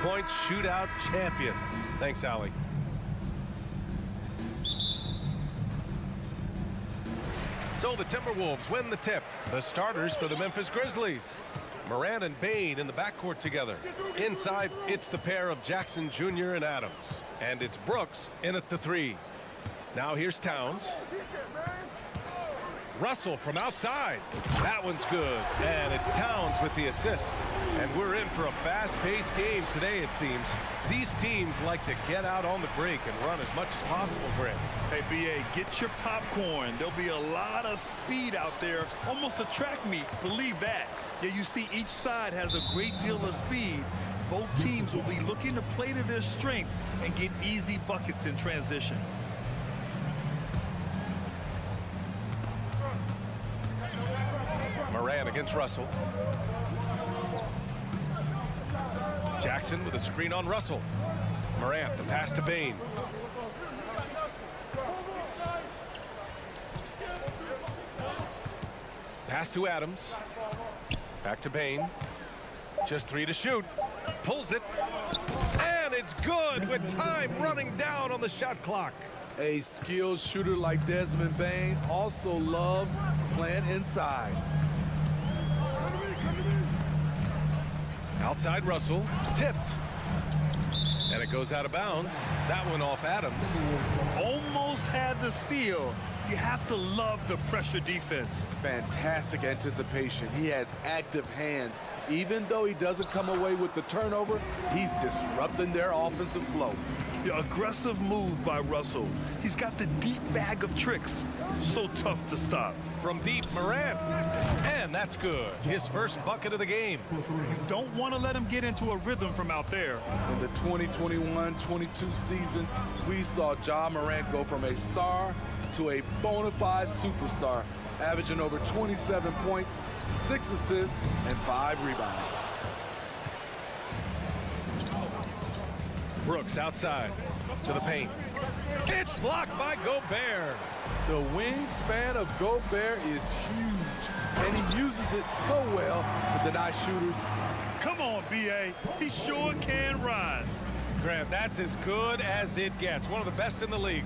three-point shootout champion. Thanks, Allie. So the Timberwolves win the tip. The starters for the Memphis Grizzlies. Morant and Bane in the backcourt together. Inside, it's the pair of Jackson Jr. and Adams. And it's Brooks in at the three. Now here's Towns. Russell from outside. That one's good. And it's Towns with the assist. And we're in for a fast-paced game today, it seems. These teams like to get out on the break and run as much as possible, Grant. Hey, B.A., get your popcorn. There'll be a lot of speed out there, almost a track meet. Believe that. Yeah, you see each side has a great deal of speed. Both teams will be looking to play to their strength and get easy buckets in transition. Morant against Russell. Jackson with a screen on Russell. Morant, the pass to Bane. Pass to Adams. Back to Bane. Just three to shoot. Pulls it. And it's good with time running down on the shot clock. A skilled shooter like Desmond Bane also loves playing inside. Outside Russell, tipped. And it goes out of bounds. That one off Adams. Almost had the steal. You have to love the pressure defense. Fantastic anticipation. He has active hands. Even though he doesn't come away with the turnover, he's disrupting their offensive flow. The aggressive move by Russell. He's got the deep bag of tricks. So tough to stop. From deep, Morant. And that's good. His first bucket of the game. You don't want to let him get into a rhythm from out there. In the 2021-22 season, we saw Ja Morant go from a star to a bona fide superstar, averaging over 27 points, 6 assists, and 5 rebounds. Brooks outside to the paint. It's blocked by Gobert. The wingspan of Gobert is huge, and he uses it so well to deny shooters. Come on, B.A. He sure can rise. Grant, that's as good as it gets. One of the best in the league.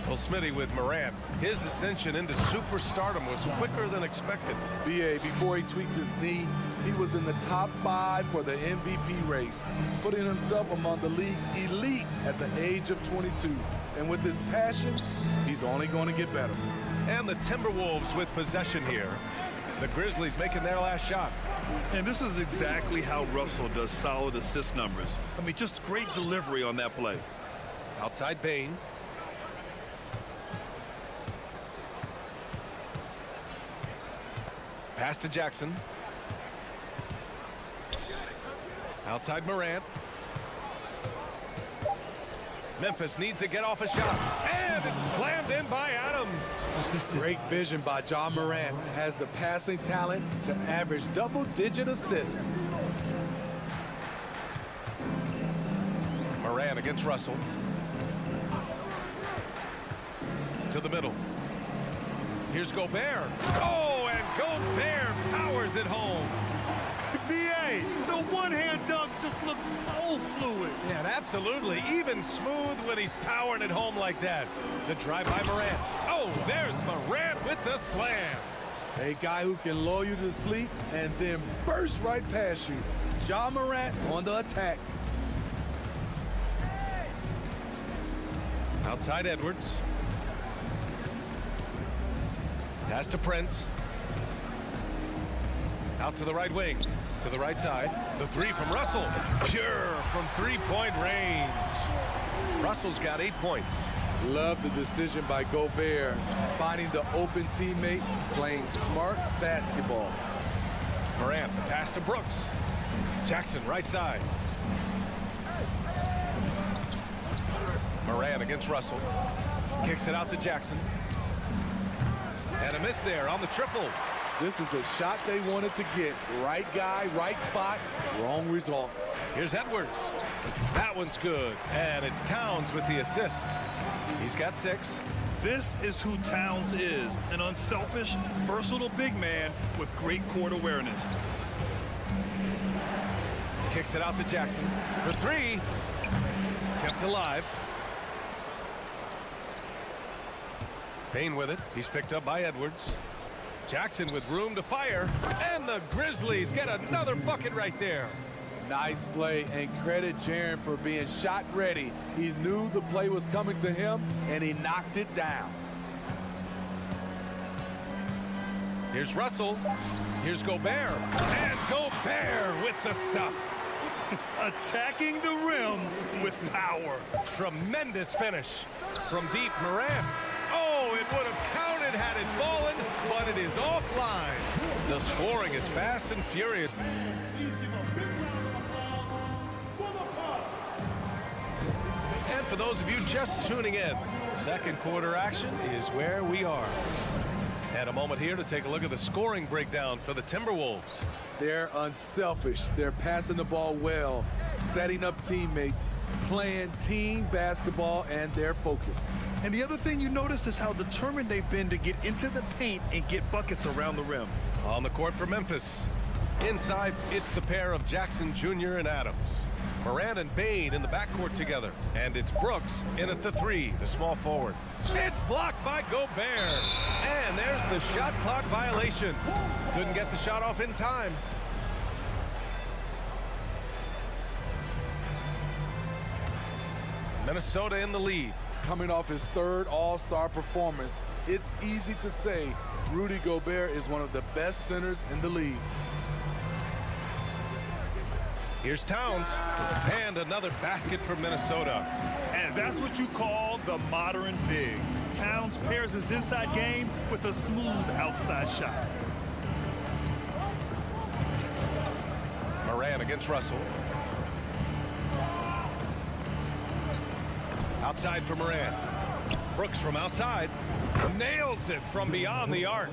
Well, Smitty with Morant. His ascension into superstardom was quicker than expected. B.A., before he tweaks his knee, he was in the top 5 for the MVP race, putting himself among the league's elite at the age of 22. And with his passion, he's only going to get better. And the Timberwolves with possession here. The Grizzlies making their last shot. And this is exactly how Russell does solid assist numbers. I mean, just great delivery on that play. Outside Bane. Pass to Jackson. Outside Morant. Memphis needs to get off a shot. And it's slammed in by Adams. Great vision by Ja Morant. Has the passing talent to average double-digit assists. Morant against Russell. To the middle. Here's Gobert. Oh, and Gobert powers it home. B.A., the one-hand dunk just looks so fluid. Yeah, absolutely. Even smooth when he's powering it home like that. The drive by Morant. Oh, there's Morant with the slam. A guy who can lull you to sleep and then burst right past you. Ja Morant on the attack. Outside Edwards. Pass to Prince. Out to the right wing. To the right side. The three from Russell. Pure from three-point range. Russell's got 8 points. Love the decision by Gobert. Finding the open teammate, playing smart basketball. Morant, the pass to Brooks. Jackson, right side. Morant against Russell. Kicks it out to Jackson. And a miss there on the triple. This is the shot they wanted to get. Right guy, right spot, wrong result. Here's Edwards. That one's good. And it's Towns with the assist. He's got 6. This is who Towns is, an unselfish, versatile big man with great court awareness. Kicks it out to Jackson for three. Kept alive. Payne with it. He's picked up by Edwards. Jackson with room to fire. And the Grizzlies get another bucket right there. Nice play, and credit Jaren for being shot ready. He knew the play was coming to him, and he knocked it down. Here's Russell. Here's Gobert. And Gobert with the stuff. Attacking the rim with power. Tremendous finish from deep. Morant. Oh, it would have counted had it fallen, but it is offline. The scoring is fast and furious. And for those of you just tuning in, second quarter action is where we are. And a moment here to take a look at the scoring breakdown for the Timberwolves. They're unselfish. They're passing the ball well, setting up teammates, playing team basketball, and they're focused. And the other thing you notice is how determined they've been to get into the paint and get buckets around the rim. On the court for Memphis. Inside, it's the pair of Jackson Jr. and Adams. Morant and Bane in the backcourt together. And it's Brooks in at the three, the small forward. It's blocked by Gobert. And there's the shot clock violation. Couldn't get the shot off in time. Minnesota in the lead. Coming off his third All-Star performance, it's easy to say Rudy Gobert is one of the best centers in the league. Here's Towns, and another basket for Minnesota. And that's what you call the modern big. Towns pairs his inside game with a smooth outside shot. Morant against Russell. Outside for Morant. Brooks from outside. Nails it from beyond the arc.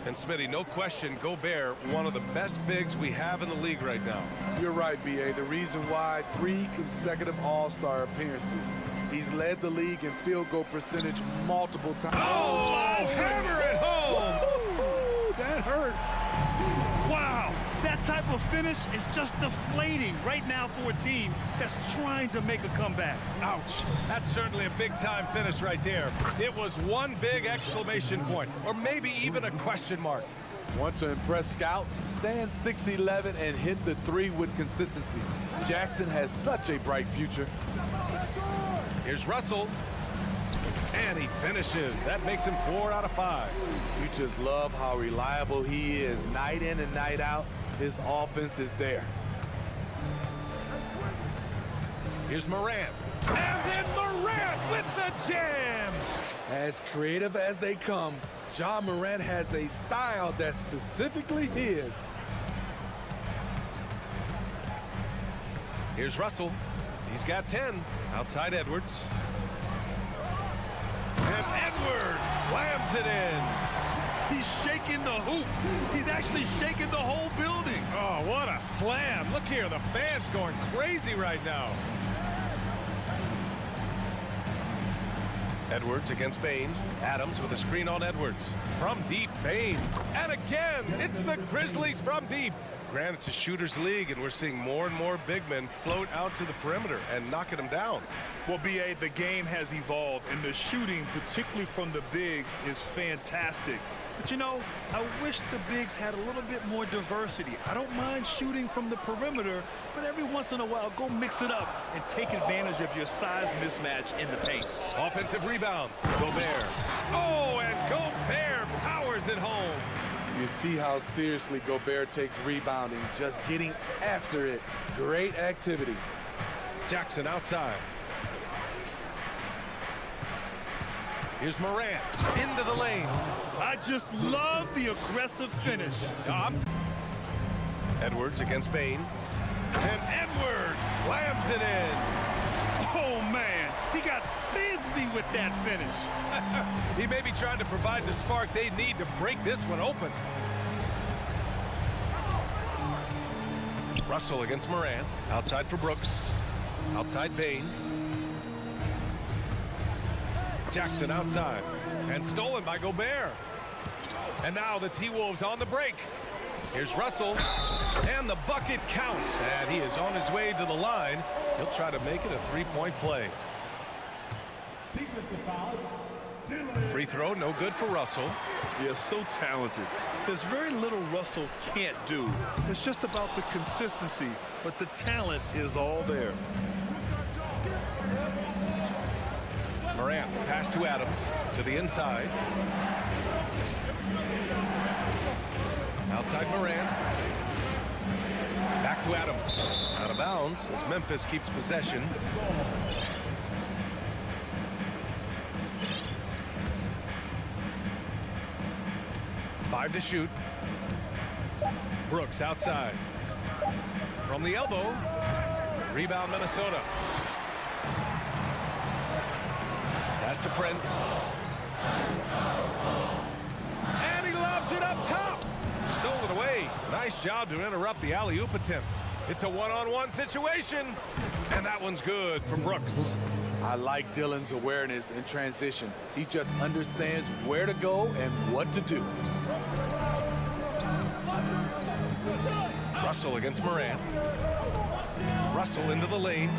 And Smitty, no question, Gobert, one of the best bigs we have in the league right now. You're right, B.A. The reason why 3 consecutive All-Star appearances. He's led the league in field goal percentage multiple times. Oh, hammer it home! Ooh, that hurt. Wow, that type of finish is just deflating right now for a team that's trying to make a comeback. Ouch. That's certainly a big-time finish right there. It was one big exclamation point, or maybe even a question mark. Want to impress scouts? Stand 6'11" and hit the three with consistency. Jackson has such a bright future. Here's Russell. And he finishes. That makes him 4 out of 5. You just love how reliable he is. Night in and night out, his offense is there. Here's Morant. And then Morant with the jam. As creative as they come, Ja Morant has a style that's specifically his. Here's Russell. He's got 10. Outside Edwards. And Edwards slams it in. He's shaking the hoop. He's actually shaking the whole building. Oh, what a slam. Look here, the fans going crazy right now. Edwards against Bane. Adams with a screen on Edwards. From deep, Bane. And again, it's the Grizzlies from deep. Granted, it's a shooter's league, and we're seeing more and more big men float out to the perimeter and knocking them down. Well, B.A., the game has evolved, and the shooting, particularly from the bigs, is fantastic. But, you know, I wish the bigs had a little bit more diversity. I don't mind shooting from the perimeter, but every once in a while, go mix it up and take advantage of your size mismatch in the paint. Offensive rebound. Gobert. Oh, and Gobert powers it home. You see how seriously Gobert takes rebounding, just getting after it. Great activity. Jackson outside. Here's Morant into the lane. I just love the aggressive finish. Edwards against Bane. And Edwards slams it in. Oh, man, he got fancy with that finish. He may be trying to provide the spark they need to break this one open. Russell against Morant. Outside for Brooks. Outside Bane. Jackson outside. And stolen by Gobert. And now the T-Wolves on the break. Here's Russell, and the bucket counts, and he is on his way to the line. He'll try to make it a three-point play. Free throw, no good for Russell. He is so talented. There's very little Russell can't do. It's just about the consistency, but the talent is all there. Morant, pass to Adams, to the inside. Outside Morant. Back to Adams. Out of bounds as Memphis keeps possession. Five to shoot. Brooks outside. From the elbow. Rebound Minnesota. Pass to Prince. And he lobs it up top. Stole it away. Nice job to interrupt the alley-oop attempt. It's a one-on-one situation. And that one's good from Brooks. I like Dillon's awareness in transition. He just understands where to go and what to do. Russell against Morant. Russell into the lane.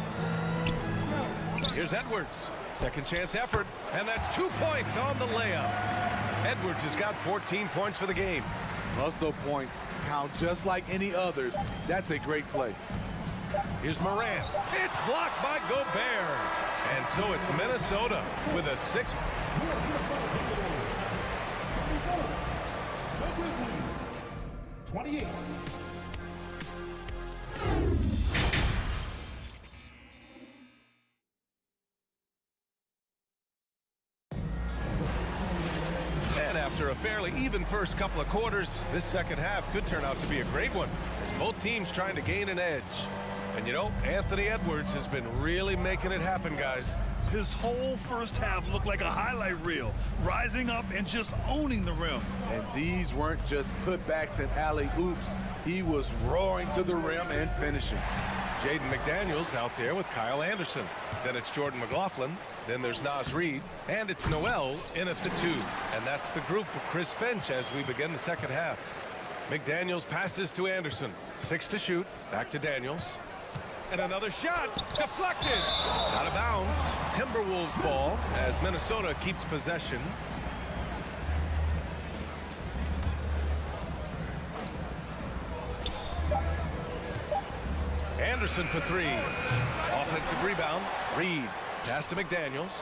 Here's Edwards. Second chance effort. And that's 2 points on the layup. Edwards has got 14 points for the game. Hustle points count just like any others. That's a great play. Here's Morant. It's blocked by Gobert. And so it's Minnesota with a 6. And after a fairly even first couple of quarters, this second half could turn out to be a great one, as both teams trying to gain an edge. And you know, Anthony Edwards has been really making it happen, guys. His whole first half looked like a highlight reel, rising up and just owning the rim. And these weren't just putbacks and alley-oops. He was roaring to the rim and finishing. Jaden McDaniels out there with Kyle Anderson. Then it's Jordan McLaughlin. Then there's Naz Reid. And it's Noel in at the 2. And that's the group for Chris Finch as we begin the second half. McDaniels passes to Anderson. 6 to shoot. Back to Daniels. And another shot. Deflected. Out of bounds. Timberwolves ball as Minnesota keeps possession. Anderson for 3. Offensive rebound. Reid. Pass to McDaniels.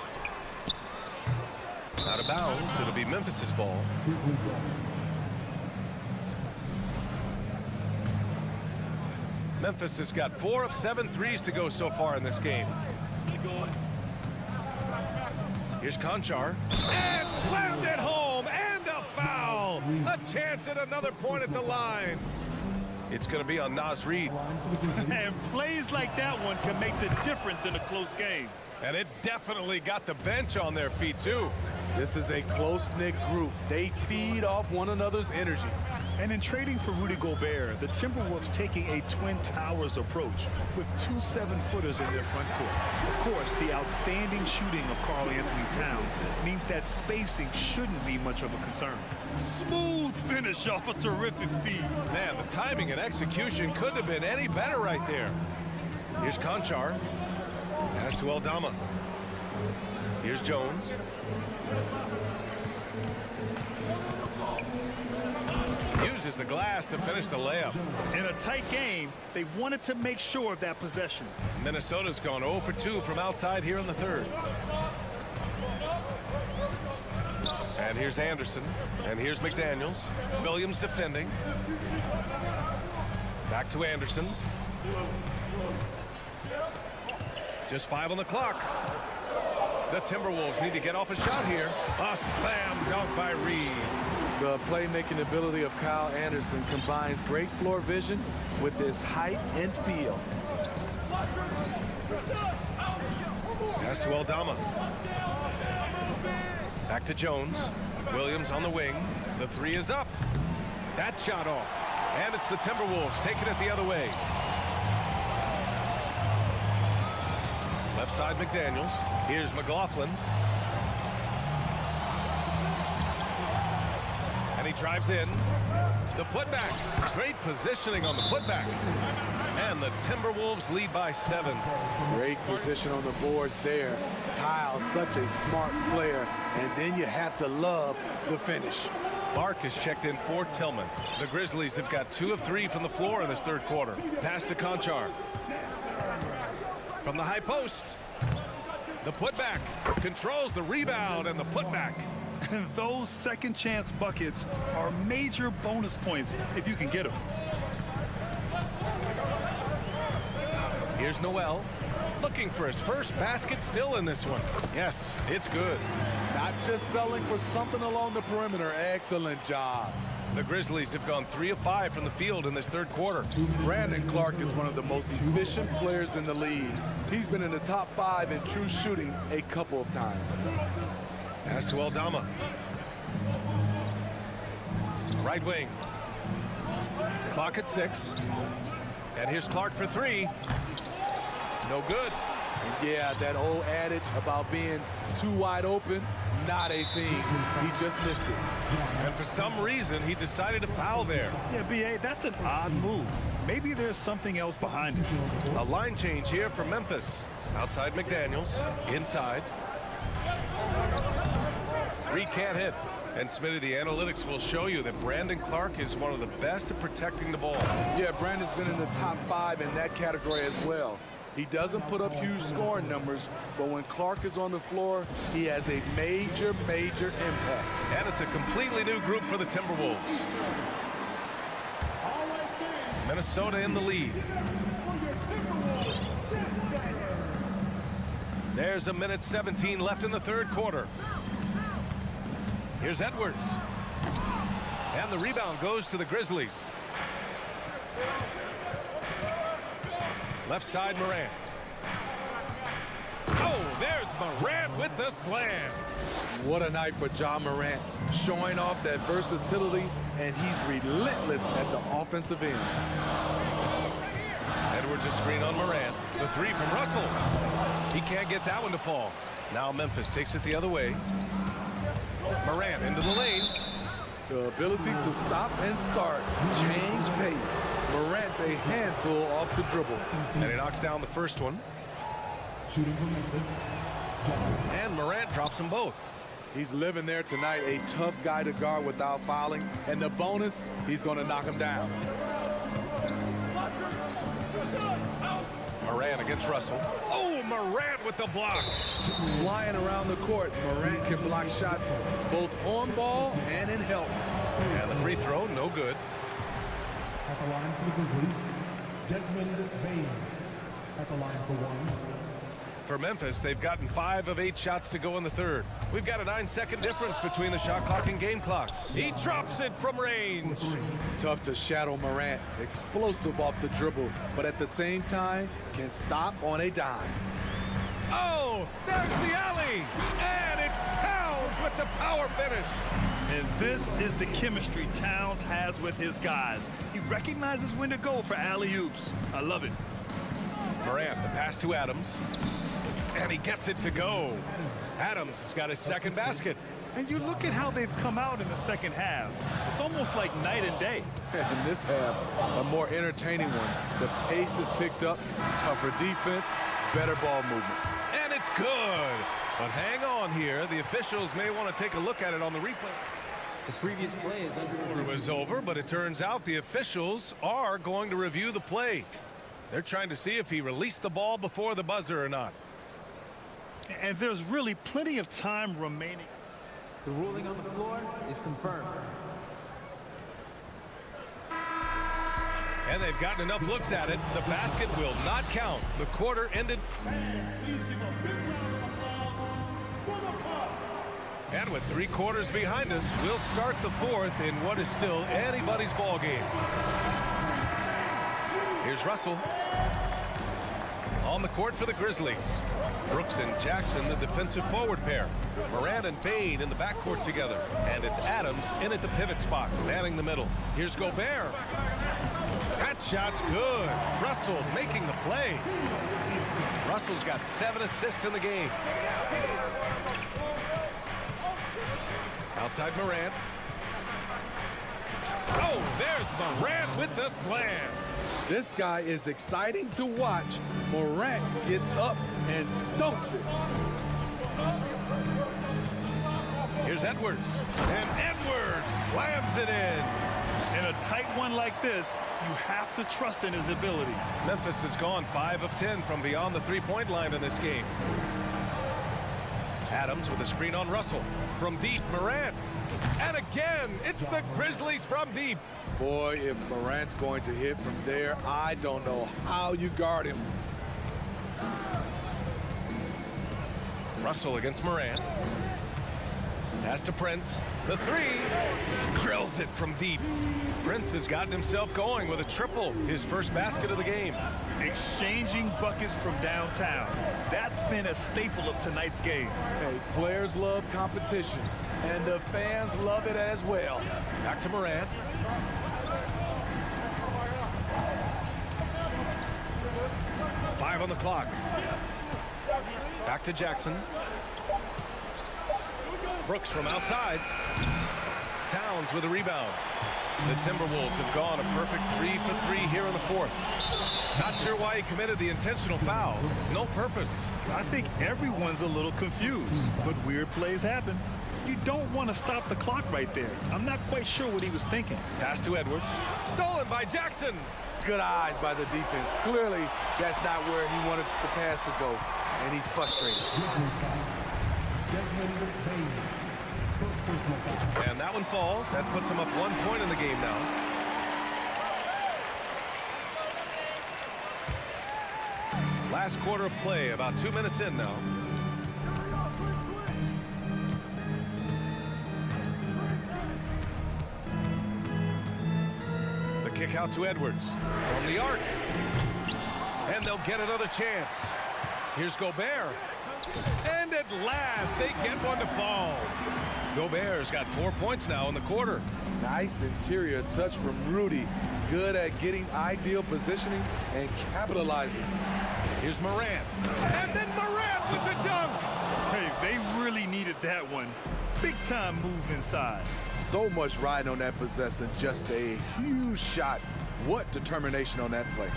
Out of bounds. It'll be Memphis's ball. Memphis has got 4 of 7 threes to go so far in this game. Here's Conchar. And slammed it home. And a foul. A chance at another point at the line. It's going to be on Naz Reid. And plays like that one can make the difference in a close game. And it definitely got the bench on their feet, too. This is a close-knit group. They feed off one another's energy. And in trading for Rudy Gobert, the Timberwolves taking a Twin Towers approach with 2 7-footers in their front court. Of course, the outstanding shooting of Karl Anthony Towns means that spacing shouldn't be much of a concern. Smooth finish off a terrific feed. Man, the timing and execution couldn't have been any better right there. Here's Conchar. Pass to Aldama. Here's Jones. Uses the glass to finish the layup. In a tight game, they wanted to make sure of that possession. Minnesota's gone 0 for 2 from outside here in the third. And here's Anderson. And here's McDaniels. Williams defending. Back to Anderson. Just 5 on the clock. The Timberwolves need to get off a shot here. A slam dunk by Reid. The playmaking ability of Kyle Anderson combines great floor vision with his height and feel. Pass to Aldama. Back to Jones. Williams on the wing. The 3 is up. That shot off. And it's the Timberwolves taking it the other way. Left side McDaniels. Here's McLaughlin. And he drives in. The putback. Great positioning on the putback. And the Timberwolves lead by 7. Great position on the boards there. Kyle, such a smart player. And then you have to love the finish. Clark is checked in for Tillman. The Grizzlies have got 2 of 3 from the floor in this third quarter. Pass to Conchar. From the high post. The putback. Controls the rebound and the putback. Those second chance buckets are major bonus points if you can get them. Here's Noel. Looking for his first basket still in this one. Yes, it's good. Not just selling for something along the perimeter. Excellent job. The Grizzlies have gone 3 of 5 from the field in this third quarter. Brandon Clark is one of the most efficient players in the league. He's been in the top 5 in true shooting a couple of times. Pass to Aldama. Right wing. Clock at 6. And here's Clark for 3. No good. And yeah, that old adage about being too wide open, not a thing. He just missed it. And for some reason, he decided to foul there. Yeah, B.A., that's an odd move. Maybe there's something else behind it. A line change here for Memphis. Outside McDaniels. Inside. 3 can't hit. And Smitty, the analytics will show you that Brandon Clark is one of the best at protecting the ball. Yeah, Brandon's been in the top 5 in that category as well. He doesn't put up huge scoring numbers, but when Clark is on the floor, he has a major impact. And it's a completely new group for the Timberwolves. Minnesota in the lead. There's 1:17 left in the third quarter. Here's Edwards. And the rebound goes to the Grizzlies. Left side, Morant. Oh, there's Morant with the slam. What a night for Ja Morant, showing off that versatility, and he's relentless at the offensive end. Edwards a screen on Morant. The 3 from Russell. He can't get that one to fall. Now Memphis takes it the other way. Morant into the lane. The ability to stop and start, change pace. Morant's a handful off the dribble. And he knocks down the first one. Shooting from Memphis. And Morant drops them both. He's living there tonight, a tough guy to guard without fouling. And the bonus, he's going to knock him down. Morant against Russell. Oh, Morant with the block. Flying around the court, Morant can block shots both on ball and in help. And the free throw, no good. At the line for the Grizzlies, Desmond Bain. At the line for 1. For Memphis, they've gotten 5 of 8 shots to go in the third. We've got a 9-second difference between the shot clock and game clock. He drops it from range. Tough to shadow Morant, explosive off the dribble, but at the same time, can stop on a dime. Oh, there's the alley. And it's Towns with the power finish. And this is the chemistry Towns has with his guys. He recognizes when to go for alley-oops. I love it. Morant, the pass to Adams. And he gets it to go. Adams has got his second basket. And you look at how they've come out in the second half. It's almost like night and day. In this half, a more entertaining one. The pace is picked up, tougher defense, better ball movement. And it's good. But hang on here. The officials may want to take a look at it on the replay. The previous play is under. It was over, but it turns out the officials are going to review the play. They're trying to see if he released the ball before the buzzer or not. And there's really plenty of time remaining. The ruling on the floor is confirmed. And they've gotten enough looks at it. The basket will not count. The quarter ended. And with 3 quarters behind us, we'll start the fourth in what is still anybody's ball game. Here's Russell. On the court for the Grizzlies. Brooks and Jackson, the defensive forward pair. Morant and Bain in the backcourt together. And it's Adams in at the pivot spot, manning the middle. Here's Gobert. That shot's good. Russell making the play. Russell's got 7 assists in the game. Outside Morant. Oh, there's Morant with the slam. This guy is exciting to watch. Morant gets up and dunks it. Here's Edwards. And Edwards slams it in. In a tight one like this, you have to trust in his ability. Memphis has gone 5 of 10 from beyond the three-point line in this game. Adams with a screen on Russell. From deep, Morant. And again, it's the Grizzlies from deep. Boy, if Morant's going to hit from there, I don't know how you guard him. Russell against Morant. Pass to Prince. The three. Drills it from deep. Prince has gotten himself going with a triple. His first basket of the game. Exchanging buckets from downtown. That's been a staple of tonight's game. Hey, players love competition, and the fans love it as well. Back to Morant. Five on the clock. Back to Jackson. Brooks from outside. Towns with a rebound. The Timberwolves have gone a perfect 3 for 3 here in the fourth. Not sure why he committed the intentional foul. No purpose. I think everyone's a little confused, but weird plays happen. You don't want to stop the clock right there. I'm not quite sure what he was thinking. Pass to Edwards. Stolen by Jackson. Good eyes by the defense. Clearly, that's not where he wanted the pass to go, and he's frustrated. And that one falls. That puts him up 1 point in the game now. Last quarter of play, about 2 minutes in now. The kick out to Edwards from the arc. And they'll get another chance. Here's Gobert. And at last, they get one to fall. Gobert's got 4 points now in the quarter. Nice interior touch from Rudy. Good at getting ideal positioning and capitalizing. Here's Morant. And then Morant with the dunk. Hey, they really needed that one. Big time move inside. So much riding on that possession. Just a huge shot. What determination on that play.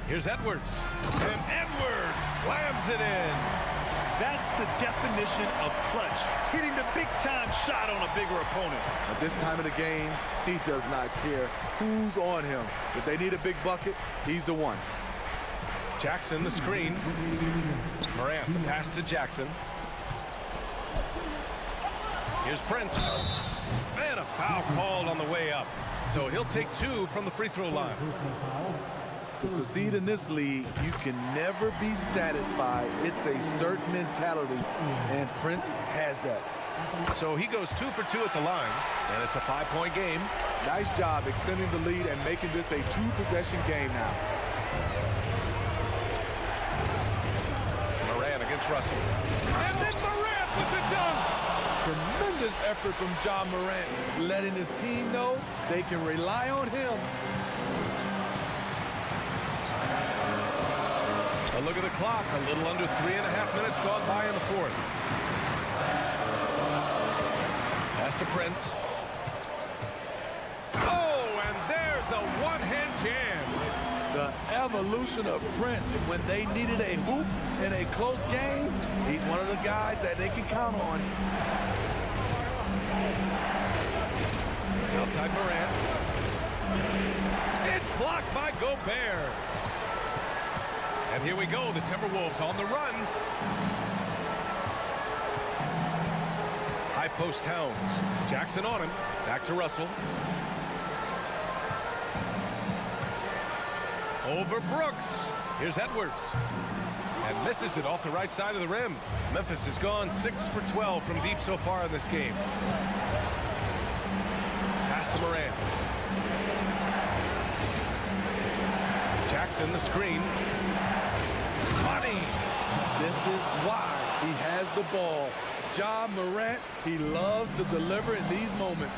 Here's Edwards. And Edwards slams it in. That's the definition of clutch. Hitting the big-time shot on a bigger opponent. At this time of the game, he does not care who's on him. If they need a big bucket, he's the one. Jackson, the screen. Morant, the pass to Jackson. Here's Prince. And a foul called on the way up. So he'll take 2 from the free throw line. To succeed in this league, you can never be satisfied. It's a certain mentality, and Prince has that. So he goes 2 for 2 at the line, and it's a 5-point game. Nice job extending the lead and making this a 2-possession game now. Morant against Russell. And then Morant with the dunk. Tremendous effort from John Morant, letting his team know they can rely on him. A look at the clock. A little under 3.5 minutes gone by in the fourth. Pass to Prince. Oh, and there's a one-hand jam. The evolution of Prince. When they needed a hoop in a close game, he's one of the guys that they can count on. Outside Morant. It's blocked by Gobert. And here we go, the Timberwolves on the run. High post Towns. Jackson on him. Back to Russell. Over Brooks. Here's Edwards. And misses it off the right side of the rim. Memphis has gone 6 for 12 from deep so far in this game. Pass to Morant. Jackson, the screen. Money. This is why he has the ball. John Morant, he loves to deliver in these moments.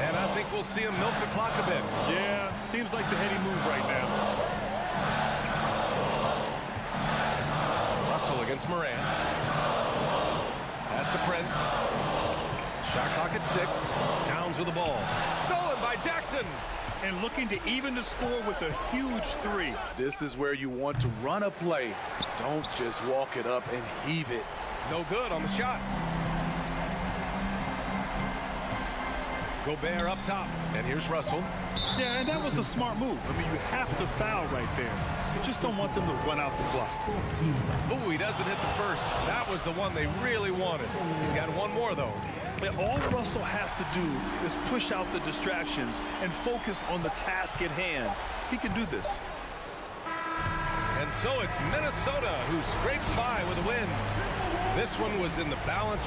And I think we'll see him milk the clock a bit. Yeah, seems like the heady move right now. Russell against Morant. Pass to Prince. Shot clock at 6. Towns with the ball. Stolen by Jackson. And looking to even the score with a huge 3. This is where you want to run a play. Don't just walk it up and heave it. No good on the shot. Gobert up top. And here's Russell. Yeah, and that was a smart move. I mean, you have to foul right there. You just don't want them to run out the clock. Ooh, he doesn't hit the first. That was the one they really wanted. He's got one more, though. But all Russell has to do is push out the distractions and focus on the task at hand. He can do this. And so it's Minnesota who scrapes by with a win. This one was in the balance.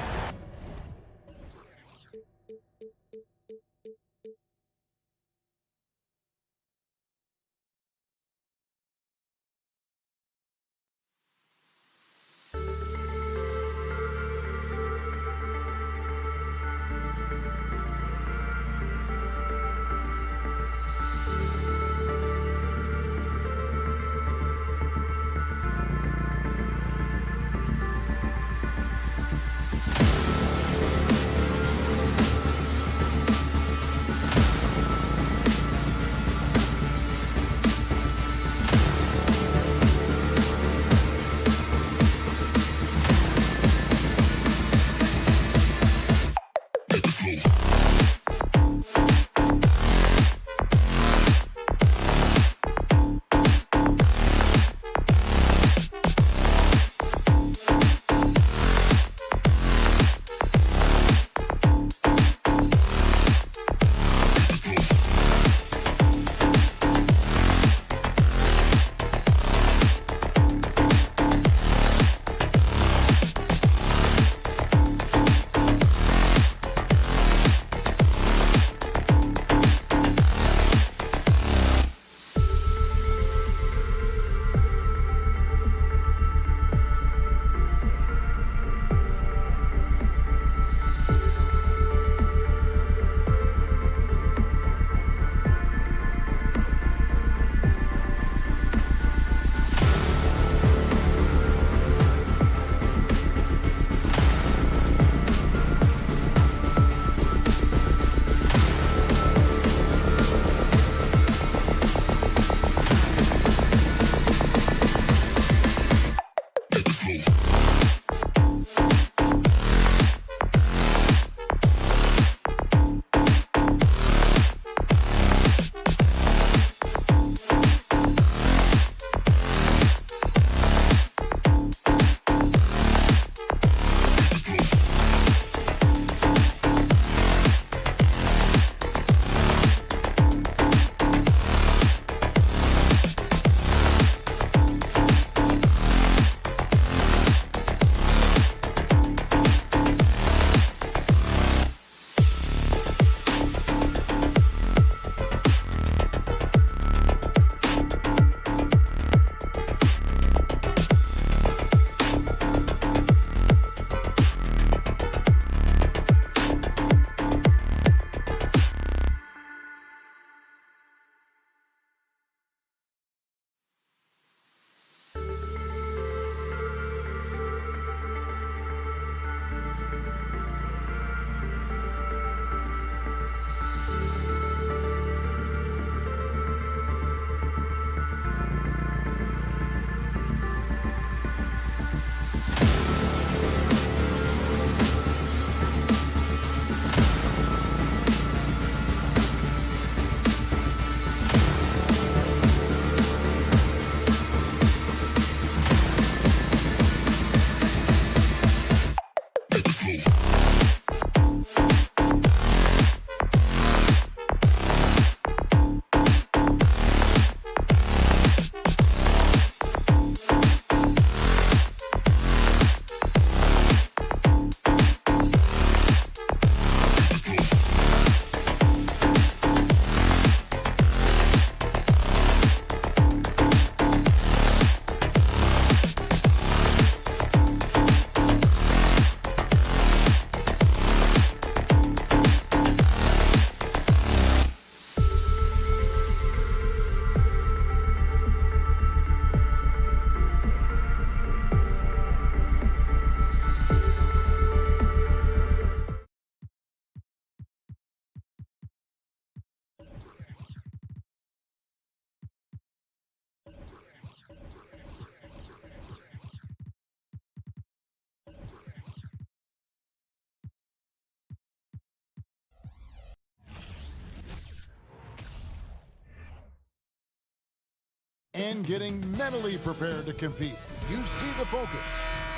and getting mentally prepared to compete. You see the focus.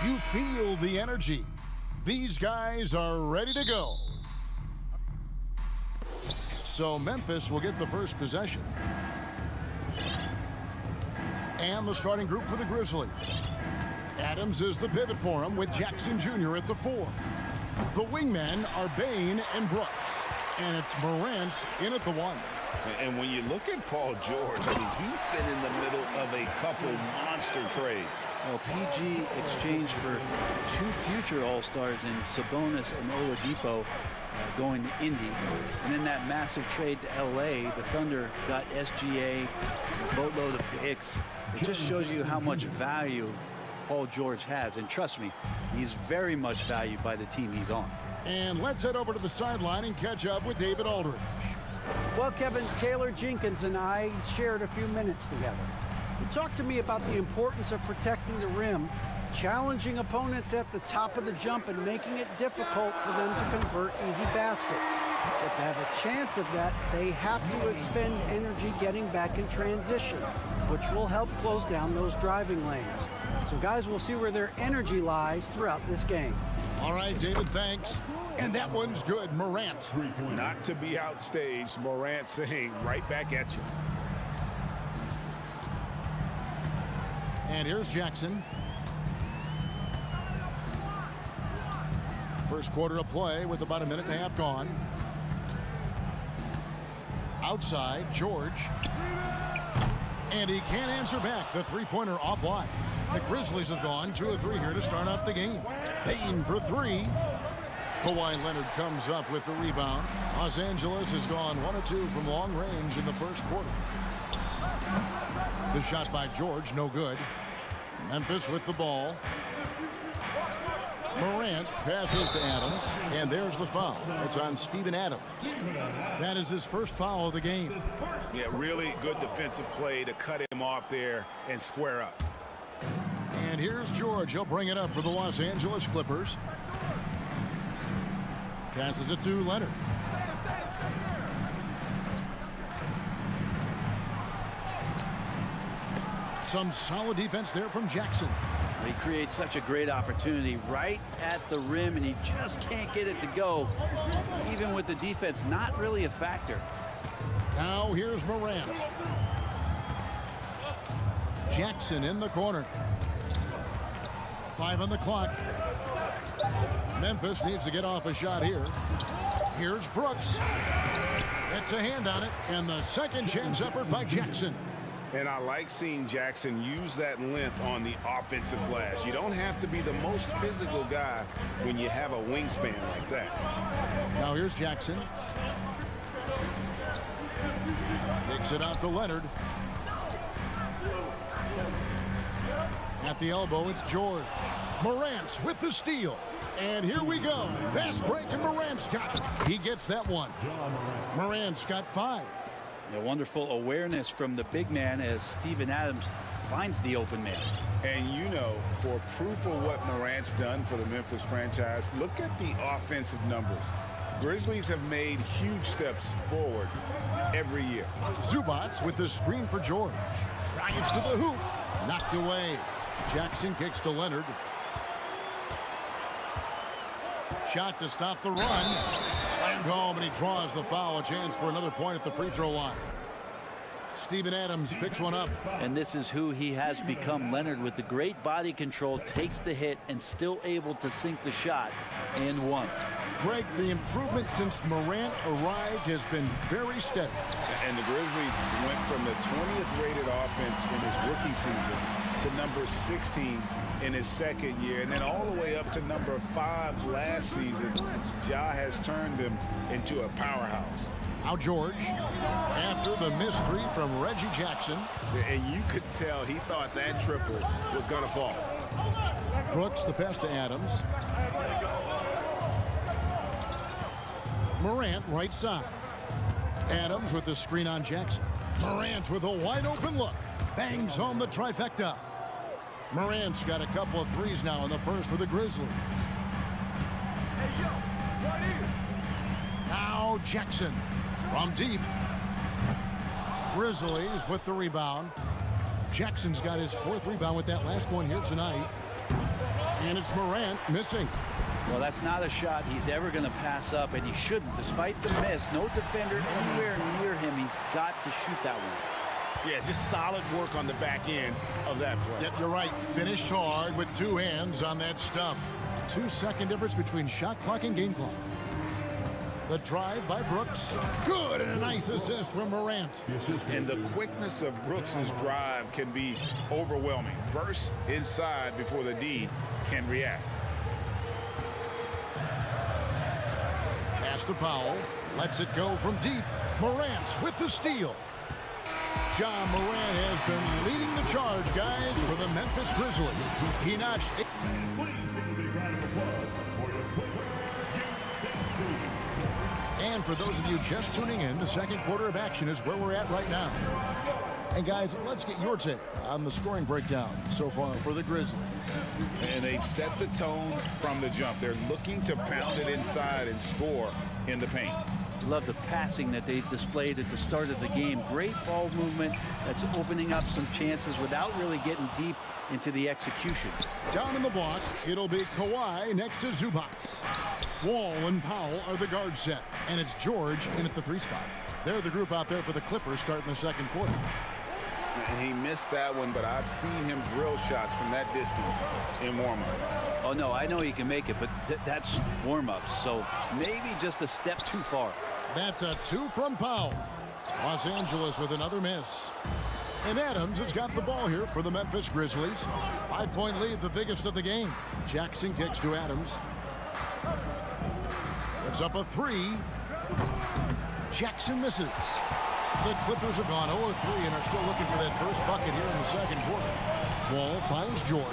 You feel the energy. These guys are ready to go. So Memphis will get the first possession. And the starting group for the Grizzlies. Adams is the pivot for him with Jackson Jr. at the 4. The wingmen are Bain and Brooks. And it's Morant in at the 1. And when you look at Paul George, I mean, he's been in the middle of a couple monster trades. Well, PG exchanged for 2 future All-Stars in Sabonis and Oladipo going to Indy. And in that massive trade to L.A., the Thunder got SGA, a boatload of picks. It just shows you how much value Paul George has. And trust me, he's very much valued by the team he's on. And let's head over to the sideline and catch up with David Aldridge. Well, Kevin, Taylor Jenkins and I shared a few minutes together. He talked to me about the importance of protecting the rim, challenging opponents at the top of the jump, and making it difficult for them to convert easy baskets. But to have a chance of that, they have to expend energy getting back in transition, which will help close down those driving lanes. So, guys, we'll see where their energy lies throughout this game. All right, David, thanks. And that one's good. Morant. Not to be outstaged, Morant saying right back at you. And here's Jackson. First quarter of play with about a minute and a half gone. Outside, George. And he can't answer back. The three-pointer offline. The Grizzlies have gone 2 of 3 here to start out the game. Payton for 3. Kawhi Leonard comes up with the rebound. Los Angeles has gone 1 of 2 from long range in the first quarter. The shot by George, no good. Memphis with the ball. Morant passes to Adams, and there's the foul. It's on Steven Adams. That is his first foul of the game. Yeah, really good defensive play to cut him off there and square up. And here's George. He'll bring it up for the Los Angeles Clippers. Passes it to Leonard. Some solid defense there from Jackson. He creates such a great opportunity right at the rim, and he just can't get it to go, even with the defense not really a factor. Now here's Morant. Jackson in the corner. 5 on the clock. Memphis needs to get off a shot here. Here's Brooks. It's a hand on it, and the second chance effort by Jackson. And I like seeing Jackson use that length on the offensive glass. You don't have to be the most physical guy when you have a wingspan like that. Now here's Jackson. Kicks it out to Leonard. At the elbow, it's George. Morant with the steal. And here we go. Fast break, and Morant's got it. He gets that one. Morant's got 5. A wonderful awareness from the big man as Steven Adams finds the open man. And you know, for proof of what Morant's done for the Memphis franchise, look at the offensive numbers. Grizzlies have made huge steps forward every year. Zubats with the screen for George. Drives to the hoop. Knocked away. Jackson kicks to Leonard. Shot to stop the run. Slammed home, and he draws the foul. A chance for another point at the free throw line. Steven Adams picks one up. And this is who he has become. Leonard, with the great body control, takes the hit and still able to sink the shot and one. Greg, the improvement since Morant arrived has been very steady. And the Grizzlies went from the 20th rated offense in his rookie season to number 16 in his second year, and then all the way up to number 5 last season. Ja has turned him into a powerhouse. Now George, after the missed 3 from Reggie Jackson. And you could tell he thought that triple was going to fall. Brooks the pass to Adams. Morant right side. Adams with the screen on Jackson. Morant with a wide open look. Bangs home the trifecta. Morant's got a couple of threes now in the first for the Grizzlies. Now Jackson from deep. Grizzlies with the rebound. Jackson's got his 4th rebound with that last one here tonight. And it's Morant missing. Well, that's not a shot he's ever going to pass up, and he shouldn't. Despite the miss, no defender anywhere near him. He's got to shoot that one. Yeah, just solid work on the back end of that play. Yep, you're right. Finished hard with 2 hands on that stuff. 2-second difference between shot clock and game clock. The drive by Brooks. Good, and a nice assist from Morant. And the quickness of Brooks's drive can be overwhelming. Burst inside before the D can react. Pass to Powell. Lets it go from deep. Morant with the steal. John Morant has been leading the charge, guys, for the Memphis Grizzlies. He notched it. And for those of you just tuning in, the second quarter of action is where we're at right now. And guys, let's get your take on the scoring breakdown so far for the Grizzlies. And they've set the tone from the jump. They're looking to pound it inside and score in the paint. Love the passing that they displayed at the start of the game. Great ball movement that's opening up some chances without really getting deep into the execution. Down in the block, it'll be Kawhi next to Zubac. Wall and Powell are the guard set, and it's George in at the 3 spot. They're the group out there for the Clippers starting the second quarter. And he missed that one, but I've seen him drill shots from that distance in warm-up. Oh, no, I know he can make it, but that's warm-ups, so maybe just a step too far. That's a 2 from Powell. Los Angeles with another miss. And Adams has got the ball here for the Memphis Grizzlies. 5-point lead, the biggest of the game. Jackson kicks to Adams. It's up a 3. Jackson misses. The Clippers have gone 0-3 and are still looking for that first bucket here in the second quarter. Wall finds George.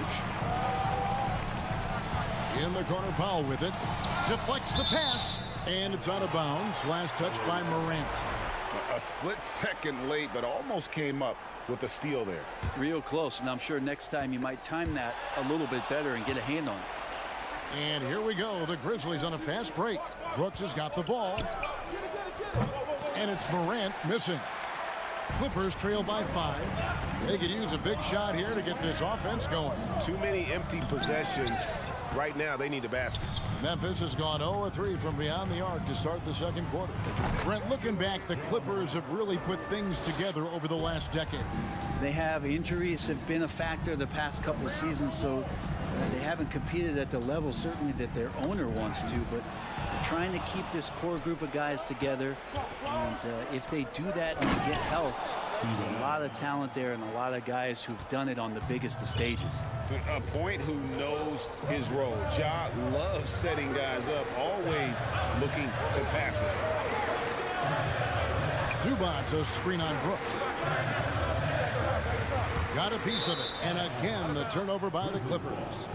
In the corner, Powell with it. Deflects the pass. And it's out of bounds. Last touch by Morant. A split second late, but almost came up with a steal there. Real close, and I'm sure next time you might time that a little bit better and get a hand on it. And here we go. The Grizzlies on a fast break. Brooks has got the ball. And it's Morant missing. Clippers trail by 5. They could use a big shot here to get this offense going. Too many empty possessions. Right now, they need a basket. Memphis has gone 0-3 from beyond the arc to start the second quarter. Brent, looking back, the Clippers have really put things together over the last decade. They have injuries have been a factor the past couple of seasons, so they haven't competed at the level certainly that their owner wants to, but they're trying to keep this core group of guys together. And if they do that and get health, there's a lot of talent there and a lot of guys who've done it on the biggest of stages. A point who knows his role. Ja loves setting guys up, always looking to pass it. Zubac a screen on Brooks. Got a piece of it. And again, the turnover by the Clippers.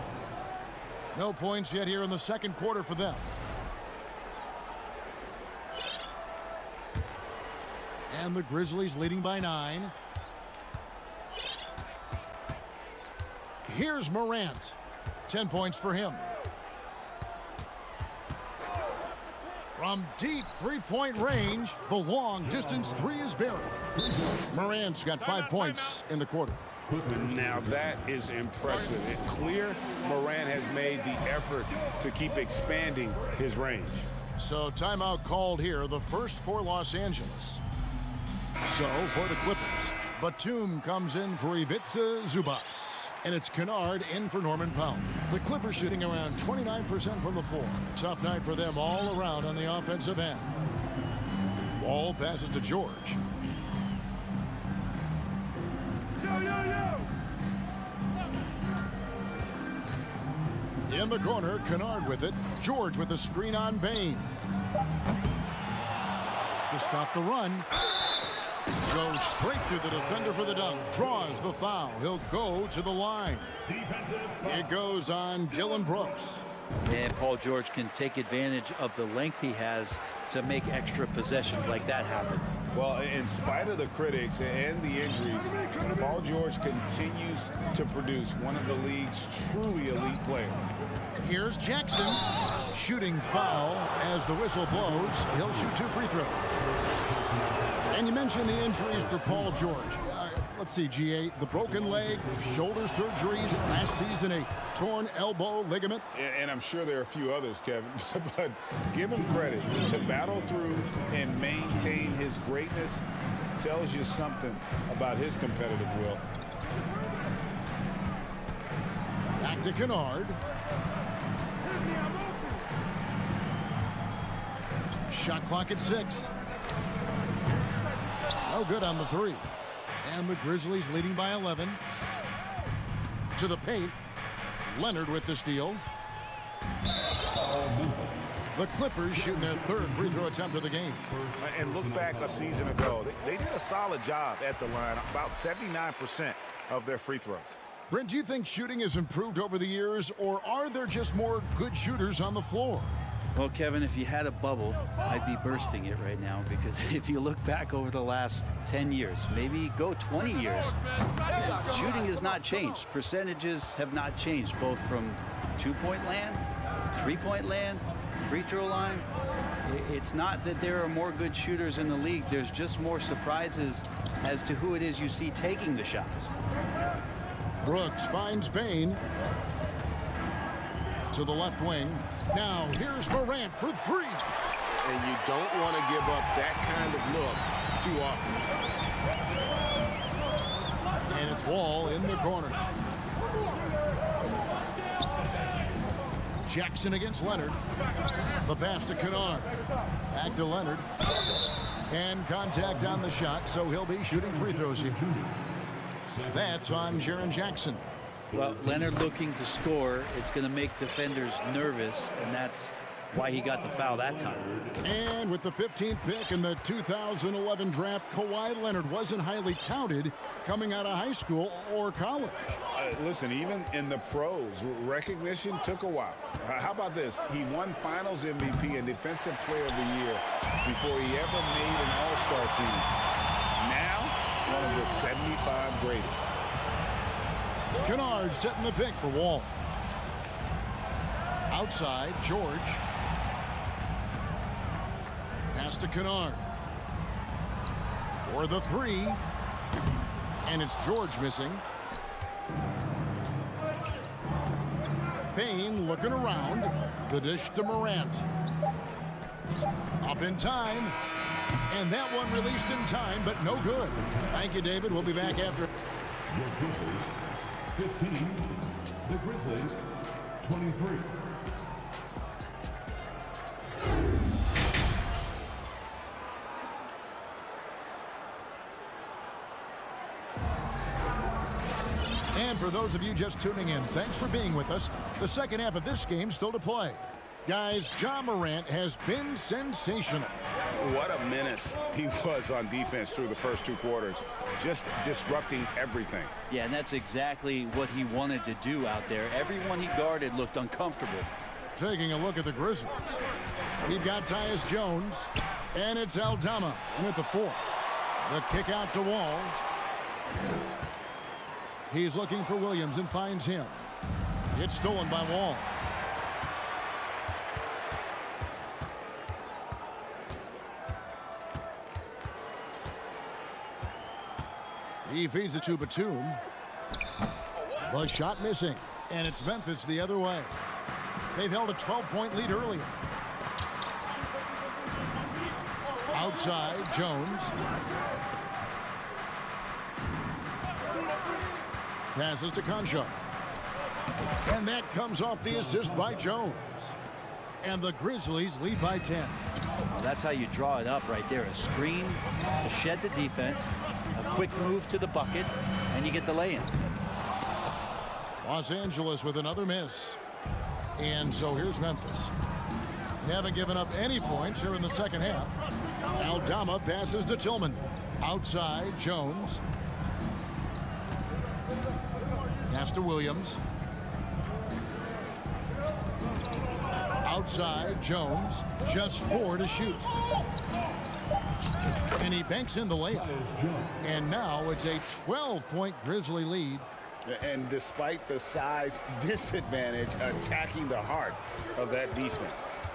No points yet here in the second quarter for them. And the Grizzlies leading by 9. Here's Morant. 10 points for him. From deep 3-point range, the long distance 3 is buried. Morant's got 5 points in the quarter. Now that is impressive. It's clear Morant has made the effort to keep expanding his range. So timeout called here, the first for Los Angeles. So for the Clippers, Batum comes in for Ivica Zubac. And it's Kennard in for Norman Powell. The Clippers shooting around 29% from the floor. Tough night for them all around on the offensive end. Ball passes to George. In the corner, Kennard with it. George with the screen on Bain. To stop the run. Goes straight through the defender for the dunk. Draws the foul. He'll go to the line. It goes on Dylan Brooks. And Paul George can take advantage of the length he has to make extra possessions like that happen. Well, in spite of the critics and the injuries, Paul George continues to produce one of the league's truly elite players. Here's Jackson. Shooting foul as the whistle blows. He'll shoot 2 free throws. And you mentioned the injuries for Paul George. let's see, GA, the broken leg, shoulder surgeries, last season a torn elbow ligament. And I'm sure there are a few others, Kevin, but give him credit. To battle through and maintain his greatness tells you something about his competitive will. Back to Kennard. Shot clock at 6. No good on the 3. And the Grizzlies leading by 11. To the paint. Leonard with the steal. The Clippers shooting their 3rd free throw attempt of the game. And look back a season ago. They did a solid job at the line, about 79% of their free throws. Brent, do you think shooting has improved over the years, or are there just more good shooters on the floor? Well, Kevin, if you had a bubble, I'd be bursting it right now, because if you look back over the last 10 years, maybe go 20 years, shooting has not changed. Percentages have not changed, both from two-point land, three-point land, free throw line. It's not that there are more good shooters in the league. There's just more surprises as to who it is you see taking the shots. Brooks finds Bain to the left wing. Now here's Morant for 3. And you don't want to give up that kind of look too often. And it's Wall in the corner. Jackson against Leonard. The pass to Kennard. Back to Leonard. And contact on the shot, so he'll be shooting free throws here. That's on Jaren Jackson. Well, Leonard looking to score, it's going to make defenders nervous, and that's why he got the foul that time. And with the 15th pick in the 2011 draft, Kawhi Leonard wasn't highly touted coming out of high school or college. Listen, even in the pros, recognition took a while. How about this? He won Finals MVP and Defensive Player of the Year before he ever made an All-Star team. Now, one of the 75 greatest. Kennard setting the pick for Wall. Outside, George. Pass to Kennard. For the 3. And it's George missing. Bain looking around. The dish to Morant. Up in time. And that one released in time, but no good. Thank you, David. We'll be back after. The Grizzlies, 15. The Grizzlies, 23. And for those of you just tuning in, thanks for being with us. The second half of this game still to play. Guys, Ja Morant has been sensational. What a menace he was on defense through the first 2 quarters. Just disrupting everything. Yeah, and that's exactly what he wanted to do out there. Everyone he guarded looked uncomfortable. Taking a look at the Grizzlies. We've got Tyus Jones, and it's Aldama in at the 4. The kick out to Wall. He's looking for Williams and finds him. It's stolen by Wall. He feeds it to Batum. The shot missing, and it's Memphis the other way. They've held a 12-point lead earlier. Outside, Jones. Passes to Concha. And that comes off the assist by Jones. And the Grizzlies lead by 10. Well, that's how you draw it up right there. A screen to shed the defense, a quick move to the bucket, and you get the lay-in. Los Angeles with another miss. And so here's Memphis. They haven't given up any points here in the second half. Aldama passes to Tillman. Outside, Jones. Pass to Williams. Outside, Jones. Just 4 to shoot. And he banks in the layup. And now it's a 12-point Grizzly lead. And despite the size disadvantage, attacking the heart of that defense.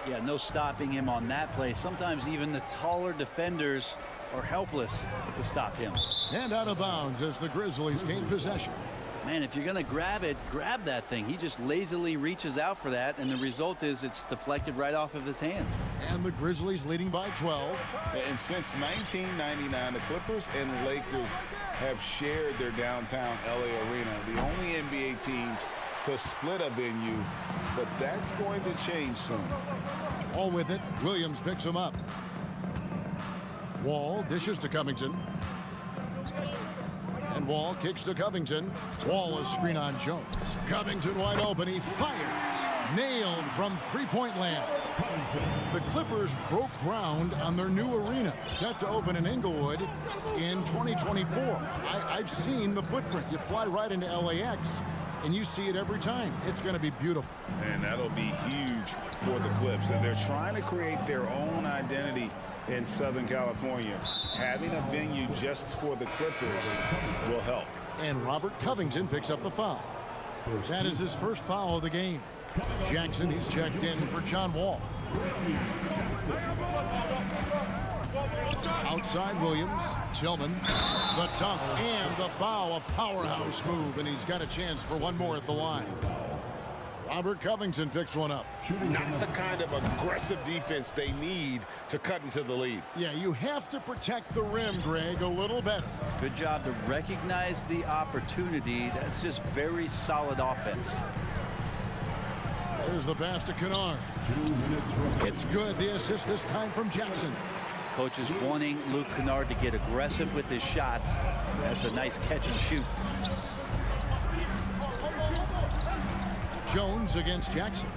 Yeah, no stopping him on that play. Sometimes even the taller defenders are helpless to stop him. And out of bounds as the Grizzlies gain possession. Man, if you're going to grab it, grab that thing. He just lazily reaches out for that, and the result is it's deflected right off of his hand. And the Grizzlies leading by 12. And since 1999, the Clippers and Lakers have shared their downtown LA arena, the only NBA teams to split a venue, but that's going to change soon. All with it, Williams picks him up. Wall dishes to Covington. And Wall kicks to Covington. Wall is screen on Jones. Covington wide open. He fires. Nailed from three-point land. The Clippers broke ground on their new arena, set to open in Inglewood in 2024. I've seen the footprint. You fly right into LAX, and you see it every time. It's going to be beautiful. And that'll be huge for the Clips. And they're trying to create their own identity in Southern California. Having a venue just for the Clippers will help. And Robert Covington picks up the foul. That is his first foul of the game. Jackson, he's checked in for John Wall. Outside Williams, Tillman, the dunk and the foul, a powerhouse move, and he's got a chance for one more at the line. Robert Covington picks one up. Not the kind of aggressive defense they need to cut into the lead. Yeah, you have to protect the rim, Greg, a little better. Good job to recognize the opportunity. That's just very solid offense. There's the pass to Kennard. It's good. The assist this time from Jackson. Coach is wanting Luke Kennard to get aggressive with his shots. That's a nice catch and shoot. Jones against Jackson.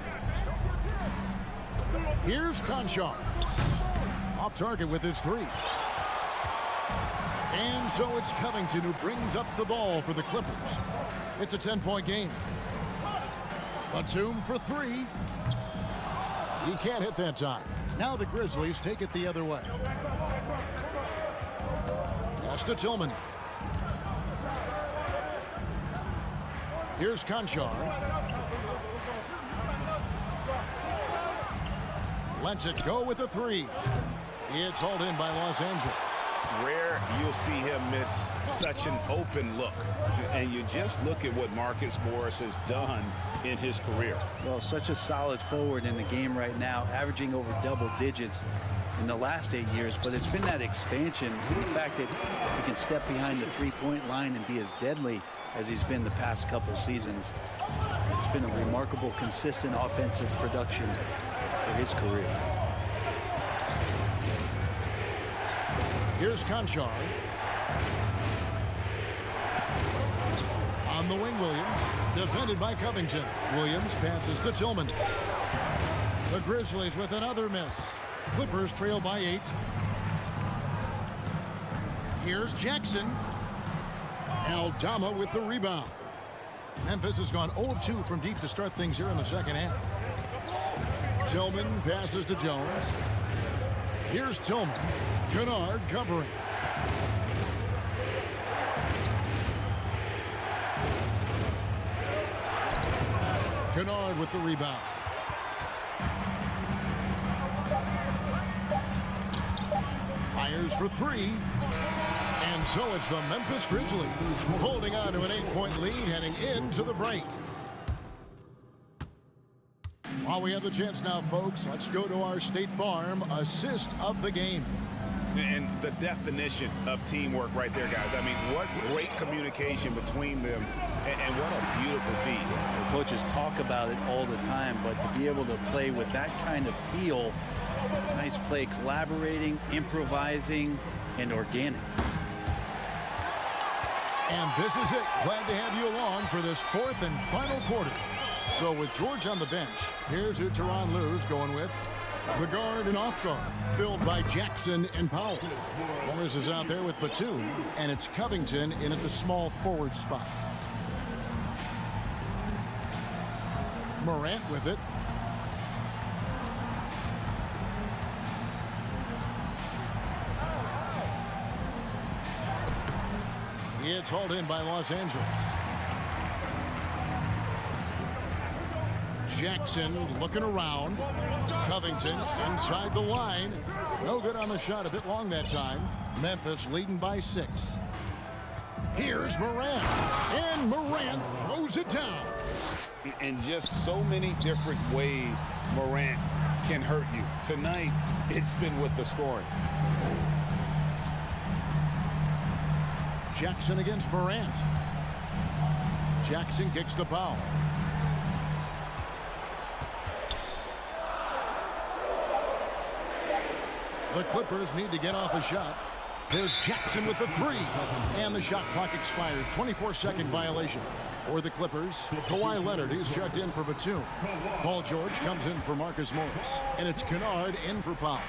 Here's Conchar. Off target with his three. And so it's Covington who brings up the ball for the Clippers. It's a 10-point game. Batum for three. He can't hit that time. Now the Grizzlies take it the other way. Pass to Tillman. Here's Conchar. Lets it go with a three. It's hauled in by Los Angeles. Rare you'll see him miss such an open look. And you just look at what Marcus Morris has done in his career. Well, such a solid forward in the game right now, averaging over double digits in the last 8 years, but it's been that expansion, the fact that he can step behind the three-point line and be as deadly as he's been the past couple seasons. It's been a remarkable, consistent offensive production for his career. Here's Conchar. On the wing, Williams. Defended by Covington. Williams passes to Tillman. The Grizzlies with another miss. Clippers trail by 8. Here's Jackson. Aldama with the rebound. Memphis has gone 0 of 2 from deep to start things here in the second half. Tillman passes to Jones. Here's Tillman. Kennard covering. Kennard with the rebound. Fires for three. And so it's the Memphis Grizzlies holding on to an 8-point lead heading into the break. While we have the chance now, folks, let's go to our State Farm assist of the game. And the definition of teamwork right there, guys. I mean, what great communication between them, and what a beautiful feed. The coaches talk about it all the time, but to be able to play with that kind of feel, nice play, collaborating, improvising, and organic. And this is it. Glad to have you along for this fourth and final quarter. So with George on the bench, here's who Tyronn Lue's going with. The guard and off guard, filled by Jackson and Powell. Morris is out there with Batum, and it's Covington in at the small forward spot. Morant with it. It's hauled in by Los Angeles. Jackson looking around. Covington inside the line. No good on the shot, a bit long that time. Memphis leading by 6. Here's Morant, and Morant throws it down. In just so many different ways, Morant can hurt you. Tonight, it's been with the scoring. Jackson against Morant. Jackson kicks to Powell. The Clippers need to get off a shot. There's Jackson with the 3. And the shot clock expires. 24-second violation. For the Clippers, Kawhi Leonard is checked in for Batum. Paul George comes in for Marcus Morris. And it's Kennard in for Powell.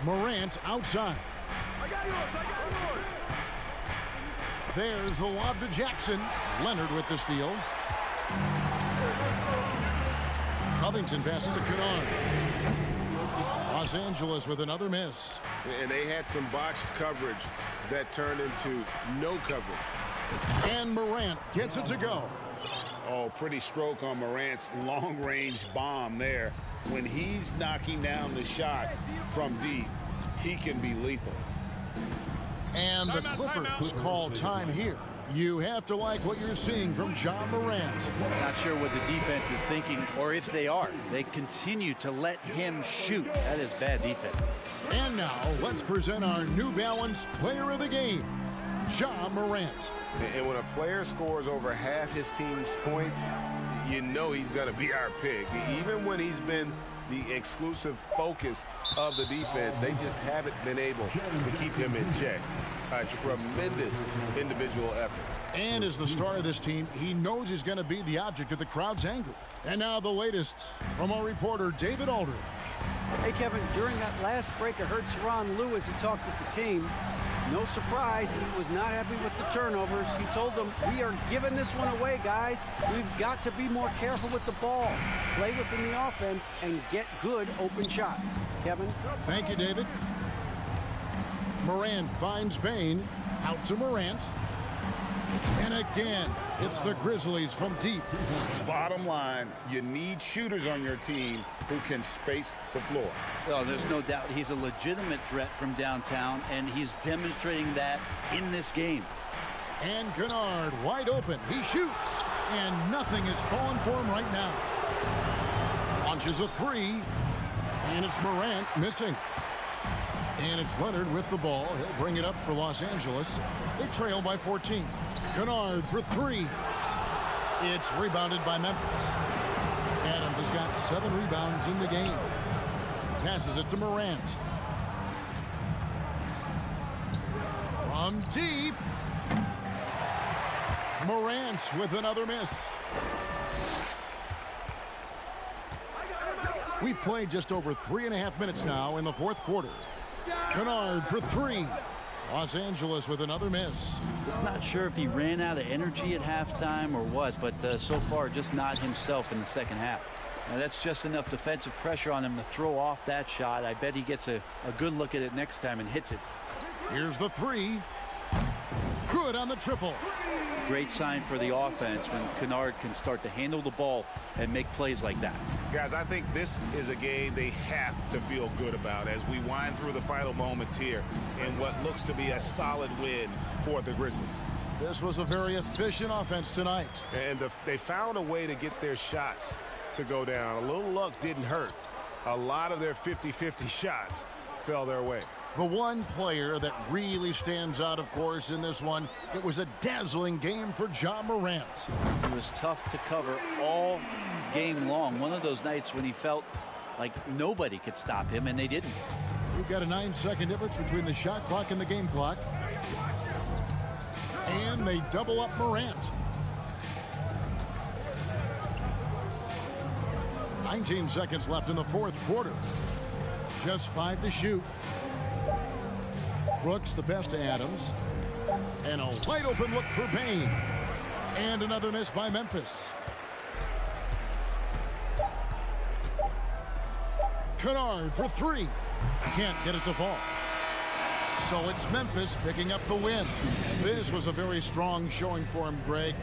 Morant outside. There's the lob to Jackson. Leonard with the steal. Covington passes to Kennard. Los Angeles with another miss. And they had some botched coverage that turned into no coverage. And Morant gets it to go. Oh, pretty stroke on Morant's long-range bomb there. When he's knocking down the shot from deep, he can be lethal. And the Clippers call time here. You have to like what you're seeing from Ja Morant. Not sure what the defense is thinking, or if they are. They continue to let him shoot. That is bad defense. And now, let's present our New Balance Player of the Game, Ja Morant. And when a player scores over half his team's points, you know he's going to be our pick. Even when he's been the exclusive focus of the defense, they just haven't been able to keep him in check. A tremendous individual effort. And as the star of this team, he knows he's going to be the object of the crowd's anger. And now the latest from our reporter, David Aldridge. Hey, Kevin, during that last break, I heard Tyronn Lue as he talked with the team. No surprise, he was not happy with the turnovers. He told them, we are giving this one away, guys. We've got to be more careful with the ball, play within the offense, and get good open shots. Kevin? Thank you, David. Morant finds Bane. Out to Morant. And again, it's the Grizzlies from deep. Bottom line, you need shooters on your team who can space the floor. Oh, there's no doubt he's a legitimate threat from downtown, and he's demonstrating that in this game. And Kennard wide open. He shoots. And nothing is falling for him right now. Launches a 3. And it's Morant missing. And it's Leonard with the ball. He'll bring it up for Los Angeles. They trail by 14. Kennard for 3. It's rebounded by Memphis. Adams has got 7 rebounds in the game. Passes it to Morant. From deep. Morant with another miss. We've played just over 3.5 minutes now in the fourth quarter. Kennard for 3. Los Angeles with another miss. Just not sure if he ran out of energy at halftime or what, but so far just not himself in the second half. Now that's just enough defensive pressure on him to throw off that shot. I bet he gets a good look at it next time and hits it. Here's the 3. Good on the triple. Great sign for the offense when Kennard can start to handle the ball and make plays like that. Guys, I think this is a game they have to feel good about as we wind through the final moments here in what looks to be a solid win for the Grizzlies. This was a very efficient offense tonight. And they found a way to get their shots to go down. A little luck didn't hurt. A lot of their 50-50 shots fell their way. The one player that really stands out, of course, in this one, it was a dazzling game for Ja Morant. It was tough to cover all game long. One of those nights when he felt like nobody could stop him, and they didn't. We've got a 9-second difference between the shot clock and the game clock. And they double up Morant. 19 seconds left in the fourth quarter. Just 5 to shoot. Brooks the pass to Adams. And a wide open look for Bane. And another miss by Memphis. Kennard for 3. Can't get it to fall. So it's Memphis picking up the win. This was a very strong showing for him, Greg.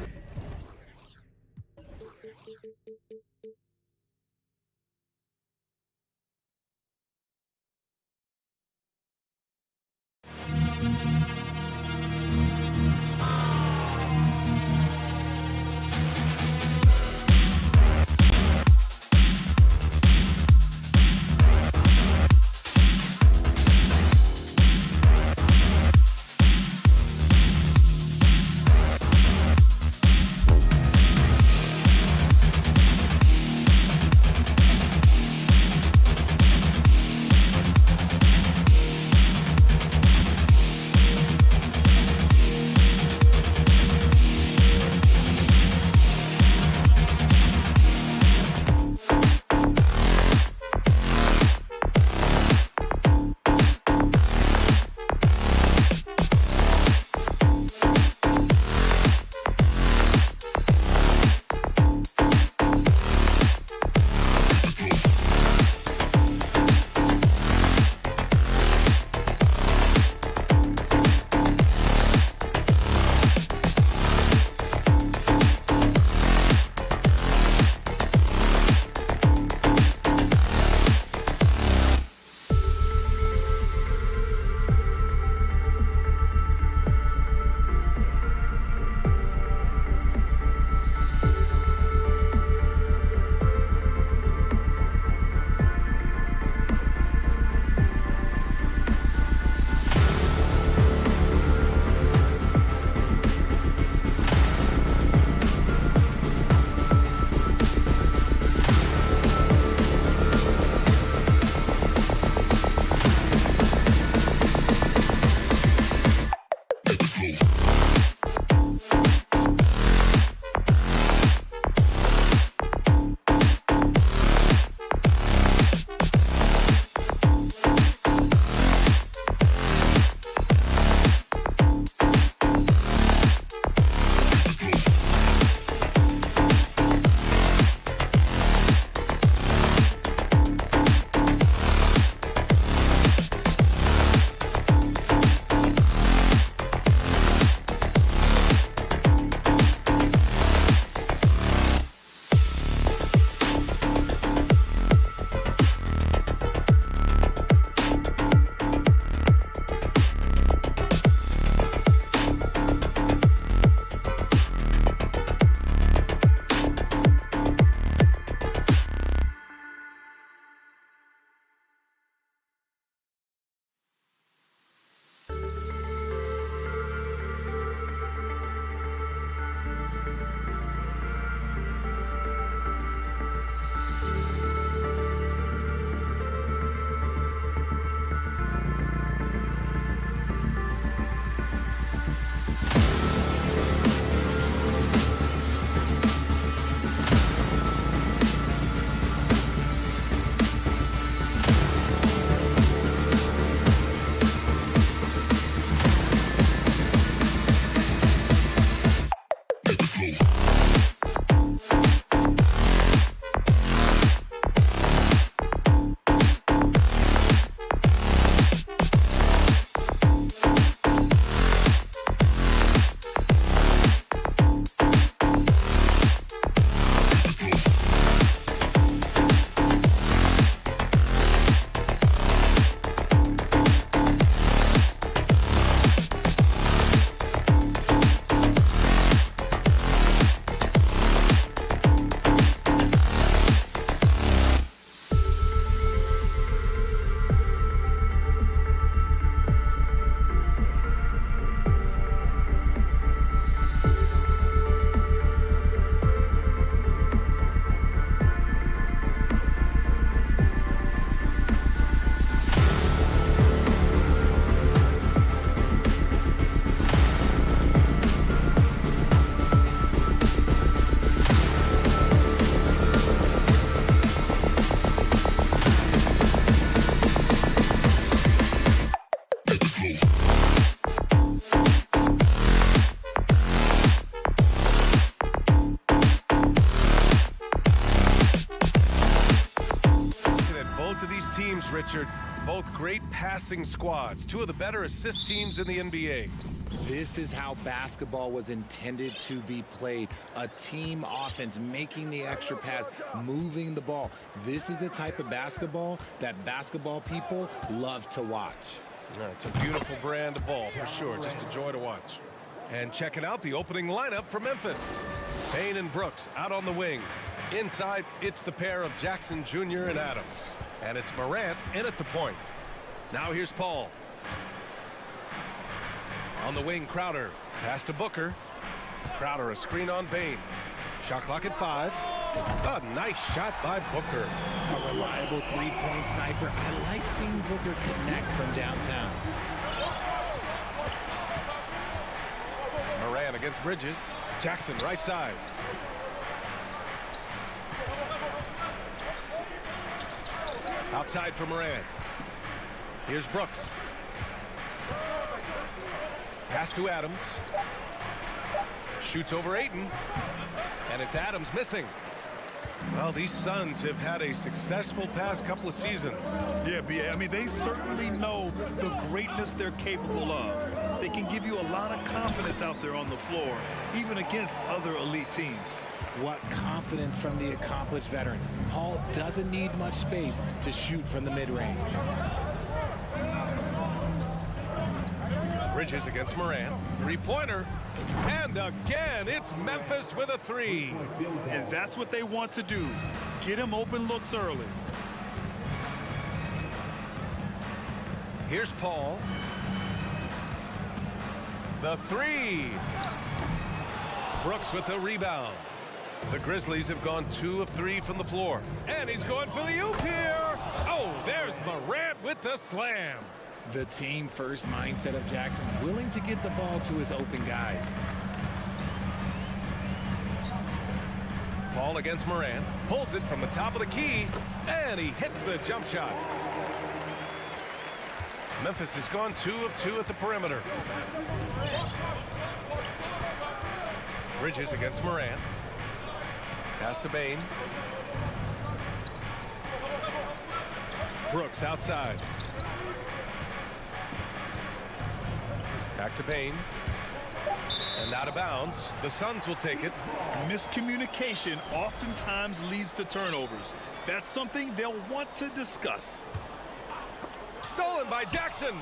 great passing squads, two of the better assist teams in the NBA. This is how basketball was intended to be played. A team offense, making the extra pass, moving the ball. This is the type of basketball that basketball people love to watch. It's a beautiful brand of ball for sure, just a joy to watch. And checking out the opening lineup for Memphis. Payne and Brooks out on the wing. Inside, it's the pair of Jackson Jr. and Adams. And it's Morant in at the point. Now here's Paul. On the wing, Crowder. Pass to Booker. Crowder, a screen on Payne. Shot clock at 5. A nice shot by Booker. A reliable three-point sniper. I like seeing Booker connect from downtown. Morant against Bridges. Jackson right side. Outside for Morant. Here's Brooks. Pass to Adams. Shoots over Ayton. And it's Adams missing. Well, these Suns have had a successful past couple of seasons. Yeah, B.A. I mean, they certainly know the greatness they're capable of. They can give you a lot of confidence out there on the floor, even against other elite teams. What confidence from the accomplished veteran. Paul doesn't need much space to shoot from the mid-range. Bridges against Morant. Three-pointer. And again, it's Memphis with a 3. And that's what they want to do. Get him open looks early. Here's Paul. The 3. Brooks with the rebound. The Grizzlies have gone 2 of 3 from the floor. And he's going for the oop here. Oh, there's Morant with the slam. The team-first mindset of Jackson, willing to get the ball to his open guys. Paul against Morant. Pulls it from the top of the key. And he hits the jump shot. Memphis has gone 2 of 2 at the perimeter. Bridges against Morant. Pass to Payne. Brooks outside. Back to Payne. And out of bounds. The Suns will take it. Miscommunication oftentimes leads to turnovers. That's something they'll want to discuss. Stolen by Jackson.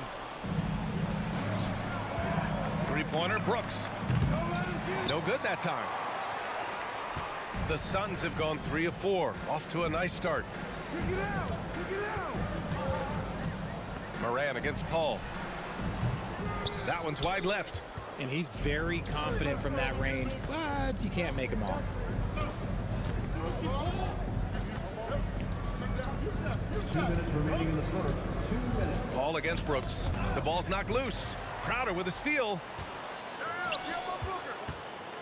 Three-pointer, Brooks. No good that time. The Suns have gone 3 of 4. Off to a nice start. Morant against Paul. That one's wide left. And he's very confident from that range, but you can't make him all. Paul against Brooks. The ball's knocked loose. Crowder with a steal.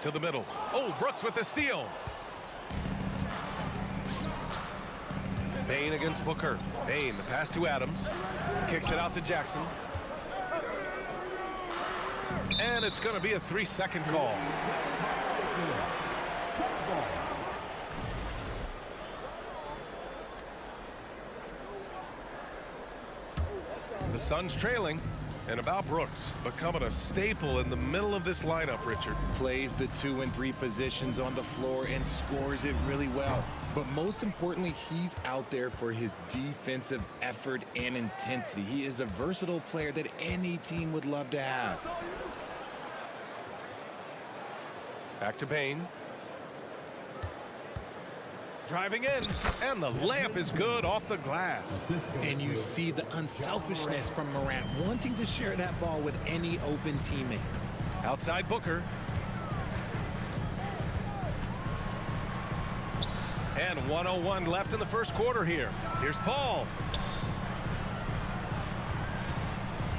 To the middle. Oh, Brooks with the steal. Payne against Booker. Payne, the pass to Adams. Kicks it out to Jackson. And it's going to be a 3-second call. The Suns trailing. And about Brooks, becoming a staple in the middle of this lineup, Richard. Plays the 2 and 3 positions on the floor and scores it really well. But most importantly, he's out there for his defensive effort and intensity. He is a versatile player that any team would love to have. Back to Payne. Driving in, and the layup is good off the glass. And you see the unselfishness from Morant, wanting to share that ball with any open teammate. Outside Booker. And 1:01 left in the first quarter here. Here's Paul.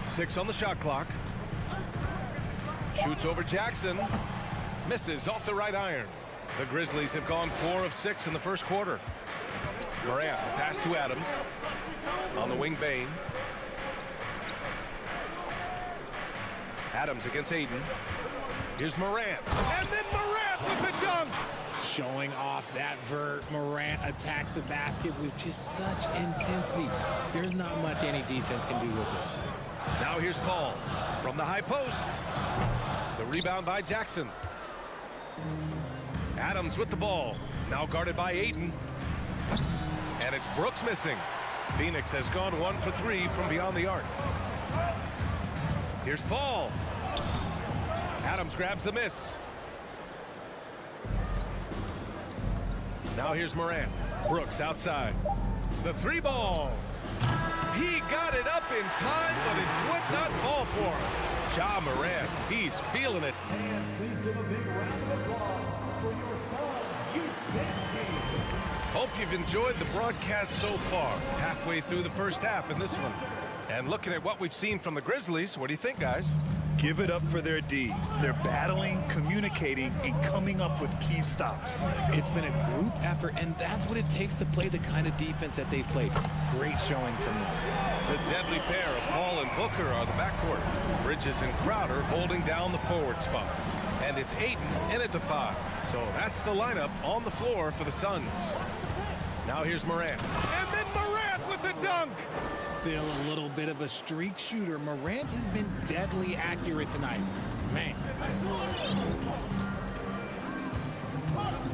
6 on the shot clock. Shoots over Jackson. Misses off the right iron. The Grizzlies have gone 4 of 6 in the first quarter. Morant, pass to Adams. On the wing, Payne. Adams against Ayton. Here's Morant. And then Morant with the dunk. Showing off that vert, Morant attacks the basket with just such intensity. There's not much any defense can do with it. Now here's Paul from the high post. The rebound by Jackson. Adams with the ball. Now guarded by Ayton. And it's Brooks missing. Phoenix has gone 1 for 3 from beyond the arc. Here's Paul. Adams grabs the miss. Now here's Morant. Brooks outside. The 3 ball. He got it up in time, but it would not fall for him. Ja Morant, he's feeling it. And please give a big round of applause for your son, Hope you've enjoyed the broadcast so far. Halfway through the first half in this one. And looking at what we've seen from the Grizzlies, what do you think, guys? Give it up for their D. They're battling, communicating, and coming up with key stops. It's been a group effort, and that's what it takes to play the kind of defense that they've played. Great showing from them. The deadly pair of Paul and Booker are the backcourt. Bridges and Crowder holding down the forward spots. And it's Ayton in at the 5. So that's the lineup on the floor for the Suns. Now here's Morant. And then Morant with the dunk! Still a little bit of a streak shooter. Morant has been deadly accurate tonight. Man.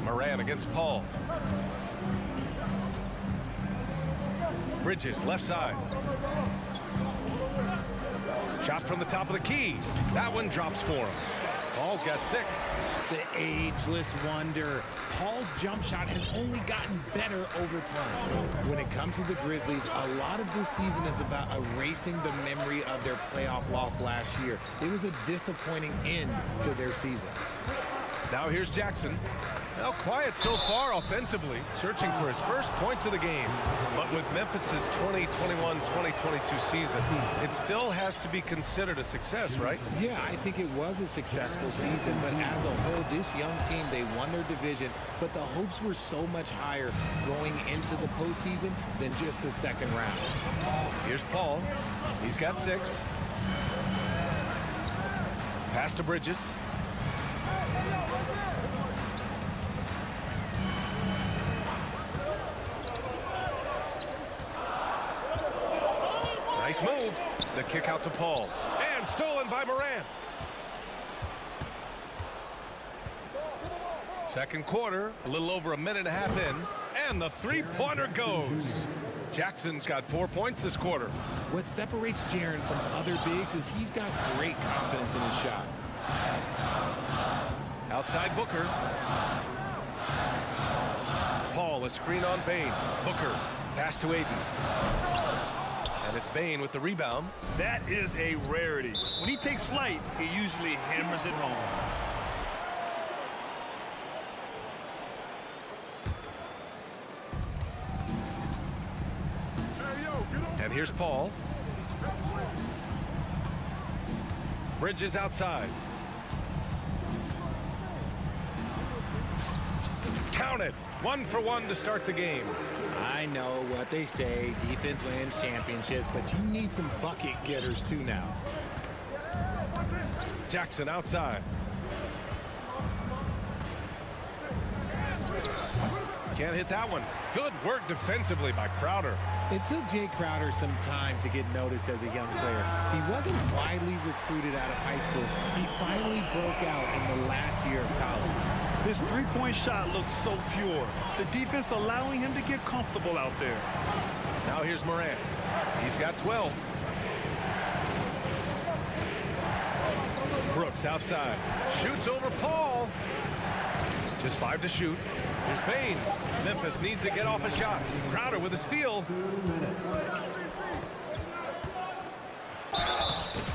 Morant against Paul. Bridges, left side. Shot from the top of the key. That one drops for him. Paul's got 6. The ageless wonder. Paul's jump shot has only gotten better over time. When it comes to the Grizzlies, a lot of this season is about erasing the memory of their playoff loss last year. It was a disappointing end to their season. Now here's Jackson. Well, quiet so far offensively, searching for his first points of the game. But with Memphis's 2021-2022 season, it still has to be considered a success, right? Yeah, I think it was a successful season, but as a whole, this young team, they won their division, but the hopes were so much higher going into the postseason than just the second round. Here's Paul. He's got 6. Pass to Bridges. Nice move. The kick out to Paul. And stolen by Morant. Second quarter, a little over a minute and a half in. And the 3-pointer goes. Jackson's got 4 points this quarter. What separates Jaren from other bigs is he's got great confidence in his shot. Outside Booker. Paul, a screen on Bane. Booker, pass to Ayton. And it's Bane with the rebound. That is a rarity. When he takes flight, he usually hammers it home. And here's Paul. Bridges outside. Count it. 1 for 1 to start the game. I know what they say, defense wins championships, but you need some bucket getters too now. Jackson outside. Can't hit that one. Good work defensively by Crowder. It took Jay Crowder some time to get noticed as a young player. He wasn't widely recruited out of high school. He finally broke out in the last year of college. His 3-point shot looks so pure. The defense allowing him to get comfortable out there. Now here's Morant. He's got 12. Brooks outside. Shoots over Paul. Just 5 to shoot. Here's Bane. Memphis needs to get off a shot. Crowder with a steal.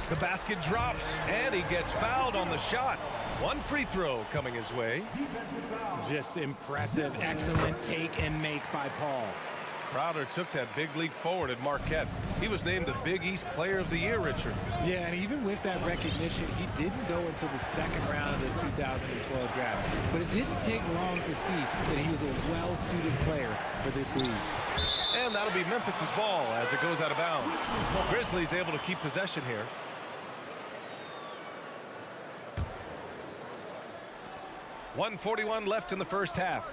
The basket drops, and he gets fouled on the shot. 1 free throw coming his way. Just impressive, excellent take and make by Paul. Crowder took that big leap forward at Marquette. He was named the Big East Player of the Year, Richard. Yeah, and even with that recognition, he didn't go until the second round of the 2012 draft. But it didn't take long to see that he was a well-suited player for this league. And that'll be Memphis's ball as it goes out of bounds. Grizzlies able to keep possession here. 1:41 left in the first half.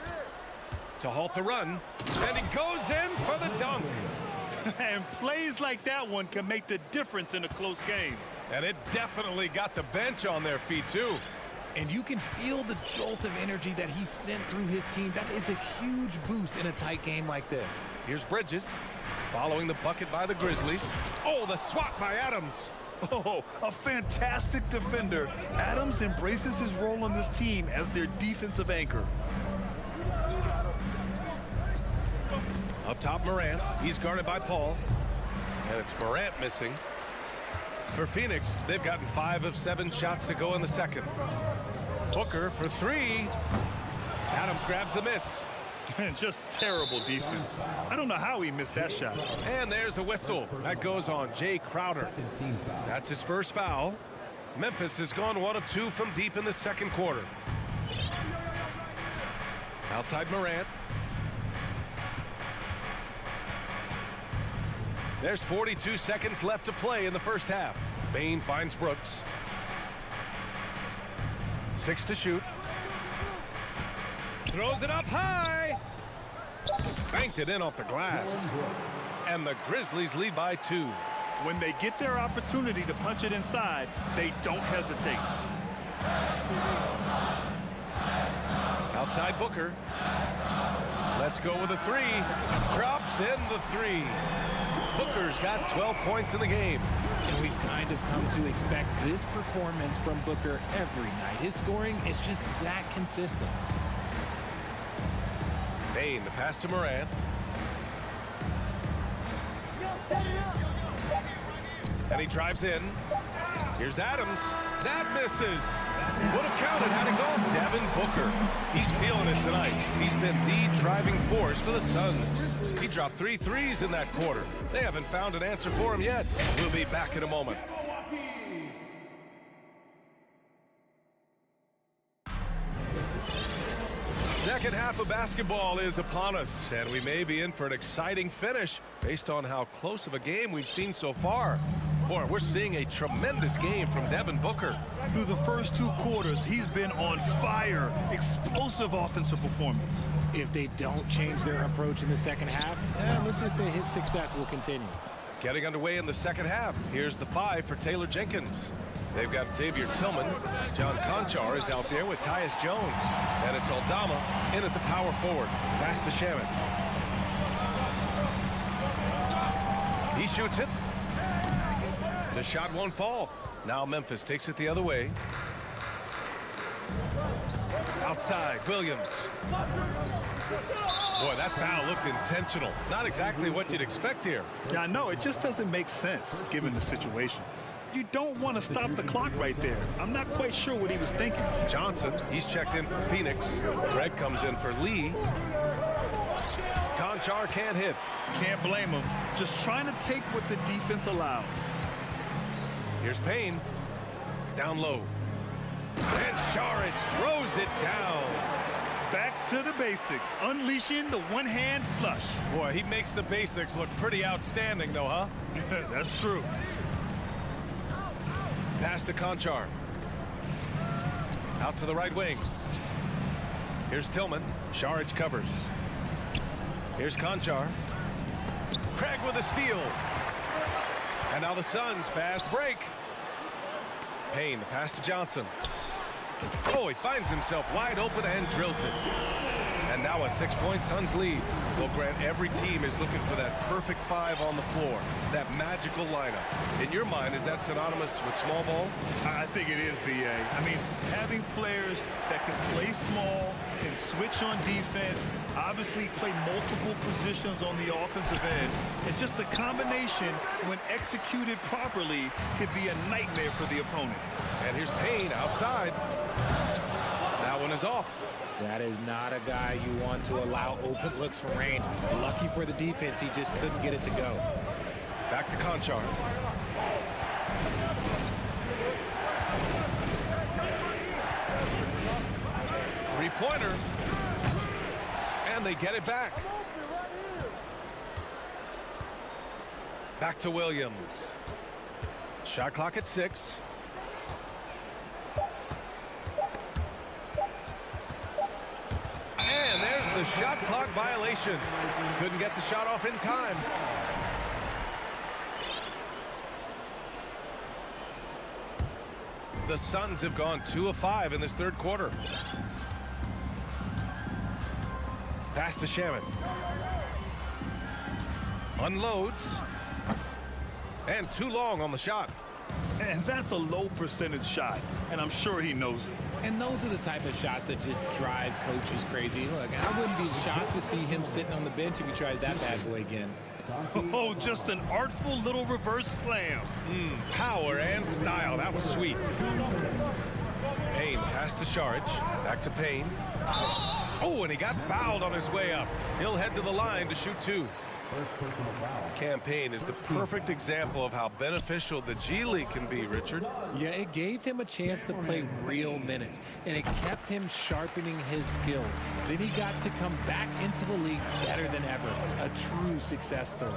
To halt the run, and he goes in for the dunk. And plays like that one can make the difference in a close game. And it definitely got the bench on their feet, too. And you can feel the jolt of energy that he sent through his team. That is a huge boost in a tight game like this. Here's Bridges, following the bucket by the Grizzlies. Oh, the swat by Adams. Oh, a fantastic defender. Adams embraces his role on this team as their defensive anchor. Up top, Morant. He's guarded by Paul. And it's Morant missing. For Phoenix, they've gotten 5 of 7 shots to go in the second. Booker for 3. Adams grabs the miss. Just terrible defense. I don't know how he missed that shot. And there's a whistle. That goes on Jay Crowder. That's his first foul. Memphis has gone 1 of 2 from deep in the second quarter. Outside Morant. There's 42 seconds left to play in the first half. Bane finds Brooks. 6 to shoot. Throws it up high. Banked it in off the glass. And the Grizzlies lead by 2. When they get their opportunity to punch it inside, they don't hesitate. Outside Booker. Let's go with a 3. Drops in the 3. Booker's got 12 points in the game. And we've kind of come to expect this performance from Booker every night. His scoring is just that consistent. Bane, the pass to Morant. And he drives in. Here's Adams. That misses. Would have counted had it gone. Devin Booker. He's feeling it tonight. He's been the driving force for the Suns. He dropped 3 threes in that quarter. They haven't found an answer for him yet. We'll be back in a moment. Second half of basketball is upon us, and we may be in for an exciting finish based on how close of a game we've seen so far. Boy, we're seeing a tremendous game from Devin Booker. Through the first 2 quarters, he's been on fire. Explosive offensive performance. If they don't change their approach in the second half, let's just say his success will continue. Getting underway in the second half. Here's the 5 for Taylor Jenkins. They've got Xavier Tillman. John Conchar is out there with Tyus Jones. And it's Aldama in at the power forward. Pass to Shaman. He shoots it. The shot won't fall. Now Memphis takes it the other way. Outside, Williams. Boy, that foul looked intentional. Not exactly what you'd expect here. Yeah, I know. It just doesn't make sense given the situation. You don't want to stop the clock right there. I'm not quite sure what he was thinking. Johnson, he's checked in for Phoenix. Greg comes in for Lee. Conchar can't hit. Can't blame him. Just trying to take what the defense allows. Here's Payne. Down low. And Saric throws it down. Back to the basics. Unleashing the one-hand flush. Boy, he makes the basics look pretty outstanding, though, huh? That's true. Pass to Conchar. Out to the right wing. Here's Tillman. Saric covers. Here's Conchar. Craig with a steal. And now the Suns fast break. Payne, the pass to Johnson. Oh, he finds himself wide open and drills it. And now a 6-point Suns lead. Well, Grant, every team is looking for that perfect 5 on the floor, that magical lineup. In your mind, is that synonymous with small ball? I think it is, B.A. I mean, having players that can play small, can switch on defense, obviously play multiple positions on the offensive end. It's just a combination, when executed properly, could be a nightmare for the opponent. And here's Payne outside. That one is off. That is not a guy you want to allow open looks from range. Lucky for the defense, he just couldn't get it to go. Back to Conchar. Three-pointer. And they get it back. Back to Williams. Shot clock at 6. The shot clock violation. Couldn't get the shot off in time. The Suns have gone 2 of 5 in this third quarter. Pass to Shaman. Unloads. And too long on the shot. And that's a low percentage shot, and I'm sure he knows it. And those are the type of shots that just drive coaches crazy. Look, I wouldn't be shocked to see him sitting on the bench if he tries that bad boy again. Oh, just an artful little reverse slam. Power and style. That was sweet. Payne pass to Sharge. Back to Payne. Oh, and he got fouled on his way up. He'll head to the line to shoot 2. Campaign is the perfect example of how beneficial the G League can be, Richard. Yeah, it gave him a chance to play real minutes, and it kept him sharpening his skill. Then he got to come back into the league better than ever. A true success story.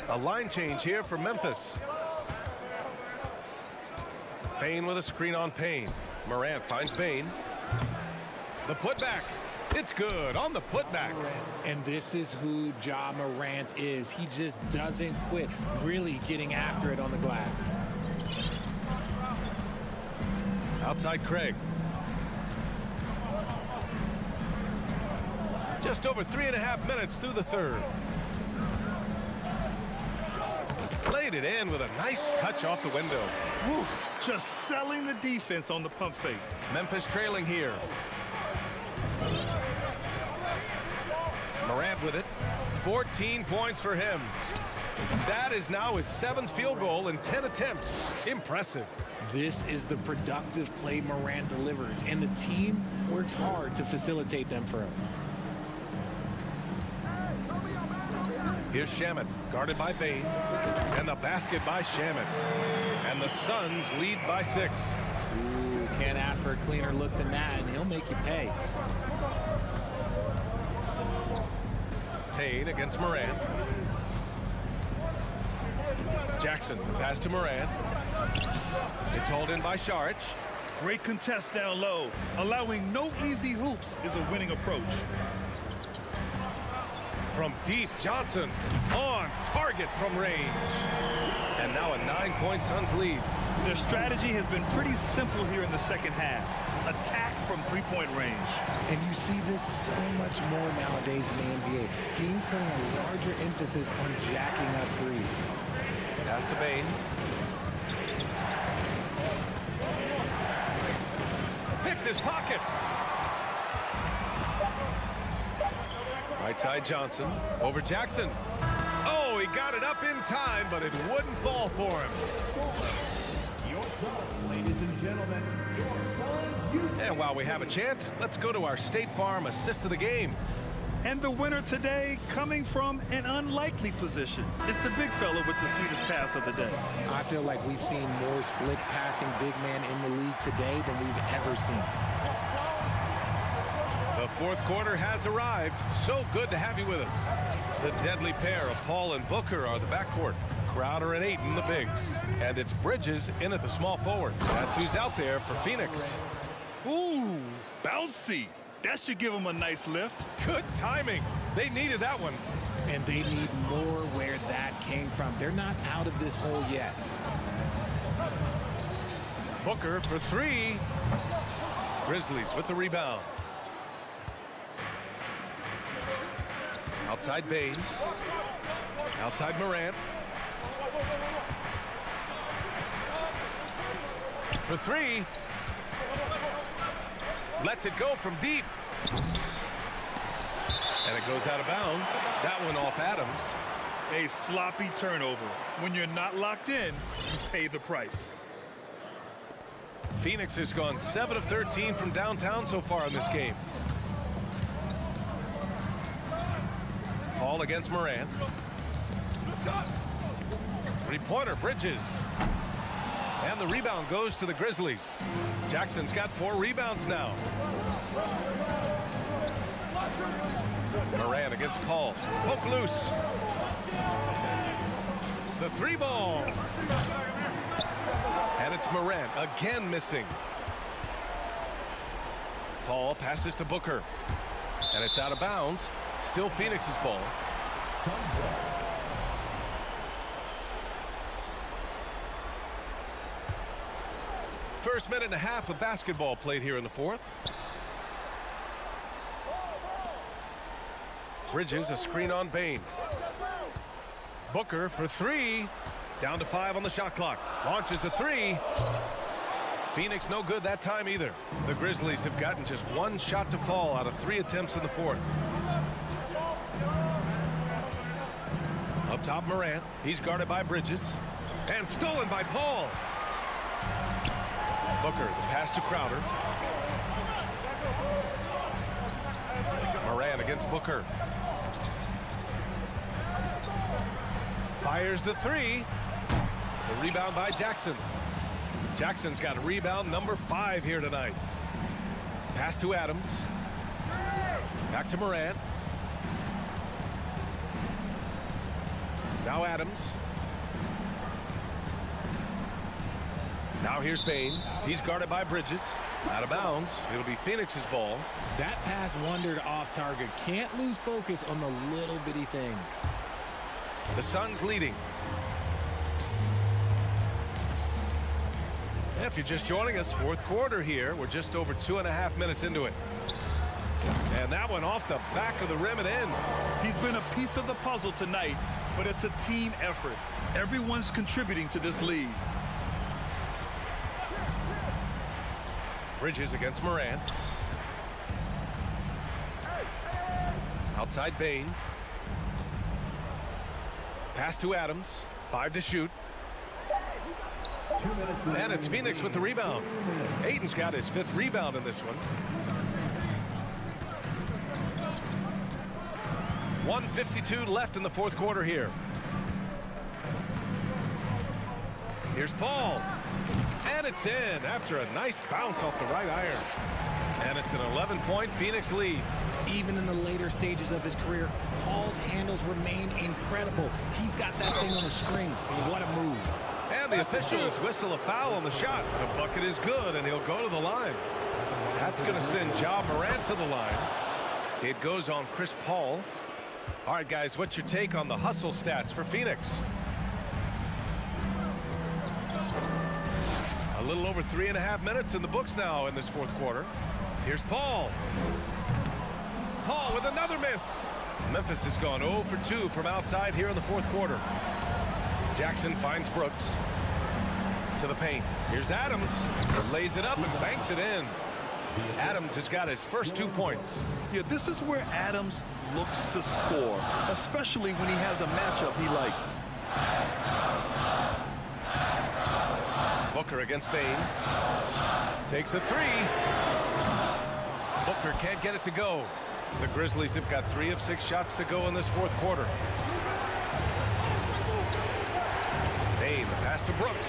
A line change here for Memphis. Payne with a screen on Payne. Morant finds Payne. The putback. It's good on the putback. And this is who Ja Morant is. He just doesn't quit, really getting after it on the glass. Outside Craig. Just over 3.5 minutes through the third. Played it in with a nice touch off the window. Woof, just selling the defense on the pump fake. Memphis trailing here. Morant with it. 14 points for him. That is now his 7th field goal in 10 attempts. Impressive. This is the productive play Morant delivers, and the team works hard to facilitate them for him. Here's Shaman, guarded by Bain, and the basket by Shaman. And the Suns lead by 6. Ooh, can't ask for a cleaner look than that, and he'll make you pay. Payne against Morant. Jackson, pass to Morant. It's hauled in by Sharge. Great contest down low. Allowing no easy hoops is a winning approach. From deep, Johnson on target from range. And now a 9-point Suns lead. Their strategy has been pretty simple here in the second half. Attack from 3-point range. And you see this so much more nowadays in the NBA. Teams putting a larger emphasis on jacking up threes. Pass to Bain. Picked his pocket. Right side Johnson over Jackson. Oh, he got it up in time, but it wouldn't fall for him. Ladies and gentlemen, and while we have a chance, let's go to our State Farm assist of the game. And the winner today coming from an unlikely position. It's the big fella with the sweetest pass of the day. I feel like we've seen more slick passing big men in the league today than we've ever seen. The fourth quarter has arrived. So good to have you with us. The deadly pair of Paul and Booker are the backcourt. Crowder and Ayton the bigs. And it's Bridges in at the small forward. That's who's out there for Phoenix. Ooh, bouncy. That should give them a nice lift. Good timing. They needed that one. And they need more where that came from. They're not out of this hole yet. Booker for 3. Grizzlies with the rebound. Outside Bain. Outside Morant. For 3. Lets it go from deep. And it goes out of bounds. That one off Adams. A sloppy turnover. When you're not locked in, you pay the price. Phoenix has gone 7 of 13 from downtown so far in this game. Paul against Morant. 3-pointer, Bridges. And the rebound goes to the Grizzlies. Jackson's got 4 rebounds now. Morant against Paul. Poke loose. The 3-ball. And it's Morant again missing. Paul passes to Booker. And it's out of bounds. Still Phoenix's ball. First minute and a half of basketball played here in the fourth. Bridges, a screen on Bain. Booker for three. Down to 5 on the shot clock. Launches a three. Phoenix no good that time either. The Grizzlies have gotten just one shot to fall out of 3 attempts in the fourth. Up top, Morant. He's guarded by Bridges. And stolen by Paul. Booker, the pass to Crowder. Morant against Booker. Fires the three. The rebound by Jackson. Jackson's got a rebound number 5 here tonight. Pass to Adams. Back to Morant. Now Adams. Now here's Bain. He's guarded by Bridges. Out of bounds. It'll be Phoenix's ball. That pass wandered off target. Can't lose focus on the little bitty things. The Suns leading. If you're just joining us, fourth quarter here. We're just over 2.5 minutes into it. And that one off the back of the rim and in. He's been a piece of the puzzle tonight, but it's a team effort. Everyone's contributing to this lead. Bridges against Morant. Outside Bain. Pass to Adams. 5 to shoot. And it's Phoenix with the rebound. Ayton's got his 5th rebound in this one. 1:52 left in the fourth quarter here. Here's Paul. And it's in after a nice bounce off the right iron. And it's an 11-point Phoenix lead. Even in the later stages of his career, Paul's handles remain incredible. He's got that thing on a string. What a move. And the officials whistle a foul on the shot. The bucket is good, and he'll go to the line. That's going to send Ja Morant to the line. It goes on Chris Paul. All right, guys, what's your take on the hustle stats for Phoenix? A little over 3.5 minutes in the books now in this fourth quarter. Here's Paul. Paul with another miss. Memphis has gone 0 for 2 from outside here in the fourth quarter. Jackson finds Brooks to the paint. Here's Adams. Lays it up and banks it in. Adams has got his first 2 points. Yeah, this is where Adams looks to score, especially when he has a matchup he likes. Booker against Bain. Takes a three. Booker can't get it to go. The Grizzlies have got 3 of 6 shots to go in this fourth quarter. Bain, the pass to Brooks.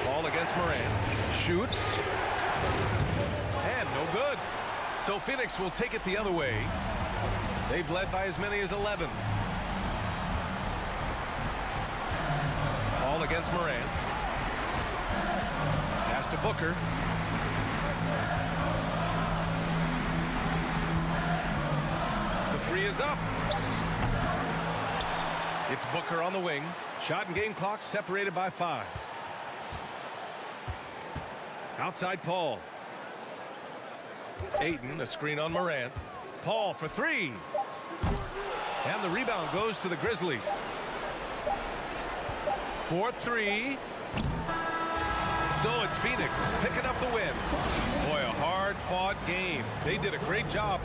Ball against Morant. Shoots. And no good. So Phoenix will take it the other way. They've led by as many as 11. Ball against Morant. Pass to Booker. The three is up. It's Booker on the wing. Shot and game clock separated by 5. Outside Paul. Ayton, a screen on Morant. Paul for 3. And the rebound goes to the Grizzlies. 4-3. So it's Phoenix picking up the win. Boy, a hard-fought game. They did a great job.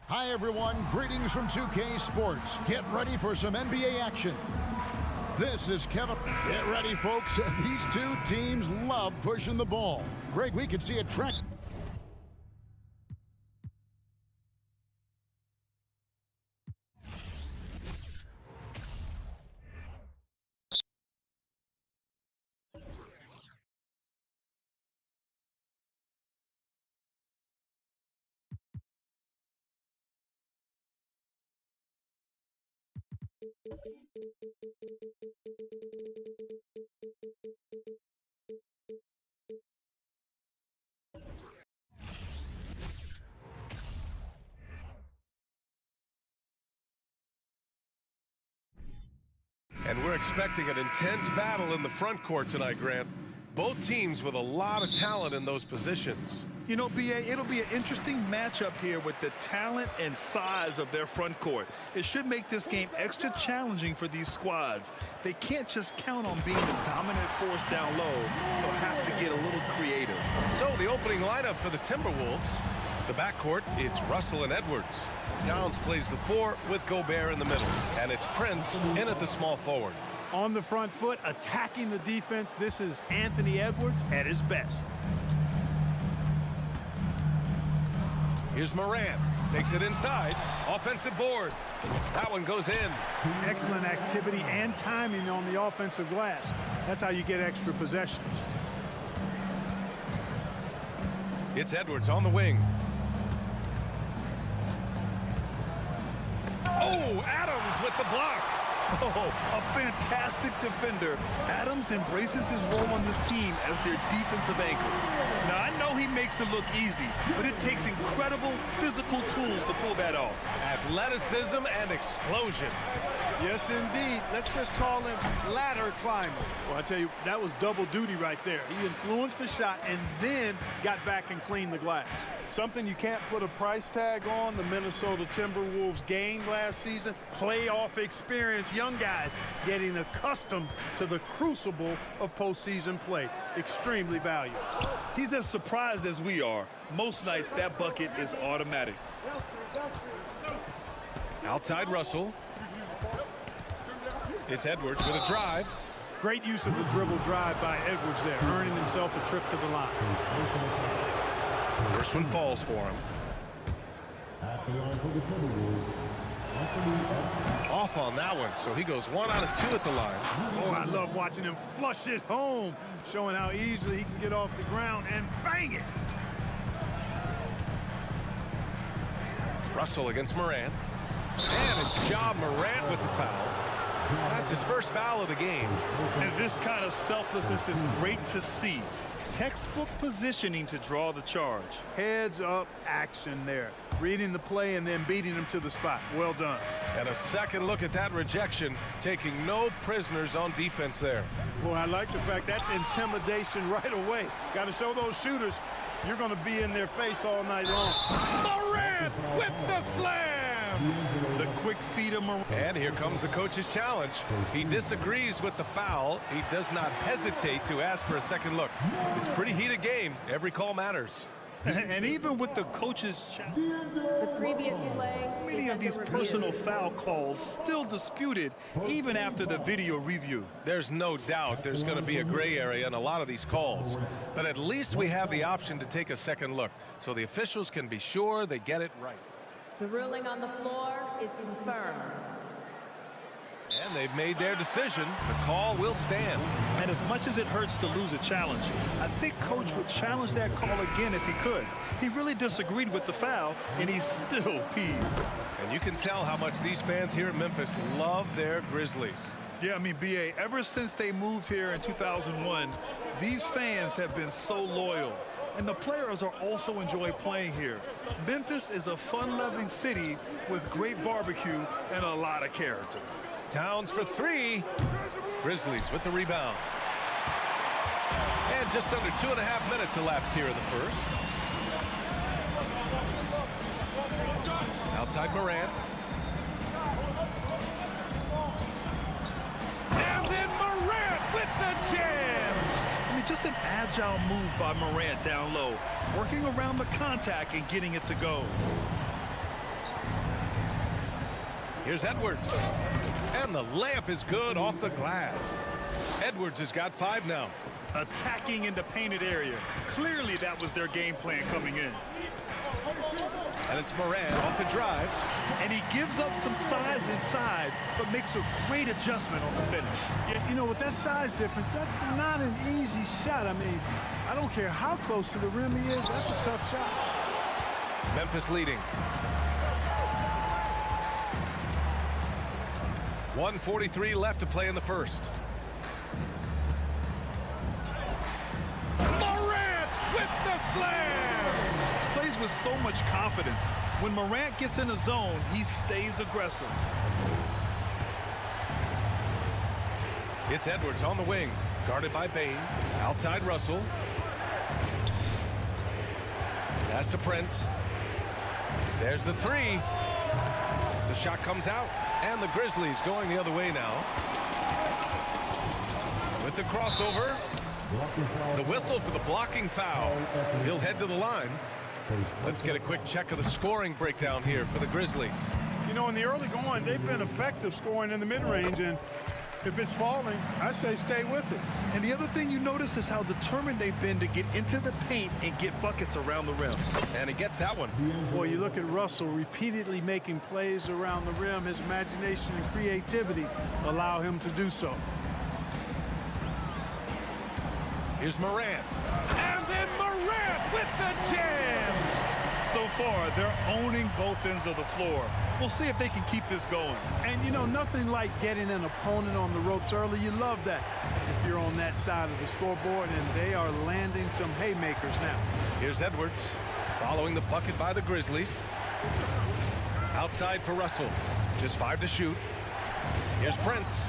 Hi, everyone. Greetings from 2K Sports. Get ready for some NBA action. This is Kevin. Get ready, folks. These two teams love pushing the ball. Greg, we could see a track. And we're expecting an intense battle in the front court tonight, Grant. Both teams with a lot of talent in those positions. You know, B.A., it'll be an interesting matchup here with the talent and size of their front court. It should make this game extra challenging for these squads. They can't just count on being the dominant force down low. They'll have to get a little creative. So the opening lineup for the Timberwolves. The backcourt, it's Russell and Edwards. Towns plays the 4 with Gobert in the middle. And it's Prince in at the small forward. On the front foot, attacking the defense, this is Anthony Edwards at his best. Here's Morant. Takes it inside. Offensive board. That one goes in. Excellent activity and timing on the offensive glass. That's how you get extra possessions. It's Edwards on the wing. Oh, Adams with the block. Oh, a fantastic defender. Adams embraces his role on this team as their defensive anchor. Now, I know he makes it look easy, but it takes incredible physical tools to pull that off. Athleticism and explosion. Yes, indeed. Let's just call him ladder climber. Well, I tell you, that was double duty right there. He influenced the shot and then got back and cleaned the glass. Something you can't put a price tag on, the Minnesota Timberwolves gained last season. Playoff experience, young guys getting accustomed to the crucible of postseason play. Extremely valuable. He's as surprised as we are. Most nights, that bucket is automatic. Outside Russell. It's Edwards with a drive. Great use of the dribble drive by Edwards there, earning himself a trip to the line. First one falls for him. Off on that one, so he goes 1 out of 2 at the line. Oh, I love watching him flush it home, showing how easily he can get off the ground and bang it. Russell against Morant. And it's Ja Morant with the foul. That's his first foul of the game. And this kind of selflessness is great to see. Textbook positioning to draw the charge. Heads up action there. Reading the play and then beating him to the spot. Well done. And a second look at that rejection, taking no prisoners on defense there. Boy, I like the fact that's intimidation right away. Got to show those shooters you're going to be in their face all night long. Morant with the slam! The quick feed of Morant. And here comes the coach's challenge. He disagrees with the foul. He does not hesitate to ask for a second look. It's a pretty heated game. Every call matters. And even with the coach's challenge, the previous play, many of these personal foul calls still disputed even after the video review. There's no doubt there's going to be a gray area in a lot of these calls. But at least we have the option to take a second look, so the officials can be sure they get it right. The ruling on the floor is confirmed. And they've made their decision. The call will stand. And as much as it hurts to lose a challenge, I think Coach would challenge that call again if he could. He really disagreed with the foul, and he's still peeved. And you can tell how much these fans here in Memphis love their Grizzlies. Yeah, I mean, B.A., ever since they moved here in 2001, these fans have been so loyal. And the players are also enjoy playing here. Memphis is a fun-loving city with great barbecue and a lot of character. Towns for 3. Grizzlies with the rebound. And just under 2.5 minutes elapsed here in the first. Outside Morant. And then Morant with the jam. I mean, just an agile move by Morant down low, working around the contact and getting it to go. Here's Edwards. And the layup is good off the glass. Edwards has got 5 now. Attacking in the painted area. Clearly that was their game plan coming in. And it's Moran off the drive. And he gives up some size inside, but makes a great adjustment on the finish. Yeah, you know, with that size difference, that's not an easy shot. I mean, I don't care how close to the rim he is, that's a tough shot. Memphis leading. 1:43 left to play in the first. Morant with the slam! Plays with so much confidence. When Morant gets in a zone, he stays aggressive. It's Edwards on the wing, guarded by Bain. Outside Russell. Pass to Prince. There's the 3. The shot comes out, and the Grizzlies going the other way now. With the crossover. The whistle for the blocking foul. He'll head to the line. Let's get a quick check of the scoring breakdown here for the Grizzlies. You know, in the early going, they've been effective scoring in the mid-range, and if it's falling, I say stay with it. And the other thing you notice is how determined they've been to get into the paint and get buckets around the rim. And he gets that one. Boy, you look at Russell repeatedly making plays around the rim. His imagination and creativity allow him to do so. Here's Morant. And then Morant with the jam! So far, they're owning both ends of the floor. We'll see if they can keep this going. And, you know, nothing like getting an opponent on the ropes early. You love that if you're on that side of the scoreboard, and they are landing some haymakers now. Here's Edwards following the bucket by the Grizzlies. Outside for Russell. Just 5 to shoot. Here's Prince.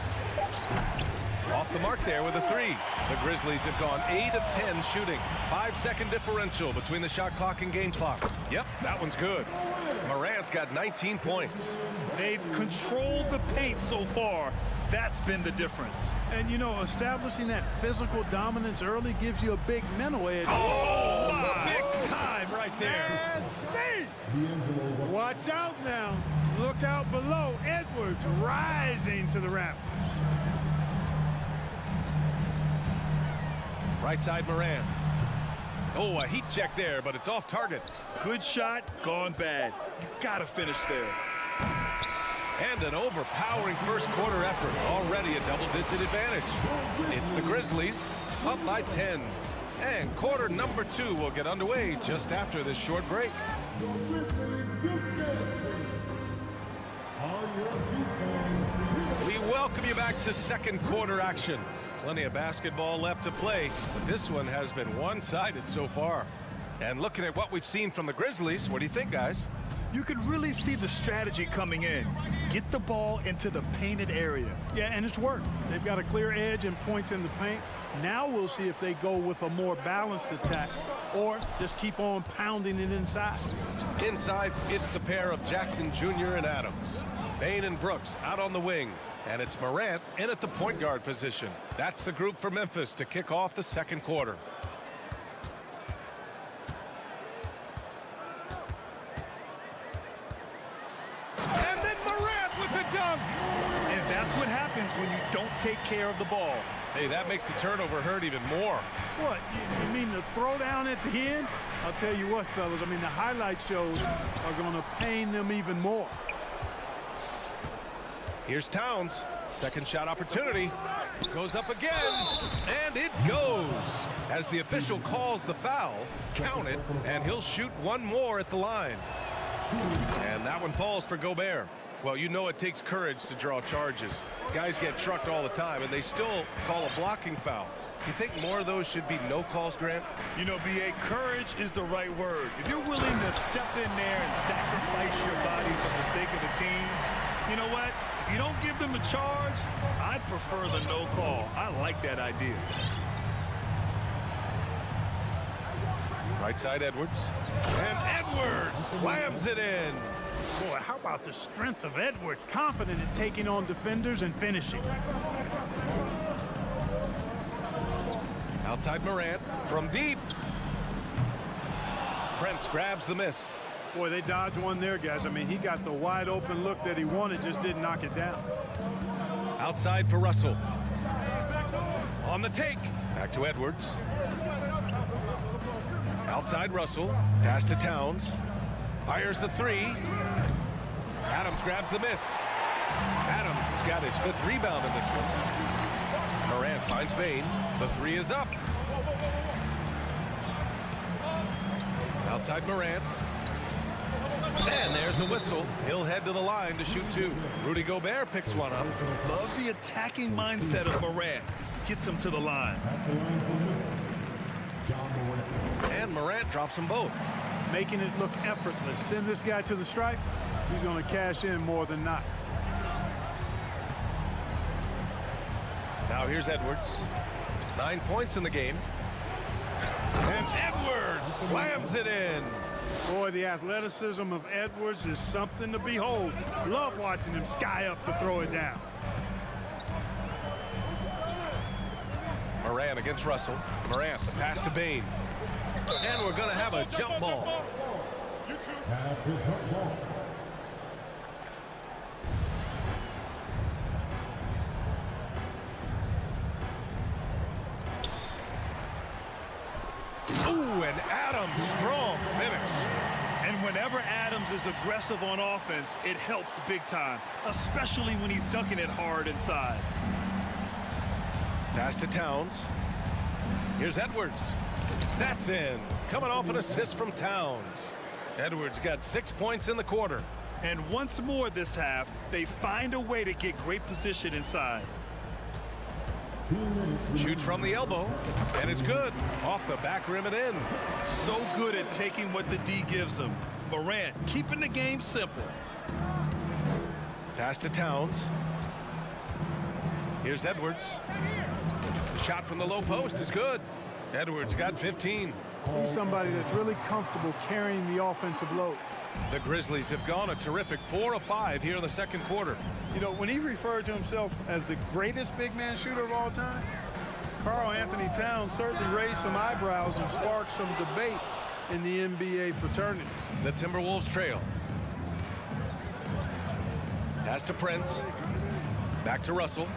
Off the mark there with a 3. The Grizzlies have gone 8 of 10 shooting. 5-second differential between the shot clock and game clock. Yep, that one's good. Morant's got 19 points. They've controlled the paint so far. That's been the difference. And, you know, establishing that physical dominance early gives you a big mental edge. Oh, big time right there. Yes, watch out now. Look out below. Edwards rising to the raft. Right side Moran. Oh, a heat check there, but it's off target. Good shot, gone bad. You gotta finish there. And an overpowering first quarter effort. Already a double-digit advantage. It's the Grizzlies up by 10. And quarter number 2 will get underway just after this short break. We welcome you back to second quarter action. Plenty of basketball left to play, but this one has been one-sided so far. And looking at what we've seen from the Grizzlies, what do you think, guys? You could really see the strategy coming in. Get the ball into the painted area. Yeah, and it's worked. They've got a clear edge and points in the paint. Now we'll see if they go with a more balanced attack or just keep on pounding it inside. Inside, it's the pair of Jackson Jr. and Adams. Bain and Brooks out on the wing. And it's Morant in at the point guard position. That's the group for Memphis to kick off the second quarter. And then Morant with the dunk. And that's what happens when you don't take care of the ball. Hey, that makes the turnover hurt even more. What, you mean the throwdown at the end? I'll tell you what, fellas, I mean, the highlight shows are going to pain them even more. Here's Towns. Second shot opportunity. Goes up again. And it goes. As the official calls the foul, count it, and he'll shoot one more at the line. And that one falls for Gobert. Well, you know it takes courage to draw charges. Guys get trucked all the time, and they still call a blocking foul. You think more of those should be no calls, Grant? You know, B.A., courage is the right word. If you're willing to step in there and sacrifice your body for the sake of the team, you know what? If you don't give them a charge, I'd prefer the no call. I like that idea. Right side Edwards. And Edwards slams it in. Boy, how about the strength of Edwards? Confident in taking on defenders and finishing. Outside Morant from deep. Prince grabs the miss. Boy, they dodged one there, guys. I mean, he got the wide open look that he wanted, just didn't knock it down. Outside for Russell. On the take. Back to Edwards. Outside Russell. Pass to Towns. Fires the three. Adams grabs the miss. Adams has got his 5th rebound in this one. Morant finds Bain. The three is up. Outside Morant. And there's the whistle. He'll head to the line to shoot 2. Rudy Gobert picks one up. Love the attacking mindset of Morant. Gets him to the line. And Morant drops them both. Making it look effortless. Send this guy to the stripe. He's going to cash in more than not. Now here's Edwards. 9 points in the game. And Edwards slams it in. Boy, the athleticism of Edwards is something to behold. Love watching him sky up to throw it down. Morant against Russell. Morant, the pass to Bain. And we're going to have a jump ball. That's a jump ball. Ooh, and Adams, strong finish. And whenever Adams is aggressive on offense, it helps big time, especially when he's dunking it hard inside. Pass to Towns. Here's Edwards. That's in. Coming off an assist from Towns. Edwards got 6 points in the quarter. And once more this half, they find a way to get great position inside. Shoots from the elbow, and it's good. Off the back rim and in. So good at taking what the D gives him. Morant keeping the game simple. Pass to Towns. Here's Edwards. The shot from the low post is good. Edwards got 15. He's somebody that's really comfortable carrying the offensive load. The Grizzlies have gone a terrific 4 of 5 here in the second quarter. You know, when he referred to himself as the greatest big man shooter of all time, Karl Anthony Towns certainly raised some eyebrows and sparked some debate in the NBA fraternity. The Timberwolves trail. Pass to Prince. Back to Russell.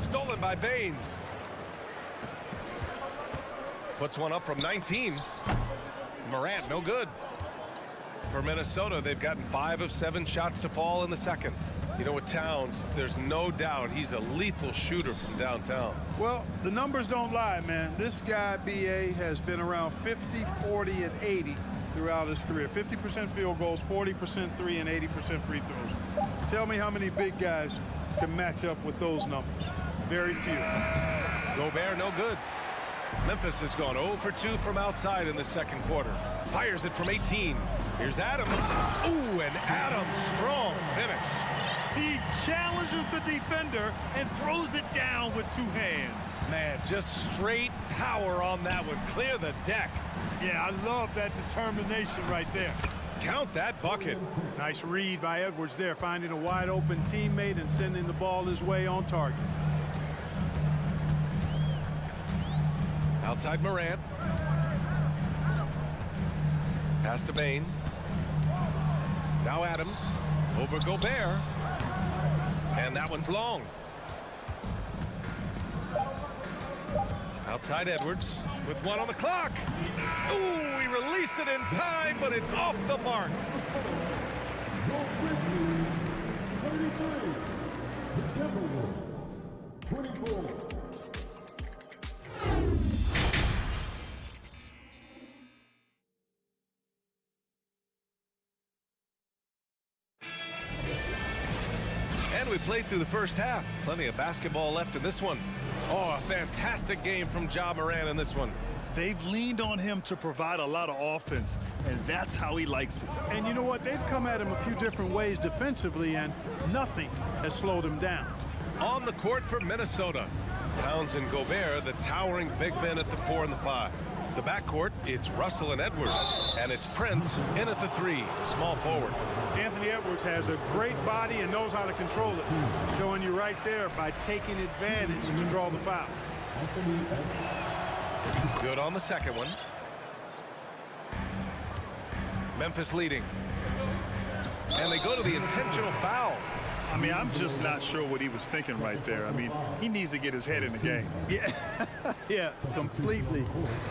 Stolen by Bain. Puts one up from 19. Morant, no good. For Minnesota, they've gotten 5 of 7 shots to fall in the second. You know, with Towns, there's no doubt he's a lethal shooter from downtown. Well, the numbers don't lie, man. This guy, B.A., has been around 50, 40, and 80 throughout his career. 50% field goals, 40% three, and 80% free throws. Tell me how many big guys can match up with those numbers. Very few. Gobert, no good. Memphis has gone 0 for 2 from outside in the second quarter. Fires it from 18. Here's Adams. Ooh, and Adams, strong finish. He challenges the defender and throws it down with 2 hands. Man, just straight power on that one. Clear the deck. Yeah, I love that determination right there. Count that bucket. Nice read by Edwards there, finding a wide open teammate and sending the ball his way on target. Outside Morant. Pass to Bain. Now Adams over Gobert. And that one's long. Outside Edwards with 1 on the clock. Ooh, he released it in time, but it's off the mark. The Timberwolves, 24. And we played through the first half. Plenty of basketball left in this one. Oh, a fantastic game from Ja Morant in this one. They've leaned on him to provide a lot of offense, and that's how he likes it. And you know what? They've come at him a few different ways defensively, and nothing has slowed him down. On the court for Minnesota, Towns and Gobert, the towering big men at the 4 and the 5. The backcourt, it's Russell and Edwards, and it's Prince in at the 3, small forward. Anthony Edwards has a great body and knows how to control it, showing you right there by taking advantage to draw the foul. Good on the second one. Memphis leading. And they go to the intentional foul. I mean, I'm just not sure what he was thinking right there. I mean, he needs to get his head in the game. Yeah, yeah, completely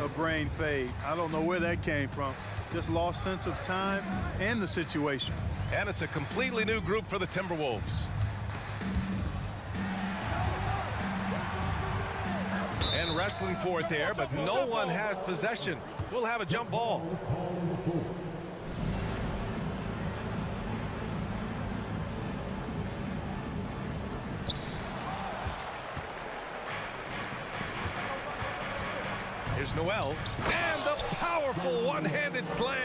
a brain fade. I don't know where that came from. Just lost sense of time and the situation. And it's a completely new group for the Timberwolves. And wrestling for it there, but no one has possession. We'll have a jump ball. Here's Noel, and the powerful one-handed slam.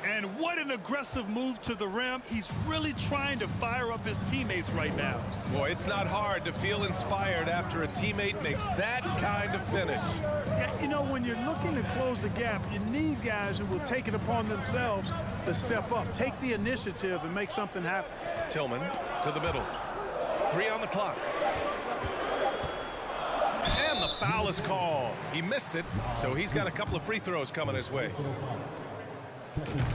And what an aggressive move to the rim. He's really trying to fire up his teammates right now. Boy, it's not hard to feel inspired after a teammate makes that kind of finish. Yeah, you know, when you're looking to close the gap, you need guys who will take it upon themselves to step up, take the initiative, and make something happen. Tillman to the middle. 3 on the clock. And the foul is called. He missed it, so he's got a couple of free throws coming his way.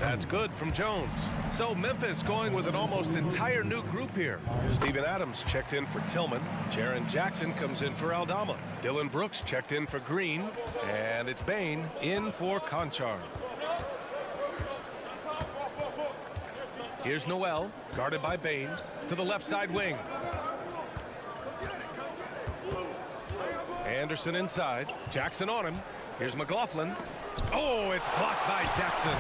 That's good from Jones. So Memphis going with an almost entire new group here. Steven Adams checked in for Tillman. Jaren Jackson comes in for Aldama. Dylan Brooks checked in for Green. And it's Bain in for Conchar. Here's Noel, guarded by Bain, to the left side wing. Anderson inside. Jackson on him. Here's McLaughlin. Oh, it's blocked by Jackson.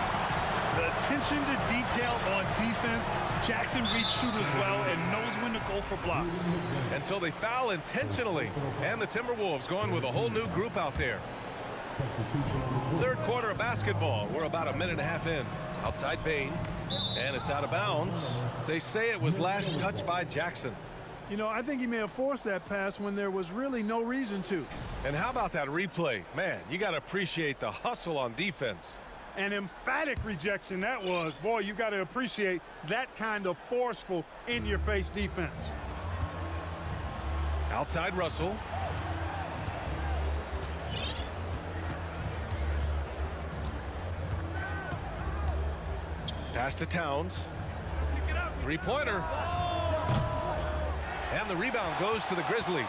The attention to detail on defense. Jackson reads shooters well and knows when to go for blocks. And so they foul intentionally. And the Timberwolves going with a whole new group out there. Third quarter of basketball. We're about a minute and a half in. Outside Bain. And it's out of bounds. They say it was last touched by Jackson. You know, I think he may have forced that pass when there was really no reason to. And how about that replay? Man, you got to appreciate the hustle on defense. An emphatic rejection that was. Boy, you got to appreciate that kind of forceful, in-your-face defense. Outside Russell. Pass to Towns. Three-pointer. And the rebound goes to the Grizzlies.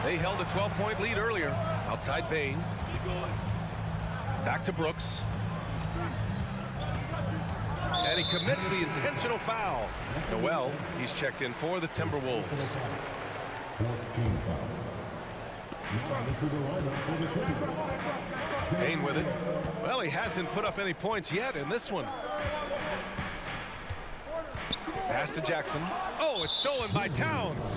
They held a 12-point lead earlier. Outside Bain. Back to Brooks. And he commits the intentional foul. Noel, he's checked in for the Timberwolves. Bain with it. Well, he hasn't put up any points yet in this one. Pass to Jackson. Oh, it's stolen by Towns.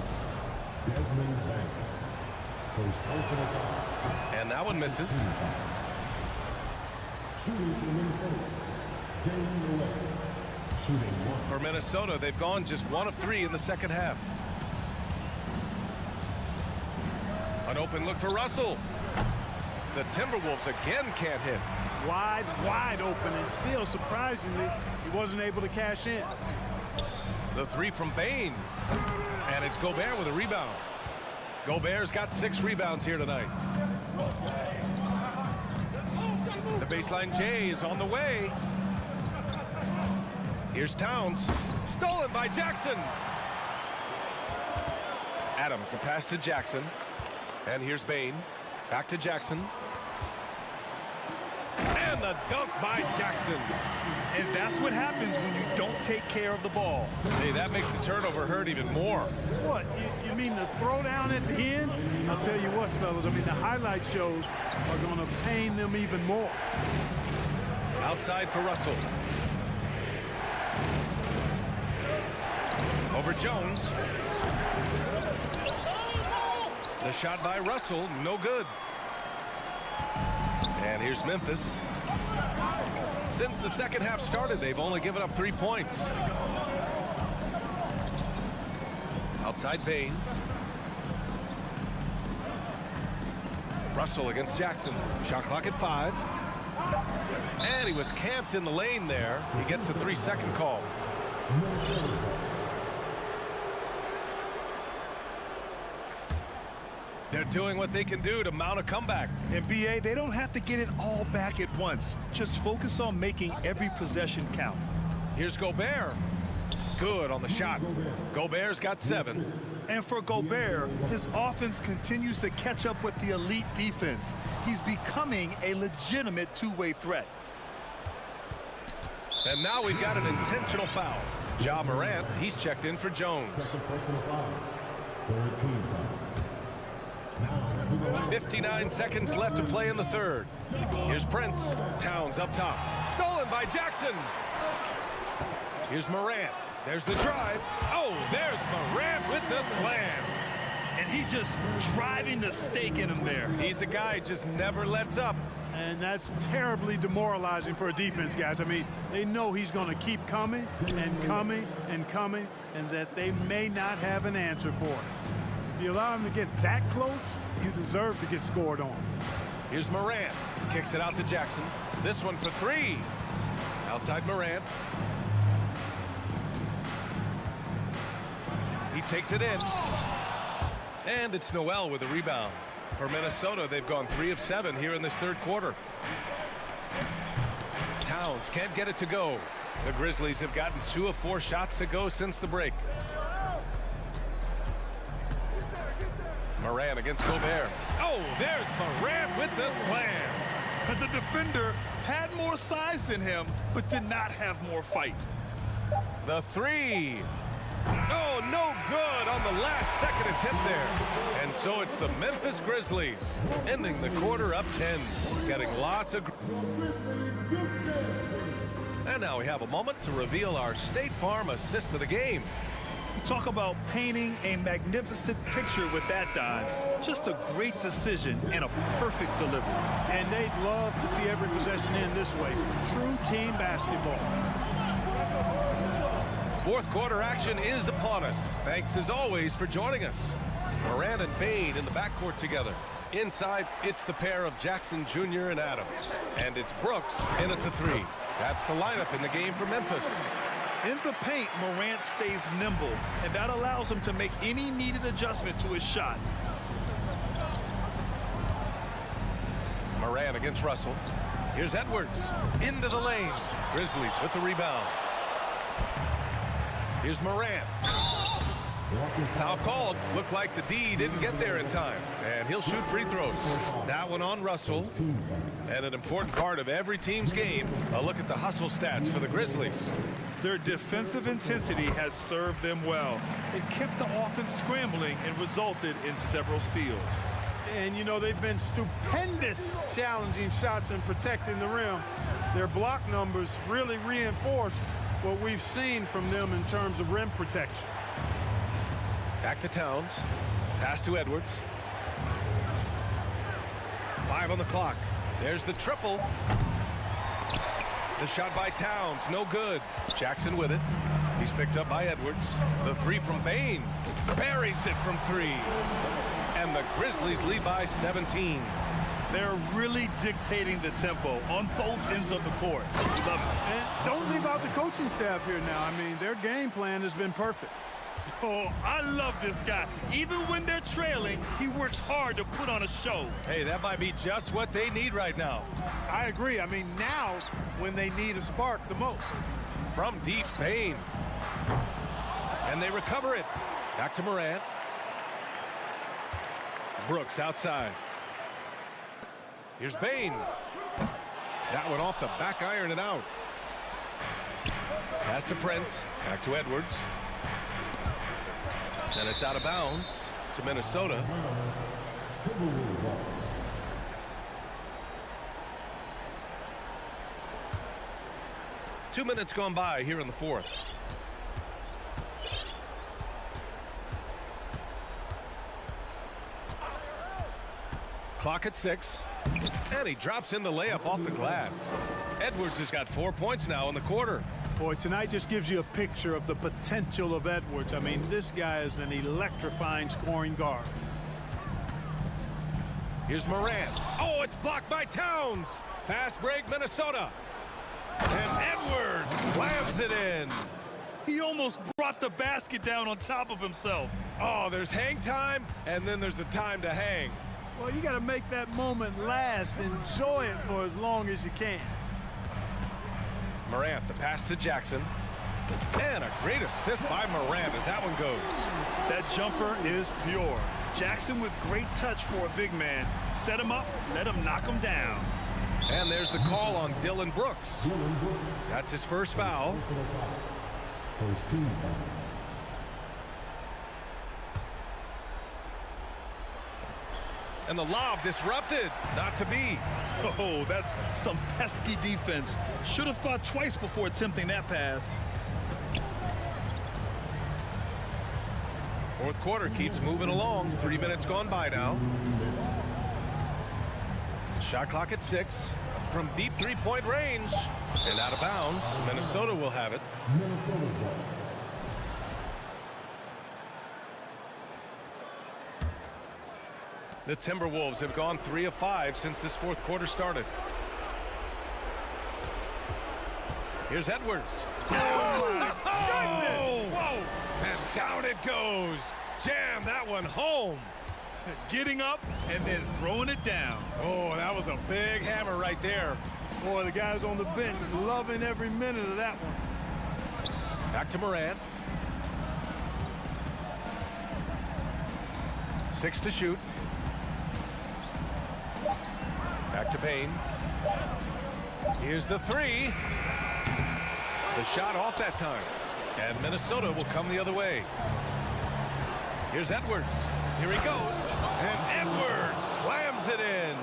And that one misses. For Minnesota, they've gone just 1 of 3 in the second half. An open look for Russell. The Timberwolves again can't hit. Wide open, and still, surprisingly, he wasn't able to cash in. The 3 from Bain. And it's Gobert with a rebound. Gobert's got 6 rebounds here tonight. The baseline J is on the way. Here's Towns. Stolen by Jackson. Adams, the pass to Jackson. And here's Bain. Back to Jackson. And the dunk by Jackson. And that's what happens when you don't take care of the ball. Hey, that makes the turnover hurt even more. What, you mean the throwdown at the end? I'll tell you what, fellas, I mean, the highlight shows are going to pain them even more. Outside for Russell. Over Jones. The shot by Russell, no good. And here's Memphis. Since the second half started, they've only given up 3 points. Outside Bain. Russell against Jackson. Shot clock at 5. And he was camped in the lane there. He gets a 3-second call. They're doing what they can do to mount a comeback. And BA, they don't have to get it all back at once. Just focus on making every possession count. Here's Gobert. Good on the shot. Gobert's got 7. And for Gobert, his offense continues to catch up with the elite defense. He's becoming a legitimate two-way threat. And now we've got an intentional foul. Ja Morant, he's checked in for Jones. 59 seconds left to play in the third. Here's Prince. Towns up top. Stolen by Jackson. Here's Morant. There's the drive. Oh, there's Morant with the slam. And he just driving the stake in him there. He's a guy who just never lets up. And that's terribly demoralizing for a defense, guys. I mean, they know he's going to keep coming and coming and coming, and that they may not have an answer for it. If you allow him to get that close, you deserve to get scored on. Here's Morant. Kicks it out to Jackson. This one for 3. Outside Morant. He takes it in. And it's Noel with a rebound. For Minnesota, they've gone 3 of 7 here in this third quarter. Towns can't get it to go. The Grizzlies have gotten 2 of 4 shots to go since the break. Morant against Gobert. Oh, there's Morant with the slam. But the defender had more size than him, but did not have more fight. The 3. Oh, no good on the last second attempt there. And so it's the Memphis Grizzlies ending the quarter up 10, getting lots of... And now we have a moment to reveal our State Farm assist of the game. Talk about painting a magnificent picture with that dime. Just a great decision and a perfect delivery. And they'd love to see every possession end this way. True team basketball. Fourth quarter action is upon us. Thanks as always for joining us. Morant and Bain in the backcourt together. Inside, it's the pair of Jackson Jr. and Adams. And it's Brooks in at the 3. That's the lineup in the game for Memphis. In the paint, Morant stays nimble, and that allows him to make any needed adjustment to his shot. Morant against Russell. Here's Edwards into the lane. Grizzlies with the rebound. Here's Morant. Foul called. Looked like the D didn't get there in time. And he'll shoot free throws. That one on Russell. And an important part of every team's game, a look at the hustle stats for the Grizzlies. Their defensive intensity has served them well. It kept the offense scrambling and resulted in several steals. And, you know, they've been stupendous challenging shots and protecting the rim. Their block numbers really reinforce what we've seen from them in terms of rim protection. Back to Towns. Pass to Edwards. 5 on the clock. There's the triple. The shot by Towns, no good. Jackson with it. He's picked up by Edwards. The 3 from Bain. Buries it from 3. And the Grizzlies lead by 17. They're really dictating the tempo on both ends of the court. We love it. And don't leave out the coaching staff here now. I mean, their game plan has been perfect. Oh, I love this guy. Even when they're trailing, he works hard to put on a show. Hey, that might be just what they need right now. I agree. I mean, now's when they need a spark the most. From deep, Bain. And they recover it. Back to Morant. Brooks outside. Here's Bain. That one off the back iron and out. Pass to Prince. Back to Edwards. And it's out of bounds to Minnesota. Two minutes gone by here in the fourth. Clock at 6. And he drops in the layup off the glass. Edwards has got 4 points now in the quarter. Boy, tonight just gives you a picture of the potential of Edwards. I mean, this guy is an electrifying scoring guard. Here's Morant. Oh, it's blocked by Towns. Fast break, Minnesota. And Edwards slams it in. He almost brought the basket down on top of himself. Oh, there's hang time, and then there's a time to hang. Well, you got to make that moment last. Enjoy it for as long as you can. Morant, the pass to Jackson. And a great assist by Morant as that one goes. That jumper is pure. Jackson with great touch for a big man. Set him up, let him knock him down. And there's the call on Dylan Brooks. That's his first foul. First team foul. And the lob disrupted. Not to be. Oh, that's some pesky defense. Should have thought twice before attempting that pass. Fourth quarter keeps moving along. 3 minutes gone by now. Shot clock at 6. From deep three-point range. And out of bounds. Minnesota will have it. The Timberwolves have gone 3 of 5 since this fourth quarter started. Here's Edwards. Oh, my goodness. Whoa! And down it goes. Jam that one home. Getting up and then throwing it down. Oh, that was a big hammer right there. Boy, the guys on the bench loving every minute of that one. Back to Morant. 6 to shoot. Back to Payne. Here's the 3. The shot off that time. And Minnesota will come the other way. Here's Edwards. Here he goes. And Edwards slams it in.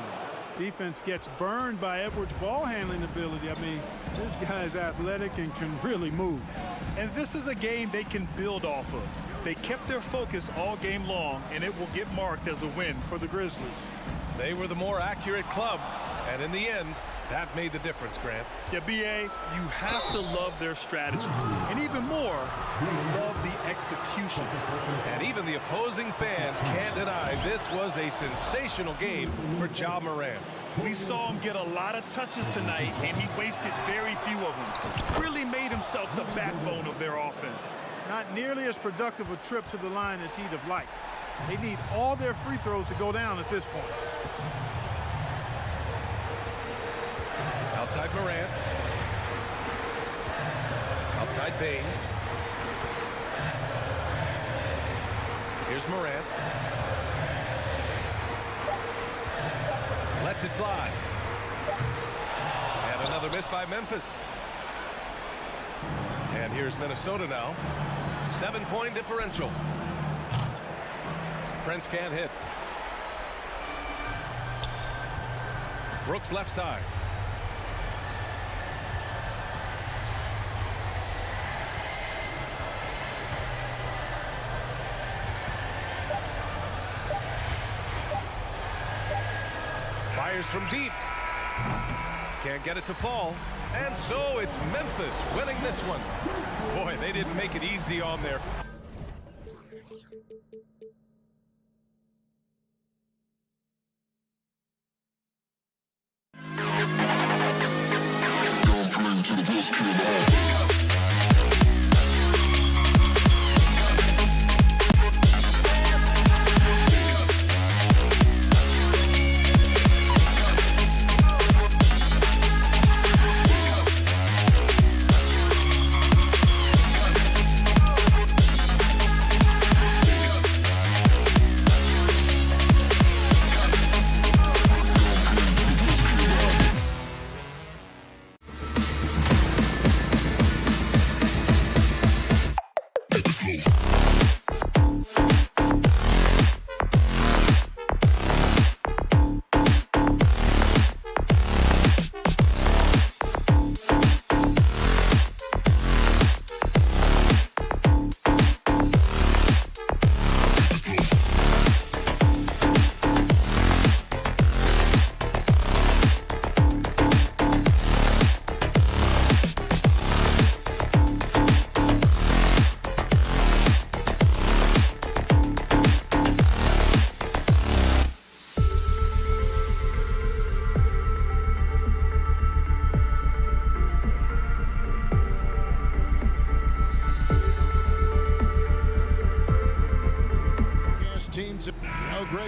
Defense gets burned by Edwards' ball handling ability. I mean, this guy's athletic and can really move. And this is a game they can build off of. They kept their focus all game long, and it will get marked as a win for the Grizzlies. They were the more accurate club, and in the end, that made the difference, Grant. Yeah, B.A., you have to love their strategy. And even more, you love the execution. And even the opposing fans can't deny this was a sensational game for Ja Morant. We saw him get a lot of touches tonight, and he wasted very few of them. Really made himself the backbone of their offense. Not nearly as productive a trip to the line as he'd have liked. They need all their free throws to go down at this point. Outside Morant. Outside Payne. Here's Morant. Lets it fly. And another miss by Memphis. And here's Minnesota now. 7-point differential. Prince can't hit. Brooks left side. Fires from deep. Can't get it to fall. And so it's Memphis winning this one. Boy, they didn't make it easy on their...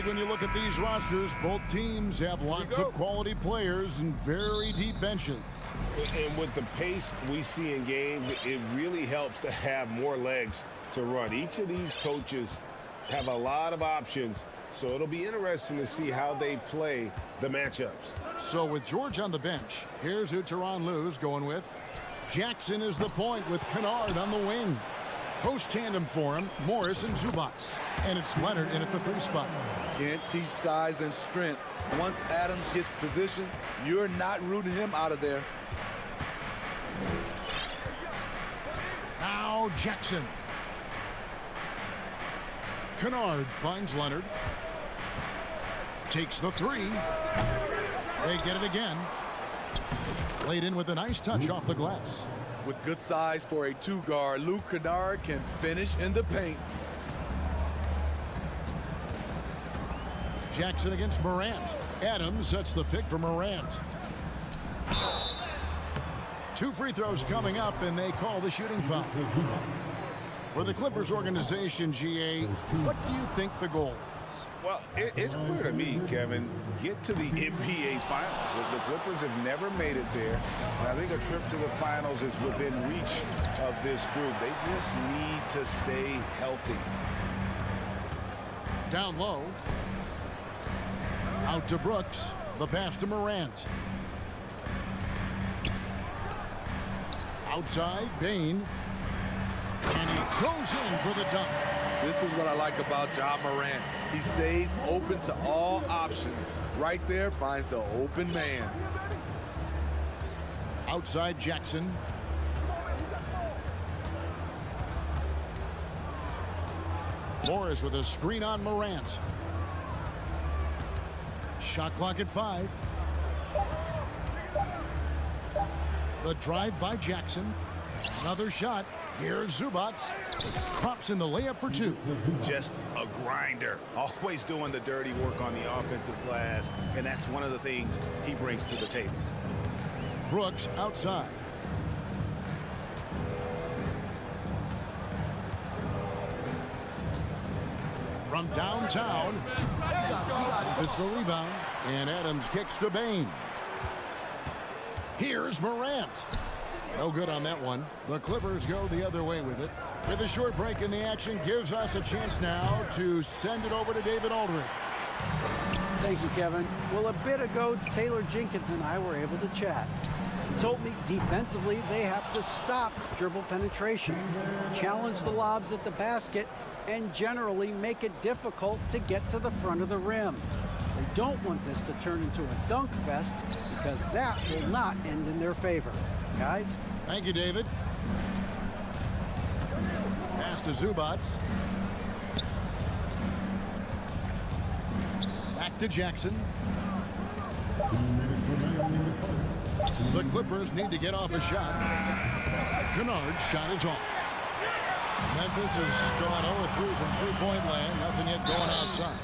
Greg, when you look at these rosters, both teams have lots of quality players and very deep benches. And with the pace we see in games, it really helps to have more legs to run. Each of these coaches have a lot of options, so it'll be interesting to see how they play the matchups. So with George on the bench, here's who Tyronn Lue's going with. Jackson is the point with Kennard on the wing. Post tandem for him, Morris and Zubats. And it's Leonard in at the 3 spot. Can't teach size and strength. Once Adams gets position, you're not rooting him out of there. Now Jackson. Kennard finds Leonard. Takes the 3. They get it again. Laid in with a nice touch off the glass. With good size for a 2-guard, Luke Kennard can finish in the paint. Jackson against Morant. Adams sets the pick for Morant. 2 free throws coming up, and they call the shooting foul. For the Clippers organization, GA, what do you think the goal is? Well, it's clear to me, Kevin, get to the NBA Finals. The Clippers have never made it there, and I think a trip to the Finals is within reach of this group. They just need to stay healthy. Down low. Out to Brooks. The pass to Morant. Outside, Bane. And he goes in for the dunk. This is what I like about Ja Morant. He stays open to all options. Right there, finds the open man. Outside Jackson. Morris with a screen on Morant. Shot clock at 5. The drive by Jackson. Another shot. Here's Zubats. Crops in the layup for 2. Just a grinder. Always doing the dirty work on the offensive glass, and that's one of the things he brings to the table. Brooks outside. From downtown. It's the rebound, and Adams kicks to Bane. Here's Morant. No good on that one. The Clippers go the other way with it. With a short break in the action, gives us a chance now to send it over to David Aldridge. Thank you, Kevin. Well, a bit ago, Taylor Jenkins and I were able to chat. He told me defensively they have to stop dribble penetration, challenge the lobs at the basket, and generally make it difficult to get to the front of the rim. They don't want this to turn into a dunk fest because that will not end in their favor. Guys? Thank you, David. Pass to Zubats. Back to Jackson. The Clippers need to get off a shot. Kennard's shot is off. Memphis has gone 0-3 from three-point land. Nothing yet going outside.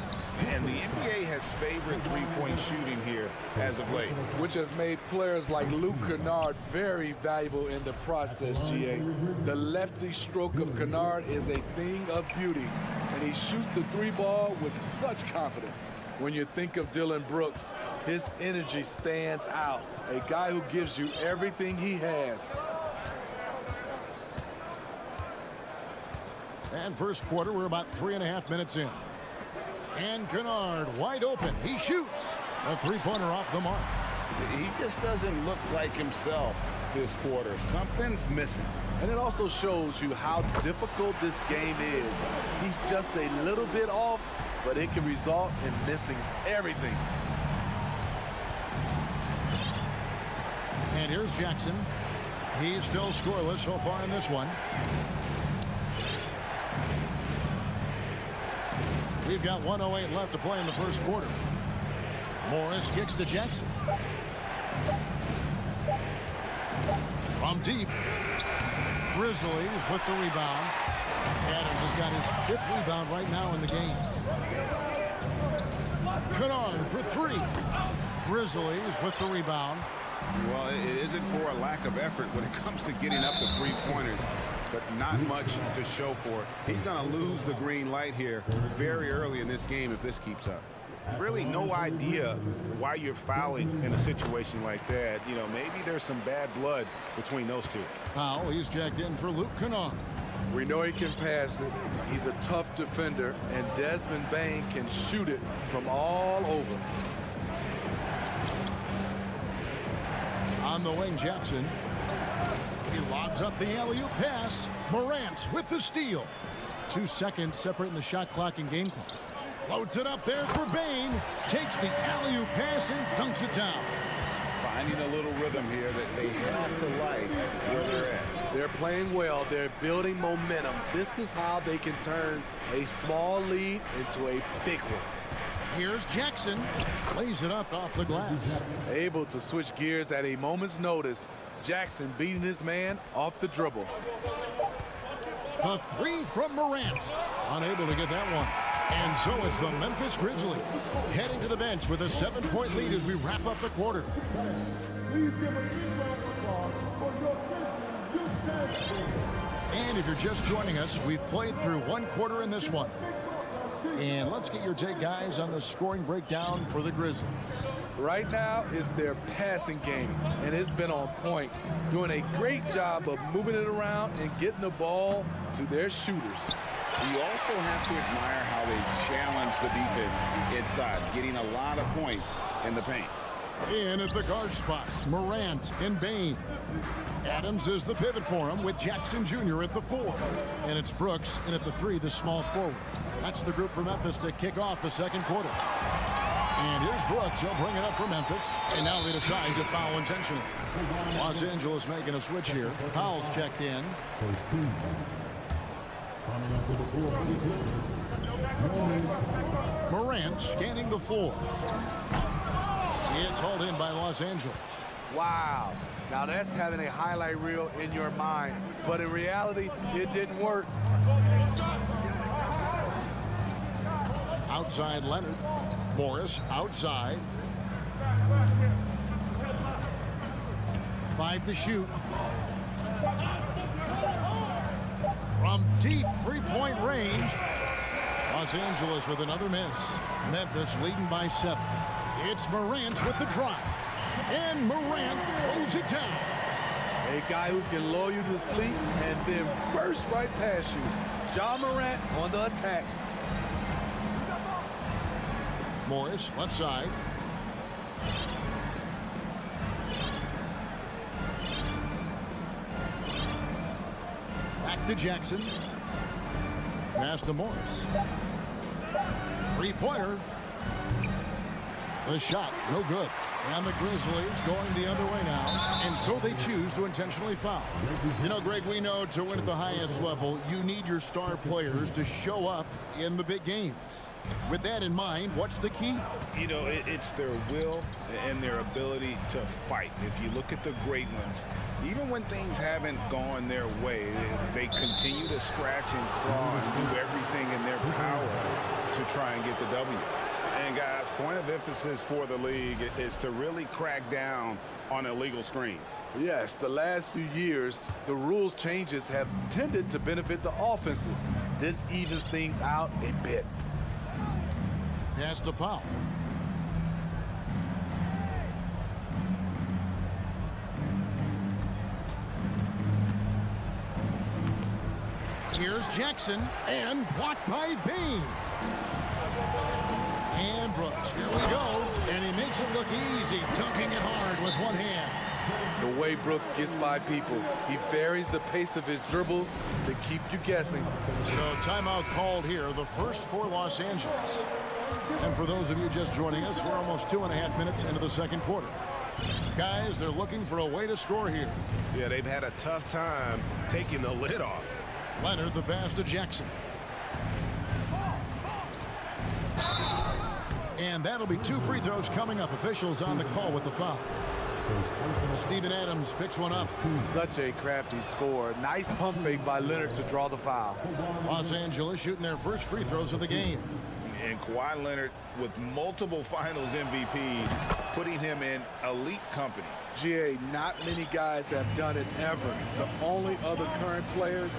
And the NBA has favored three-point shooting here as of late, which has made players like Luke Kennard very valuable in the process, GA. The lefty stroke of Kennard is a thing of beauty, and he shoots the 3 ball with such confidence. When you think of Dylan Brooks, his energy stands out. A guy who gives you everything he has. And first quarter, we're about 3.5 minutes in. And Kennard wide open. He shoots. A three-pointer off the mark. He just doesn't look like himself this quarter. Something's missing. And it also shows you how difficult this game is. He's just a little bit off, but it can result in missing everything. And here's Jackson. He's still scoreless so far in this one. We've got 1:08 left to play in the first quarter. Morris kicks to Jackson. From deep. Grizzlies with the rebound. Adams has got his 5th rebound right now in the game. Kennard for 3. Grizzlies with the rebound. Well, it isn't for a lack of effort when it comes to getting up the three-pointers. but not much to show for it. He's going to lose the green light here very early in this game if this keeps up. Really no idea why you're fouling in a situation like that. You know, maybe there's some bad blood between those two. Foul. He's checked in for Luke Kennard. We know he can pass it. He's a tough defender, and Desmond Bain can shoot it from all over. On the wing, Jackson. He lobs up the alley-oop pass. Morant with the steal. 2 seconds separating the shot clock and game clock. Floats it up there for Bain. Takes the alley-oop pass and dunks it down. Finding a little rhythm here that they have to like where they're at. They're playing well. They're building momentum. This is how they can turn a small lead into a big one. Here's Jackson. Plays it up off the glass. Able to switch gears at a moment's notice. Jackson beating his man off the dribble. A three from Morant. Unable to get that one. And so it's the Memphis Grizzlies heading to the bench with a 7-point lead as we wrap up the quarter. And if you're just joining us, we've played through 1 quarter in this one. And let's get your take, guys, on the scoring breakdown for the Grizzlies. Right now is their passing game, and it's been on point, doing a great job of moving it around and getting the ball to their shooters. You also have to admire how they challenge the defense inside, getting a lot of points in the paint. In at the guard spots, Morant and Bain. Adams is the pivot for him with Jackson Jr. at the 4. And it's Brooks in at the 3, the small forward. That's the group for Memphis to kick off the second quarter. And here's Brooks. He'll bring it up for Memphis. And now they decide to foul intentionally. Los Angeles making a switch here. Powell's checked in. Morant scanning the floor. It's hauled in by Los Angeles. Wow. Now that's having a highlight reel in your mind. But in reality, it didn't work. Outside Leonard. Morris outside. 5 to shoot. From deep 3-point range. Los Angeles with another miss. Memphis leading by 7. It's Morant with the drive. And Morant throws it down. A guy who can lull you to sleep and then burst right past you. Ja Morant on the attack. Morris, left side. Back to Jackson. Pass to Morris. 3-pointer. The shot, no good. And the Grizzlies going the other way now. And so they choose to intentionally foul. You know, Greg, we know to win at the highest level, you need your star players to show up in the big games. With that in mind, what's the key? You know, it's their will and their ability to fight. If you look at the great ones, even when things haven't gone their way, they continue to scratch and claw and do everything in their power to try and get the W. And guys, point of emphasis for the league is to really crack down on illegal screens. Yes, the last few years, the rules changes have tended to benefit the offenses. This evens things out a bit. Pass to Powell. Here's Jackson, and blocked by Bain. And Brooks, here we go. And he makes it look easy, dunking it hard with one hand. The way Brooks gets by people, he varies the pace of his dribble to keep you guessing. So timeout called here, the first for Los Angeles. And for those of you just joining us, we're almost 2.5 minutes into the second quarter. Guys, they're looking for a way to score here. Yeah, they've had a tough time taking the lid off. Leonard, the pass to Jackson. And that'll be 2 free throws coming up. Officials on the call with the foul. Steven Adams picks one up. Such a crafty score. Nice pump fake by Leonard to draw the foul. Los Angeles shooting their first free throws of the game. And Kawhi Leonard with multiple finals MVPs, putting him in elite company. GA, not many guys have done it ever. The only other current players,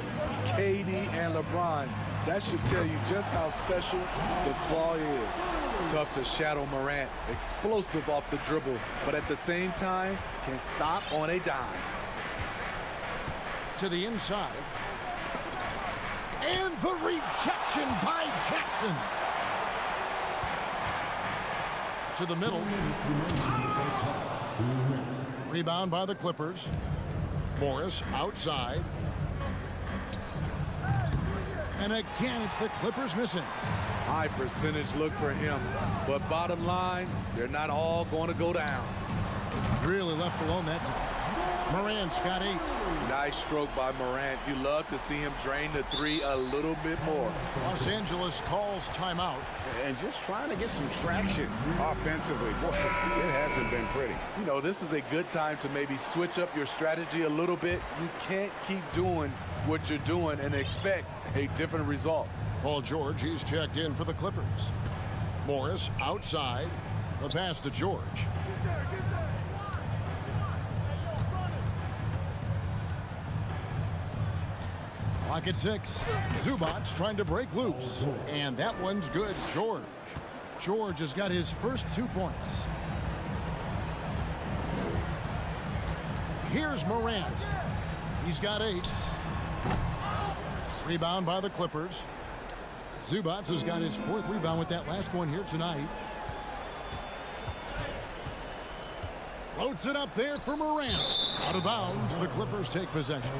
KD and LeBron. That should tell you just how special the claw is. Tough to shadow Morant, explosive off the dribble, but at the same time, can stop on a dime. To the inside. And the rejection by Jackson. To the middle. Rebound by the Clippers. Morris outside. And again, it's the Clippers missing. High percentage look for him. But bottom line, they're not all going to go down. Really left alone that time. Morant's got 8. Nice stroke by Morant. You love to see him drain the 3 a little bit more. Los Angeles calls timeout. And just trying to get some traction offensively. Boy, it hasn't been pretty. You know, this is a good time to maybe switch up your strategy a little bit. You can't keep doing what you're doing and expect a different result. Paul George, he's checked in for the Clippers. Morris outside. The pass to George. Clock at 6. Zubac's trying to break loose. And that one's good. George has got his first 2 points. Here's Morant. He's got 8. Rebound by the Clippers. Zubac has got his 4th rebound with that last one here tonight. Floats it up there for Morant. Out of bounds. The Clippers take possession.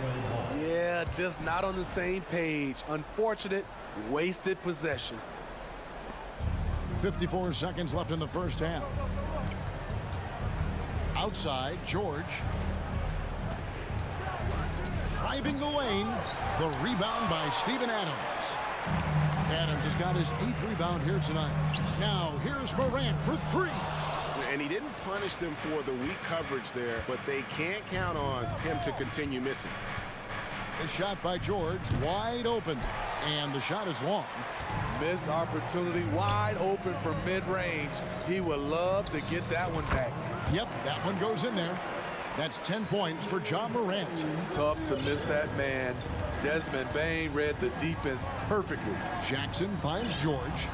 Yeah, just not on the same page. Unfortunate, wasted possession. 54 seconds left in the first half. Outside, George. Driving the lane. The rebound by Steven Adams. Adams has got his 8th rebound here tonight. Now, here's Morant for 3. And he didn't punish them for the weak coverage there, but they can't count on him to continue missing. The shot by George, wide open. And the shot is long. Missed opportunity, wide open from mid-range. He would love to get that one back. Yep, that one goes in there. That's 10 points for John Morant. Tough to miss that man. Desmond Bane read the defense perfectly. Jackson finds George.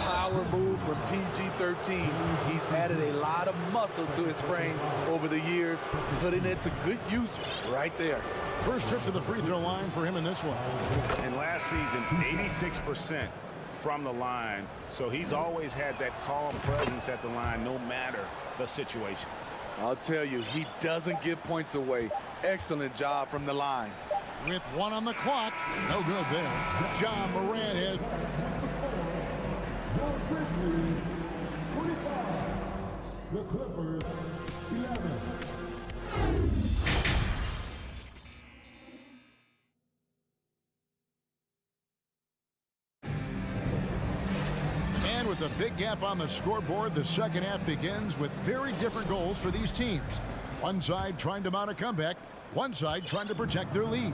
Power move from PG-13. He's added a lot of muscle to his frame over the years, putting it to good use right there. First trip to the free throw line for him in this one. And last season, 86% from the line. So he's always had that calm presence at the line no matter the situation. I'll tell you, he doesn't give points away. Excellent job from the line. With 1 on the clock. No good there. John Morant has... The Clippers, 11. And with a big gap on the scoreboard, the second half begins with very different goals for these teams. One side trying to mount a comeback, one side trying to protect their lead.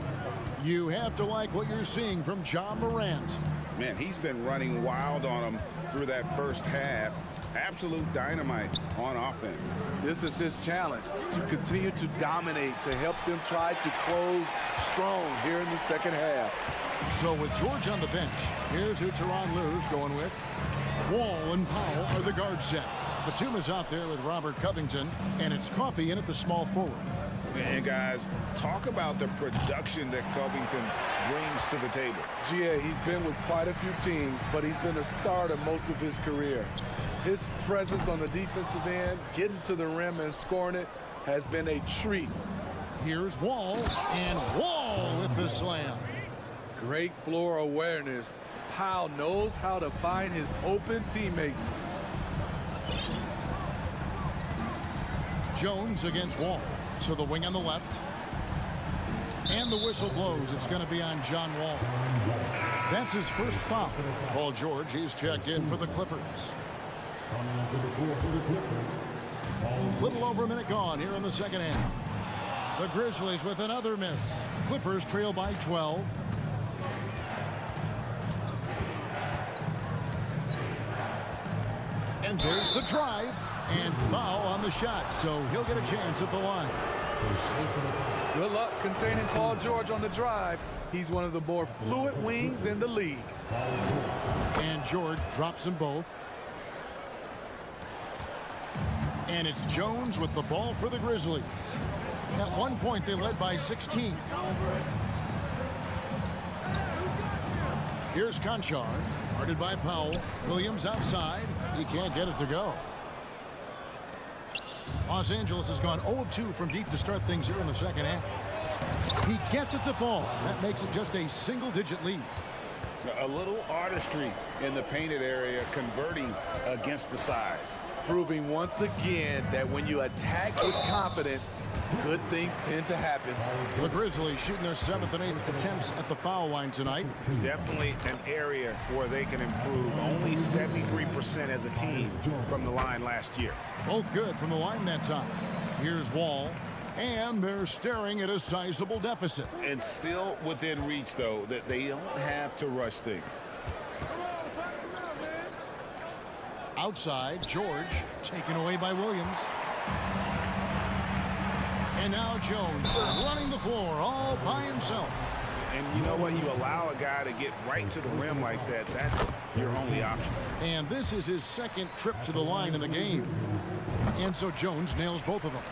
You have to like what you're seeing from John Morant. Man, he's been running wild on them through that first half. Absolute dynamite on offense. This is his challenge, to continue to dominate, to help them try to close strong here in the second half. So with George on the bench, here's who Tyronn Lue's going with. Wall and Powell are the guard set. Batum is out there with Robert Covington, and it's Coffey in at the small forward. And guys, talk about the production that Covington brings to the table. GA, he's been with quite a few teams, but he's been a starter most of his career. His presence on the defensive end, getting to the rim and scoring it, has been a treat. Here's Wall, and Wall with the slam. Great floor awareness. Powell knows how to find his open teammates. Jones against Wall. To the wing on the left. And the whistle blows. It's going to be on John Wall. That's his first foul. Paul George, he's checked in for the Clippers. Little over a minute gone here in the second half. The Grizzlies with another miss. Clippers trail by 12. And there's the drive. And foul on the shot, so he'll get a chance at the line. Good luck containing Paul George on the drive. He's one of the more fluid wings in the league. And George drops them both. And it's Jones with the ball for the Grizzlies. At one point, they led by 16. Here's Conchar, guarded by Powell. Williams outside. He can't get it to go. Los Angeles has gone 0 of 2 from deep to start things here in the second half. He gets it to fall. That makes it just a single-digit lead. A little artistry in the painted area, converting against the size. Proving once again that when you attack with confidence, good things tend to happen. The Grizzlies shooting their 7th and 8th attempts at the foul line tonight. Definitely an area where they can improve. Only 73% as a team from the line last year. Both good from the line that time. Here's Wall. And they're staring at a sizable deficit. And still within reach, though, that they don't have to rush things. Outside, George, taken away by Williams. And now Jones running the floor all by himself. And you know what? You allow a guy to get right to the rim like that. That's your only option. And this is his second trip to the line in the game. And so Jones nails both of them.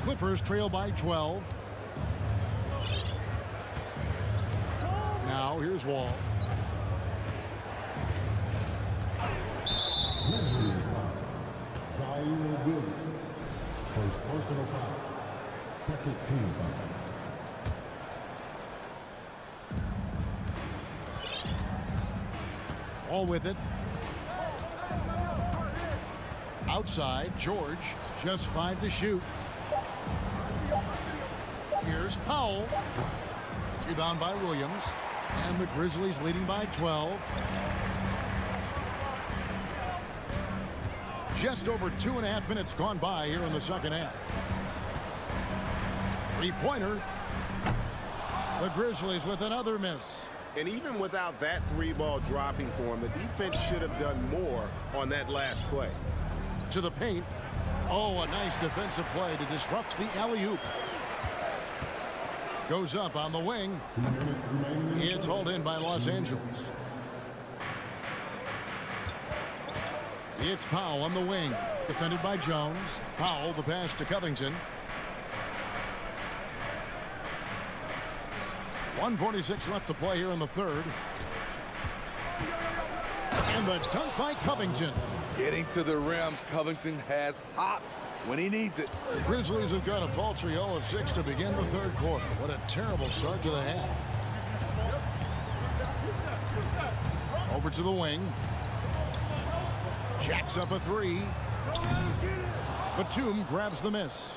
Clippers trail by 12. Now here's Wall. First personal foul. Second team foul. All with it. Outside, George, just 5 to shoot. Here's Powell. Rebound by Williams. And the Grizzlies leading by 12. Just over 2.5 minutes gone by here in the second half. Three-pointer. The Grizzlies with another miss. And even without that 3-ball dropping for him, the defense should have done more on that last play. To the paint. Oh, a nice defensive play to disrupt the alley-oop. Goes up on the wing. It's hauled in by Los Angeles. It's Powell on the wing. Defended by Jones. Powell, the pass to Covington. 1:46 left to play here in the third. And the dunk by Covington. Getting to the rim, Covington has hopped when he needs it. The Grizzlies have got a paltry 0 of 6 to begin the third quarter. What a terrible start to the half. Over to the wing. Jacks up a 3. Batum grabs the miss.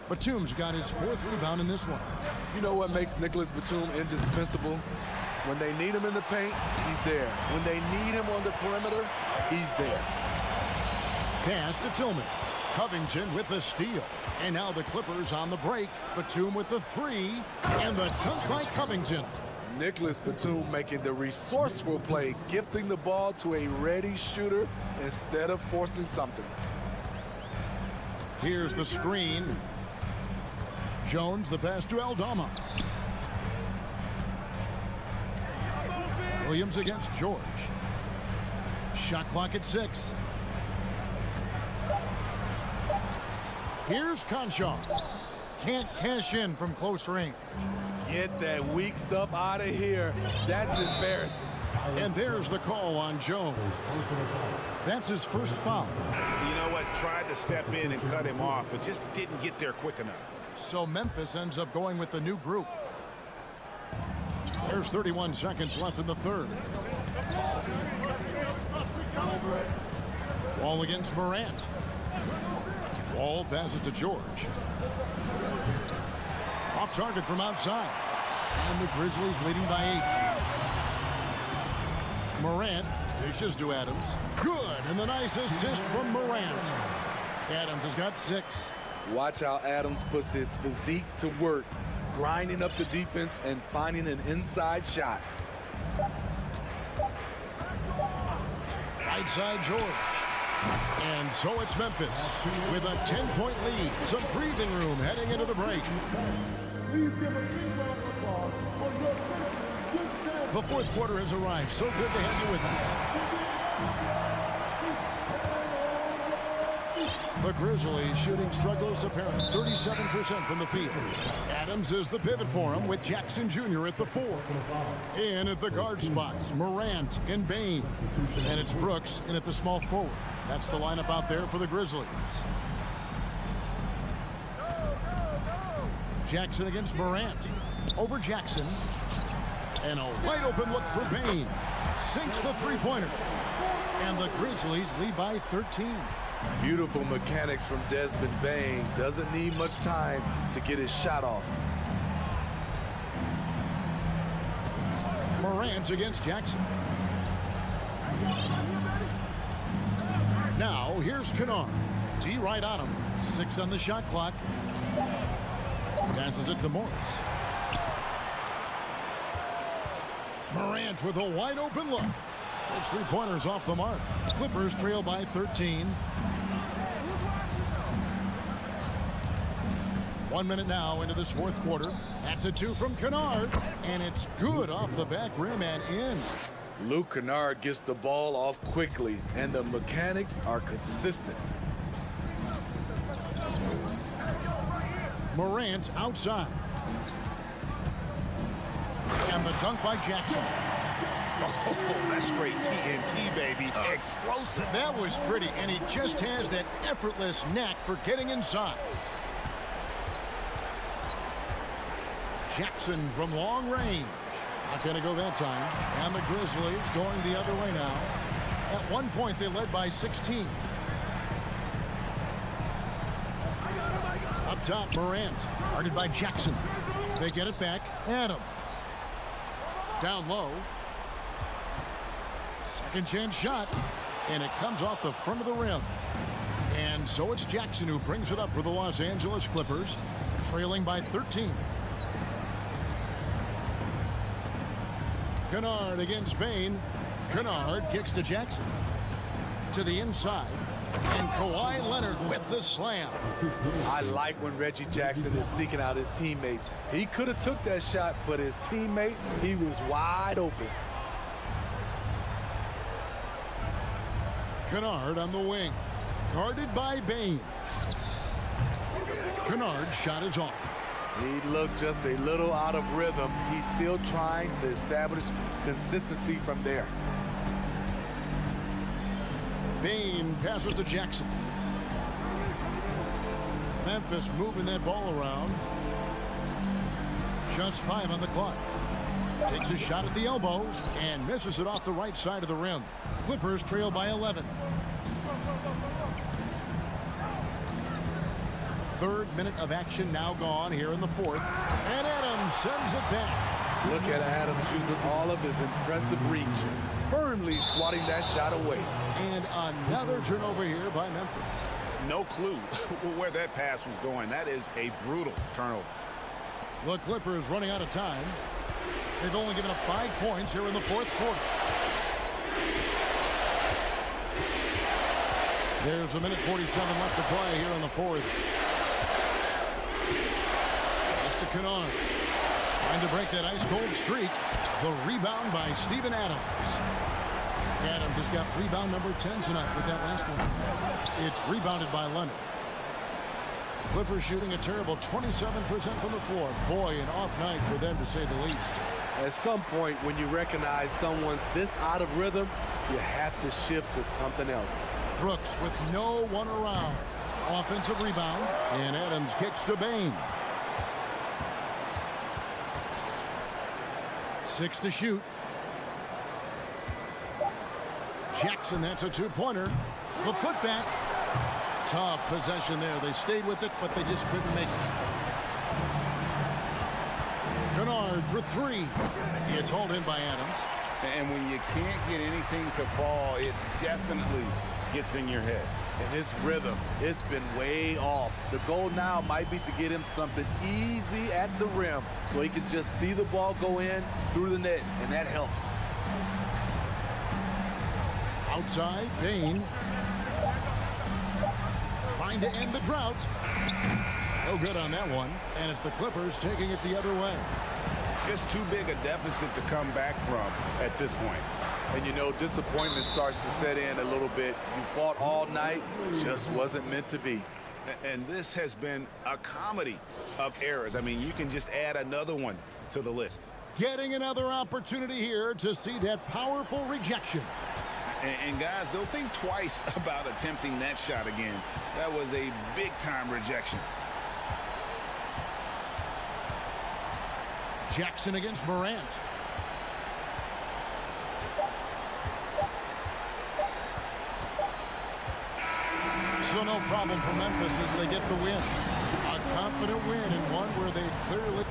Batum's got his 4th rebound in this one. You know what makes Nicholas Batum indispensable? When they need him in the paint, he's there. When they need him on the perimeter, he's there. Pass to Tillman. Covington with the steal. And now the Clippers on the break. Batum with the 3. And the dunk by Covington. Nicholas Batum making the resourceful play, gifting the ball to a ready shooter instead of forcing something. Here's the screen. Jones, the pass to Aldama. Williams against George. Shot clock at 6. Here's Conchar. Can't cash in from close range. Get that weak stuff out of here. That's embarrassing. And there's the call on Jones. That's his first foul. You know what? Tried to step in and cut him off, but just didn't get there quick enough. So Memphis ends up going with the new group. There's 31 seconds left in the third. Wall against Morant. Wall passes to George. Off target from outside. And the Grizzlies leading by 8. Morant dishes to Adams. Good, and the nice assist from Morant. Adams has got 6. Watch how Adams puts his physique to work, grinding up the defense and finding an inside shot. Right side, George. And so it's Memphis with a 10-point lead. Some breathing room heading into the break. The fourth quarter has arrived. So good to have you with us. The Grizzlies shooting struggles apparent. 37% from the field. Adams is the pivot for him with Jackson Jr. at the 4. In at the guard spots, Morant and Bane. And it's Brooks in at the small forward. That's the lineup out there for the Grizzlies. Jackson against Morant. Over Jackson. And a wide open look for Bane. Sinks the three-pointer. And the Grizzlies lead by 13. Beautiful mechanics from Desmond Bane. Doesn't need much time to get his shot off. Morant against Jackson. Now, here's Kennard. D right on him. 6 on the shot clock. Passes it to Morris. Morant with a wide open look. His three-pointer's off the mark. Clippers trail by 13. 1 minute now into this fourth quarter. That's a 2 from Kennard. And it's good off the back rim and in. Luke Kennard gets the ball off quickly, and the mechanics are consistent. Morant outside. And the dunk by Jackson. Oh, that's straight TNT, baby. Explosive. That was pretty, and he just has that effortless knack for getting inside. Jackson from long range. Not going to go that time. And the Grizzlies going the other way now. At one point, they led by 16. Up top, Morant. Guarded by Jackson. They get it back. Adams. Down low. Second chance shot. And it comes off the front of the rim. And so it's Jackson who brings it up for the Los Angeles Clippers. Trailing by 13. Kennard against Bane. Kennard kicks to Jackson. To the inside. And Kawhi Leonard with the slam. I like when Reggie Jackson is seeking out his teammates. He could have took that shot, but his teammate, he was wide open. Kennard on the wing. Guarded by Bane. Kennard's shot is off. He looked just a little out of rhythm. He's still trying to establish consistency from there. Bane passes to Jackson. Memphis moving that ball around. Just 5 on the clock. Takes a shot at the elbow and misses it off the right side of the rim. Clippers trail by 11. Third minute of action now gone here in the fourth. And Adams sends it back. Look at Adams using all of his impressive reach. Firmly swatting that shot away. And another turnover here by Memphis. No clue where that pass was going. That is a brutal turnover. The Clippers running out of time. They've only given up 5 points here in the fourth quarter. There's a minute 47 left to play here in the fourth. To Kennard. Trying to break that ice-cold streak. The rebound by Steven Adams. Adams has got rebound number 10 tonight with that last one. It's rebounded by Leonard. Clippers shooting a terrible 27% from the floor. Boy, an off night for them to say the least. At some point, when you recognize someone's this out of rhythm, you have to shift to something else. Brooks with no one around. Offensive rebound. And Adams kicks to Bane. 6 to shoot. Jackson, that's a two-pointer. The putback. Tough possession there. They stayed with it, but they just couldn't make it. Kennard for 3. It's hauled in by Adams. And when you can't get anything to fall, it definitely gets in your head. And his rhythm, it's been way off. The goal now might be to get him something easy at the rim so he can just see the ball go in through the net, and that helps. Outside, Bain. Trying to end the drought. No good on that one. And it's the Clippers taking it the other way. Just too big a deficit to come back from at this point. And you know, disappointment starts to set in a little bit. You fought all night, just wasn't meant to be. And this has been a comedy of errors. I mean, you can just add another one to the list. Getting another opportunity here to see that powerful rejection. And guys, they'll think twice about attempting that shot again. That was a big-time rejection. Jackson against Morant. So no problem for Memphis as they get the win. A confident win and one where they clearly...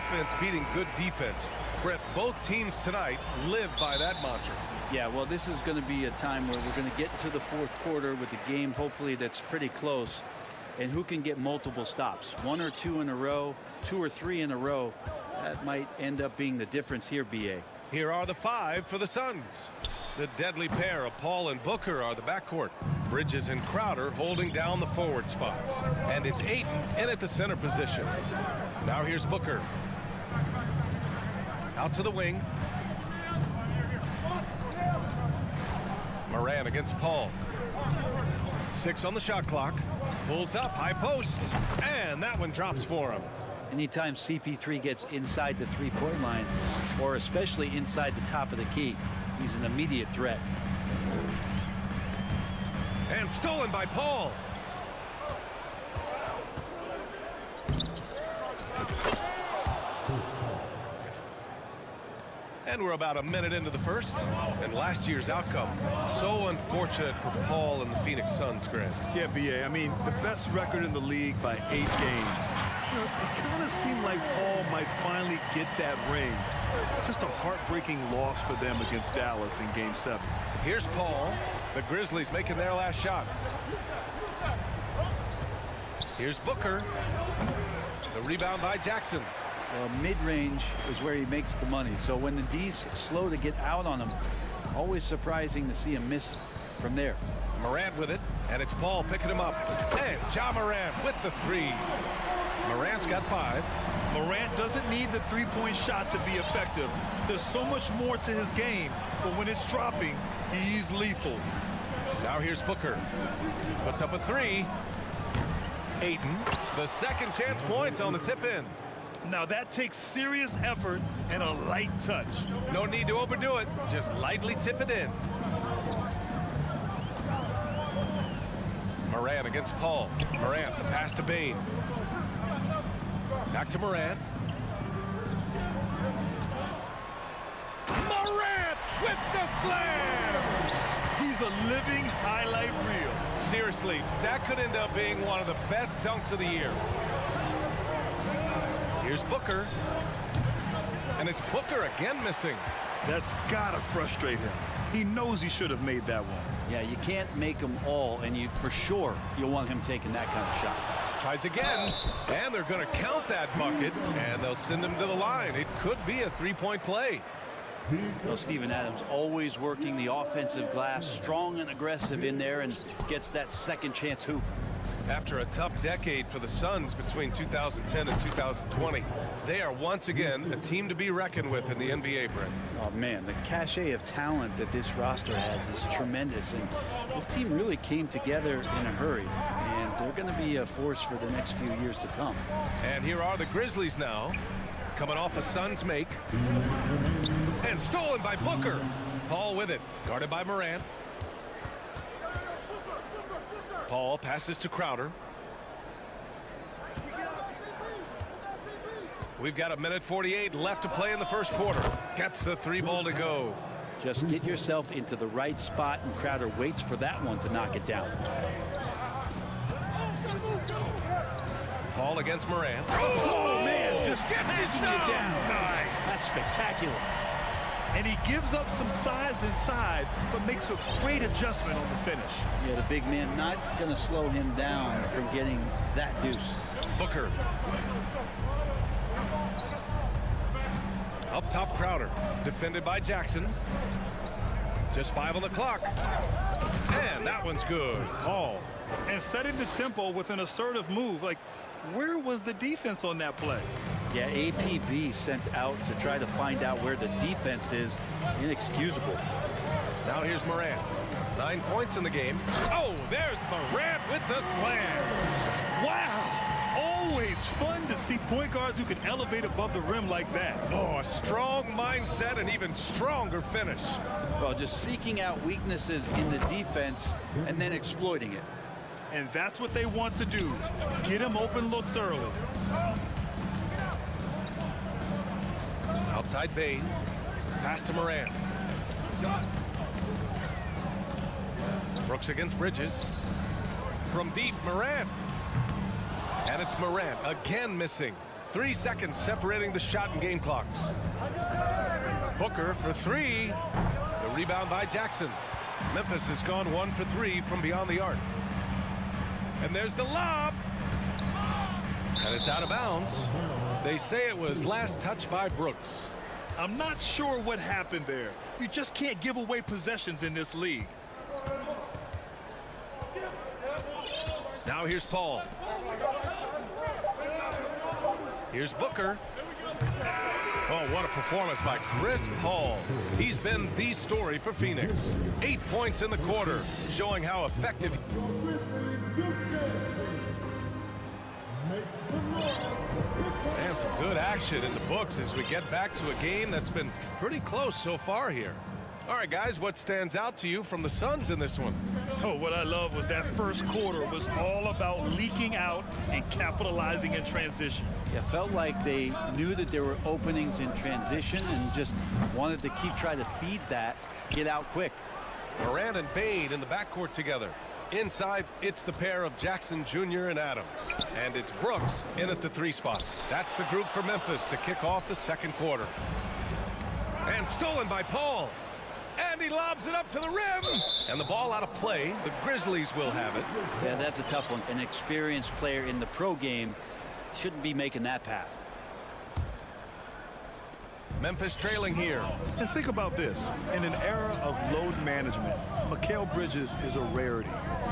offense beating good defense. Brett, both teams tonight live by that mantra. Yeah, well, this is going to be a time where we're going to get into the fourth quarter with a game, hopefully, that's pretty close. And who can get multiple stops? 1 or 2 in a row, 2 or 3 in a row. That might end up being the difference here, B.A. Here are the 5 for the Suns. The deadly pair of Paul and Booker are the backcourt. Bridges and Crowder holding down the forward spots. And it's Ayton in at the center position. Now here's Booker. Out to the wing. Moran against Paul. 6 on the shot clock. Pulls up, high post. And that one drops for him. Anytime CP3 gets inside the three-point line, or especially inside the top of the key, he's an immediate threat. And stolen by Paul. And we're about a minute into the first, and last year's outcome. So unfortunate for Paul and the Phoenix Suns, Grant. Yeah, B.A. I mean, the best record in the league by 8 games. You know, it kind of seemed like Paul might finally get that ring. Just a heartbreaking loss for them against Dallas in Game 7. Here's Paul. The Grizzlies making their last shot. Here's Booker. The rebound by Jackson. Well, mid-range is where he makes the money. So when the D's slow to get out on him, always surprising to see him miss from there. Morant with it, and it's Paul picking him up. And Ja Morant with the 3. Morant's got 5. Morant doesn't need the three-point shot to be effective. There's so much more to his game, but when it's dropping, he's lethal. Now here's Booker. Puts up a 3. Ayton, the second chance points on the tip-in. Now that takes serious effort and a light touch. No need to overdo it. Just lightly tip it in. Morant against Paul. Morant, the pass to Bane. Back to Morant. Morant with the slam! He's a living highlight reel. Seriously, that could end up being one of the best dunks of the year. Here's Booker. And it's Booker again missing. That's gotta frustrate him. He knows he should have made that one. Yeah, you can't make them all, and you for sure you'll want him taking that kind of shot. Tries again, and they're going to count that bucket, and they'll send him to the line. It could be a three-point play. Well, Steven Adams always working the offensive glass, strong and aggressive in there, and gets that second chance hoop. After a tough decade for the Suns between 2010 and 2020, they are once again a team to be reckoned with in the NBA, Brent. Oh, man, the cachet of talent that this roster has is tremendous, and this team really came together in a hurry, and they're going to be a force for the next few years to come. And here are the Grizzlies now, coming off a Suns make, and stolen by Booker. Paul with it, guarded by Morant. Paul passes to Crowder. We've got 1:48 left to play in the first quarter. Gets the 3 ball to go. Just get yourself into the right spot, and Crowder waits for that one to knock it down. Paul against Morant. Oh man, just gets it down. Nice. That's spectacular. And he gives up some size inside, but makes a great adjustment on the finish. Yeah, the big man not going to slow him down from getting that deuce. Booker. Up top, Crowder. Defended by Jackson. Just 5 on the clock. And that one's good. Paul. And setting the tempo with an assertive move. Like, where was the defense on that play? Yeah, APB sent out to try to find out where the defense is. Inexcusable. Now here's Morant. 9 points in the game. Oh, there's Morant with the slam. Wow. Always fun to see point guards who can elevate above the rim like that. Oh, a strong mindset and even stronger finish. Well, just seeking out weaknesses in the defense and then exploiting it. And that's what they want to do. Get him open looks early. Outside Bane. Pass to Morant. Brooks against Bridges. From deep, Morant. And it's Morant again missing. 3 seconds separating the shot and game clocks. Booker for three. The rebound by Jackson. Memphis has gone 1 for 3 from beyond the arc. And there's the lob. And it's out of bounds. They say it was last touched by Brooks. I'm not sure what happened there. You just can't give away possessions in this league. Now here's Paul. Here's Booker. Oh, what a performance by Chris Paul. He's been the story for Phoenix. 8 points in the quarter, showing how effective. And some good action in the books as we get back to a game that's been pretty close so far here. All right, guys, what stands out to you from the Suns in this one? Oh, what I love was that first quarter was all about leaking out and capitalizing in transition. It felt like they knew that there were openings in transition and just wanted to keep trying to feed that, get out quick. Morant and Bain in the backcourt together. Inside, it's the pair of Jackson Jr. and Adams. And it's Brooks in at the 3 spot. That's the group for Memphis to kick off the second quarter. And stolen by Paul. And he lobs it up to the rim. And the ball out of play. The Grizzlies will have it. Yeah, that's a tough one. An experienced player in the pro game shouldn't be making that pass. Memphis trailing here. And think about this. In an era of load management, Mikal Bridges is a rarity.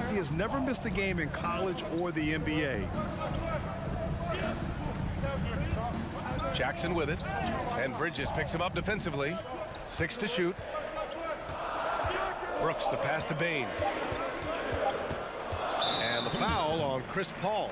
He has never missed a game in college or the NBA. Jackson with it. And Bridges picks him up defensively. 6 to shoot. Brooks, the pass to Bain. And the foul on Chris Paul.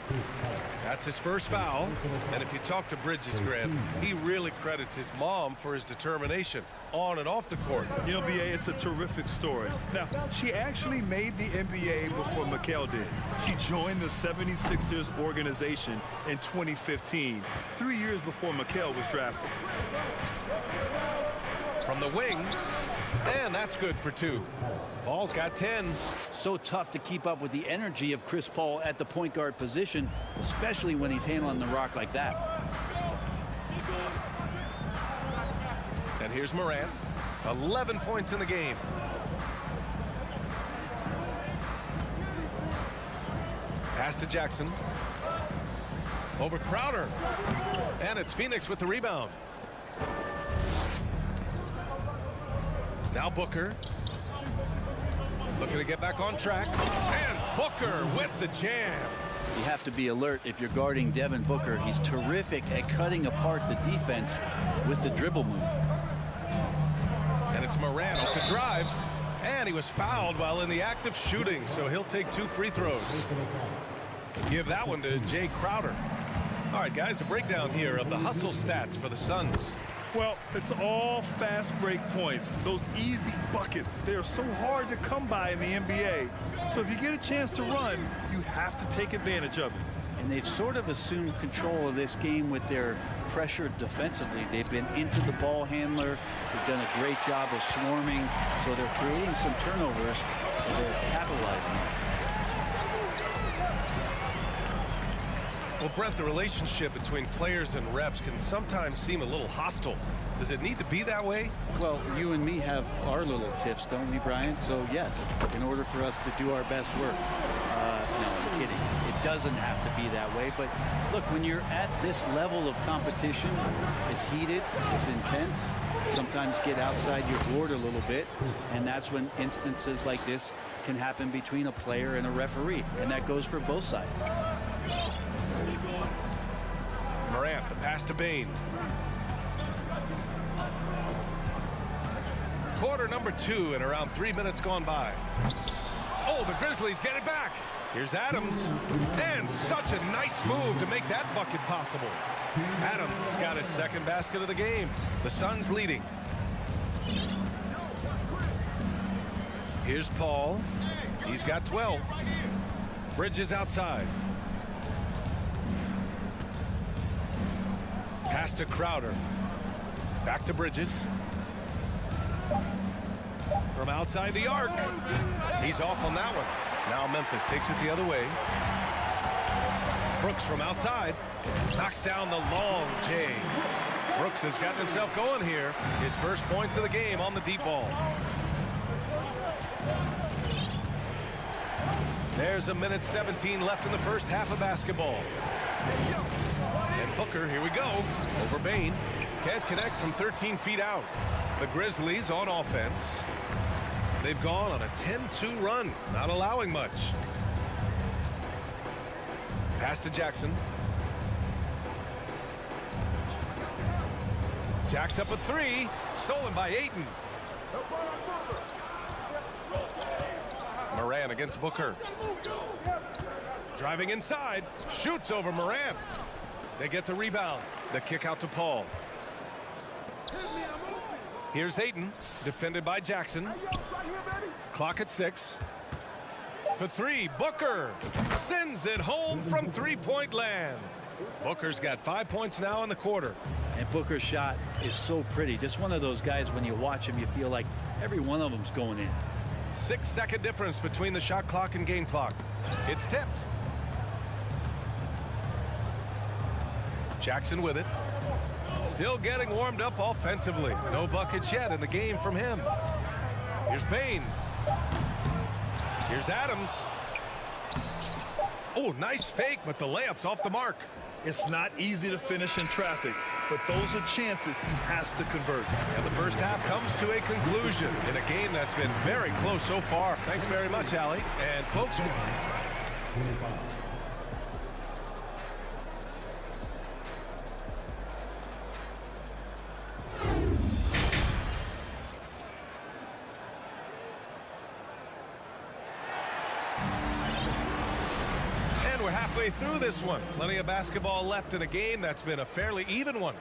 That's his first foul. And if you talk to Bridges, Grant, he really credits his mom for his determination on and off the court. You know, BA, it's a terrific story. Now, she actually made the NBA before Mikal did. She joined the 76ers organization in 2015, 3 years before Mikal was drafted. From the wing, and that's good for 2. Paul's got 10. So tough to keep up with the energy of Chris Paul at the point guard position, especially when he's handling the rock like that. And here's Morant. 11 points in the game. Pass to Jackson. Over Crowder. And it's Phoenix with the rebound. Now Booker. Looking to get back on track. And Booker with the jam. You have to be alert if you're guarding Devin Booker. He's terrific at cutting apart the defense with the dribble move. And it's Morant off the drive. And he was fouled while in the act of shooting, so he'll take 2 free throws. Give that one to Jay Crowder. All right, guys, a breakdown here of the hustle stats for the Suns. Well, it's all fast break points. Those easy buckets, they're so hard to come by in the NBA. So if you get a chance to run, you have to take advantage of it. And they've sort of assumed control of this game with their pressure defensively. They've been into the ball handler. They've done a great job of swarming. So they're creating some turnovers. And they're capitalizing. Well, Brent, the relationship between players and refs can sometimes seem a little hostile. Does it need to be that way? Well, you and me have our little tiffs, don't we, Brian? So, yes, in order for us to do our best work. No, I'm kidding. It doesn't have to be that way. But, look, when you're at this level of competition, it's heated, it's intense. Sometimes get outside your board a little bit. And that's when instances like this can happen between a player and a referee. And that goes for both sides. Morant, the pass to Bain. Quarter number 2 and around 3 minutes gone by. Oh, the Grizzlies get it back. Here's Adams. And such a nice move to make that bucket possible. Adams has got his second basket of the game. The Suns leading. Here's Paul. He's got 12. Bridges outside. Pass to Crowder. Back to Bridges. From outside the arc. He's off on that one. Now Memphis takes it the other way. Brooks from outside. Knocks down the long J. Brooks has gotten himself going here. His first points of the game on the deep ball. There's a minute 17 left in the first half of basketball. And Booker, here we go, over Bain. Can't connect from 13 feet out. The Grizzlies on offense. They've gone on a 10-2 run, not allowing much. Pass to Jackson. Jacks up a three. Stolen by Ayton. Moran against Booker. Driving inside. Shoots over Moran. They get the rebound. The kick out to Paul. Here's Ayton. Defended by Jackson. Clock at 6. For three, Booker sends it home from three-point land. Booker's got 5 points now in the quarter. And Booker's shot is so pretty. Just one of those guys, when you watch him, you feel like every one of them's going in. 6-second difference between the shot clock and game clock. It's tipped. Jackson with it. Still getting warmed up offensively. No buckets yet in the game from him. Here's Bain. Here's Adams. Oh, nice fake, but the layup's off the mark. It's not easy to finish in traffic, but those are chances he has to convert. And the first half comes to a conclusion in a game that's been very close so far. Thanks very much, Allie. And folks, we're halfway through this one. Plenty of basketball left in a game that's been a fairly even one.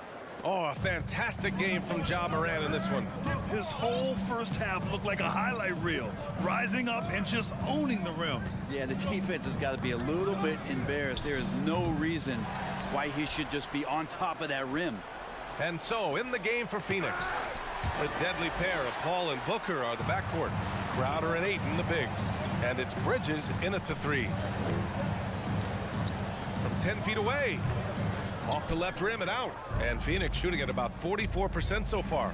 Oh, a fantastic game from Ja Morant in this one. His whole first half looked like a highlight reel, rising up and just owning the rim. Yeah, the defense has got to be a little bit embarrassed. There is no reason why he should just be on top of that rim. And so, in the game for Phoenix, the deadly pair of Paul and Booker are the backcourt. Crowder and Ayton, the bigs. And it's Bridges in at the three. From 10 feet away. Off the left rim and out. And Phoenix shooting at about 44% so far.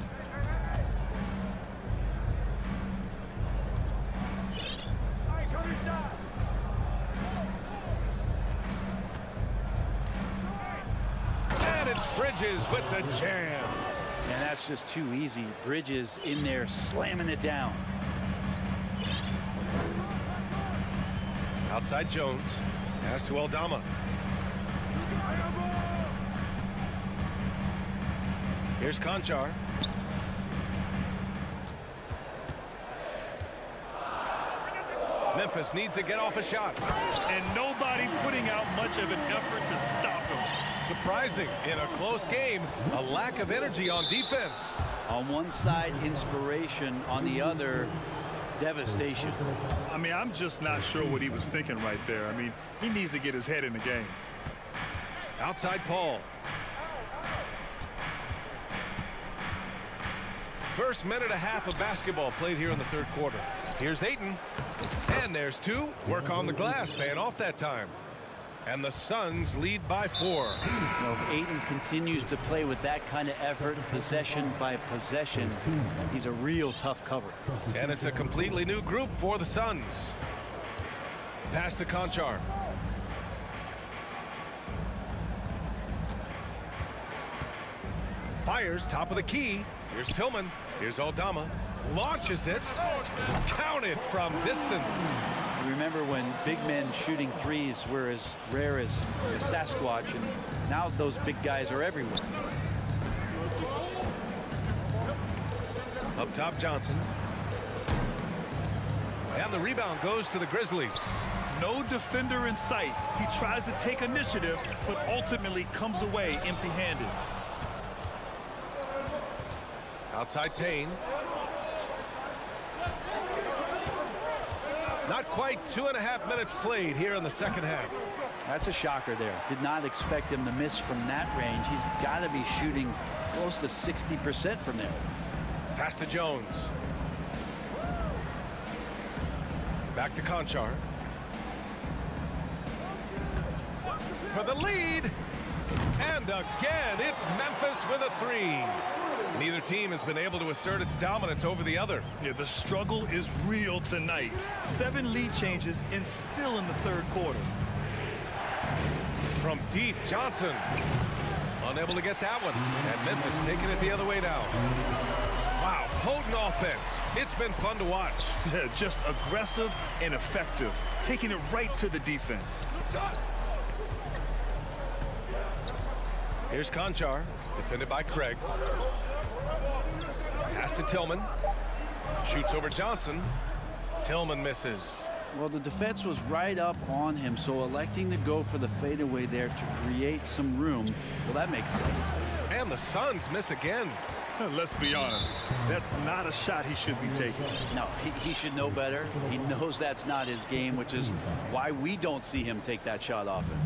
And it's Bridges with the jam. And that's just too easy. Bridges in there slamming it down. Outside Jones. Pass to Aldama. Here's Conchar. Memphis needs to get off a shot. And nobody putting out much of an effort to stop him. Surprising in a close game, a lack of energy on defense. On one side, inspiration. On the other, devastation. I mean, I'm just not sure what he was thinking right there. I mean, he needs to get his head in the game. Outside Paul. First minute and a half of basketball played here in the third quarter. Here's Ayton. And there's two. Work on the glass, paying off that time. And the Suns lead by 4. Now, if Ayton continues to play with that kind of effort, possession by possession, he's a real tough cover. And it's a completely new group for the Suns. Pass to Conchar. Fires top of the key. Here's Tillman. Here's Aldama. Launches it. Counted from distance. Remember when big men shooting threes were as rare as Sasquatch, and now those big guys are everywhere. Up top, Johnson. And the rebound goes to the Grizzlies. No defender in sight. He tries to take initiative, but ultimately comes away empty-handed. Outside Payne. Not quite 2.5 minutes played here in the second half. That's a shocker there. Did not expect him to miss from that range. He's got to be shooting close to 60% from there. Pass to Jones. Back to Conchar. for the lead. And again, it's Memphis with a three. Neither team has been able to assert its dominance over the other. Yeah, the struggle is real tonight. 7 lead changes and still in the third quarter. From deep, Johnson. Unable to get that one. And Memphis taking it the other way down. Wow, potent offense. It's been fun to watch. Yeah, just aggressive and effective. Taking it right to the defense. Here's Conchar, defended by Craig. Pass to Tillman. Shoots over Johnson. Tillman misses. Well, the defense was right up on him, so electing to go for the fadeaway there to create some room, well, that makes sense. And the Suns miss again. Let's be honest, that's not a shot he should be taking. No, he should know better. He knows that's not his game, which is why we don't see him take that shot often.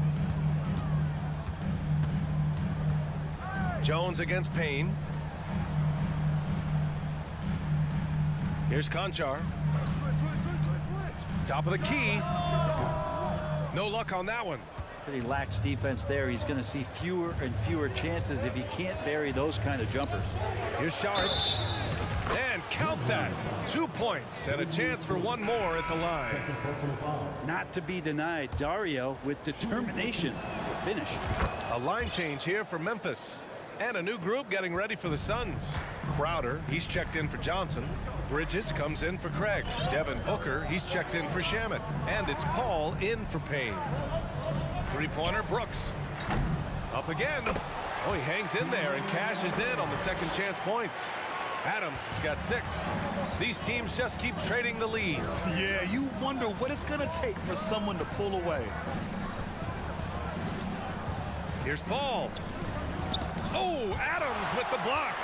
Jones against Payne. Here's Conchar. Top of the key. No luck on that one. Pretty lax defense there. He's going to see fewer and fewer chances if he can't bury those kind of jumpers. Here's Sharp. And count that. 2 points and a chance for one more at the line. Not to be denied, Dario with determination to finish. A line change here for Memphis. And a new group getting ready for the Suns. Crowder, he's checked in for Johnson. Bridges comes in for Craig. Devin Booker, he's checked in for Shamet. And it's Paul in for Payne. Three-pointer, Brooks. Up again. Oh, he hangs in there and cashes in on the second chance points. Adams has got 6. These teams just keep trading the lead. Yeah, you wonder what it's going to take for someone to pull away. Here's Paul. Oh, Adams with the block.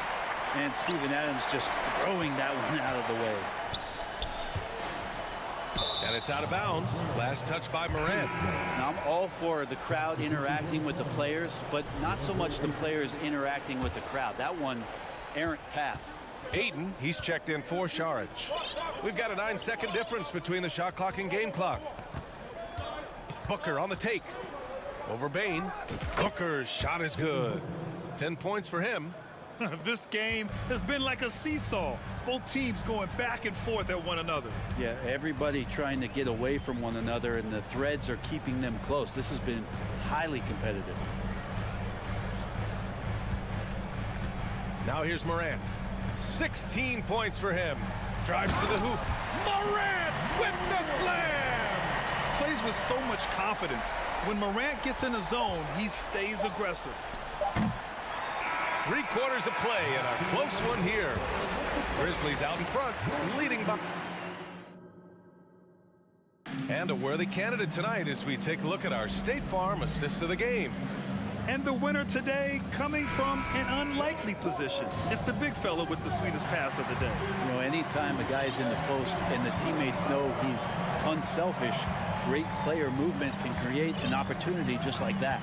And Steven Adams just throwing that one out of the way. And it's out of bounds. Last touch by Morant. Now, I'm all for the crowd interacting with the players, but not so much the players interacting with the crowd. That one, errant pass. Aiden, he's checked in for Sharich. We've got a 9-second difference between the shot clock and game clock. Booker on the take. Over Bain. Booker's shot is good. 10 points for him. This game has been like a seesaw. Both teams going back and forth at one another. Yeah, everybody trying to get away from one another, and the threads are keeping them close. This has been highly competitive. Now here's Morant. 16 points for him. Drives to the hoop. Morant with the slam! Plays with so much confidence. When Morant gets in a zone, he stays aggressive. 3 quarters of play and a close one here. Grizzlies out in front, leading by. And a worthy candidate tonight as we take a look at our State Farm assist of the game. And the winner today coming from an unlikely position. It's the big fella with the sweetest pass of the day. You know, anytime a guy's in the post and the teammates know he's unselfish, great player movement can create an opportunity just like that.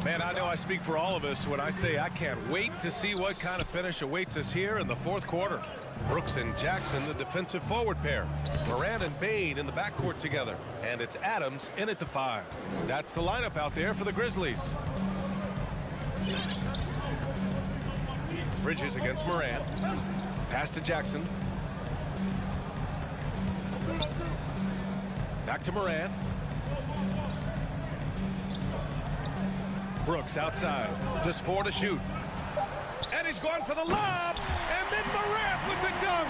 Man, I know I speak for all of us when I say I can't wait to see what kind of finish awaits us here in the fourth quarter. Brooks and Jackson, the defensive forward pair. Morant and Bain in the backcourt together. And it's Adams in at the 5. That's the lineup out there for the Grizzlies. Bridges against Morant. Pass to Jackson. Back to Morant. Brooks outside, just 4 to shoot. And he's going for the lob, and then Morant with the dunk.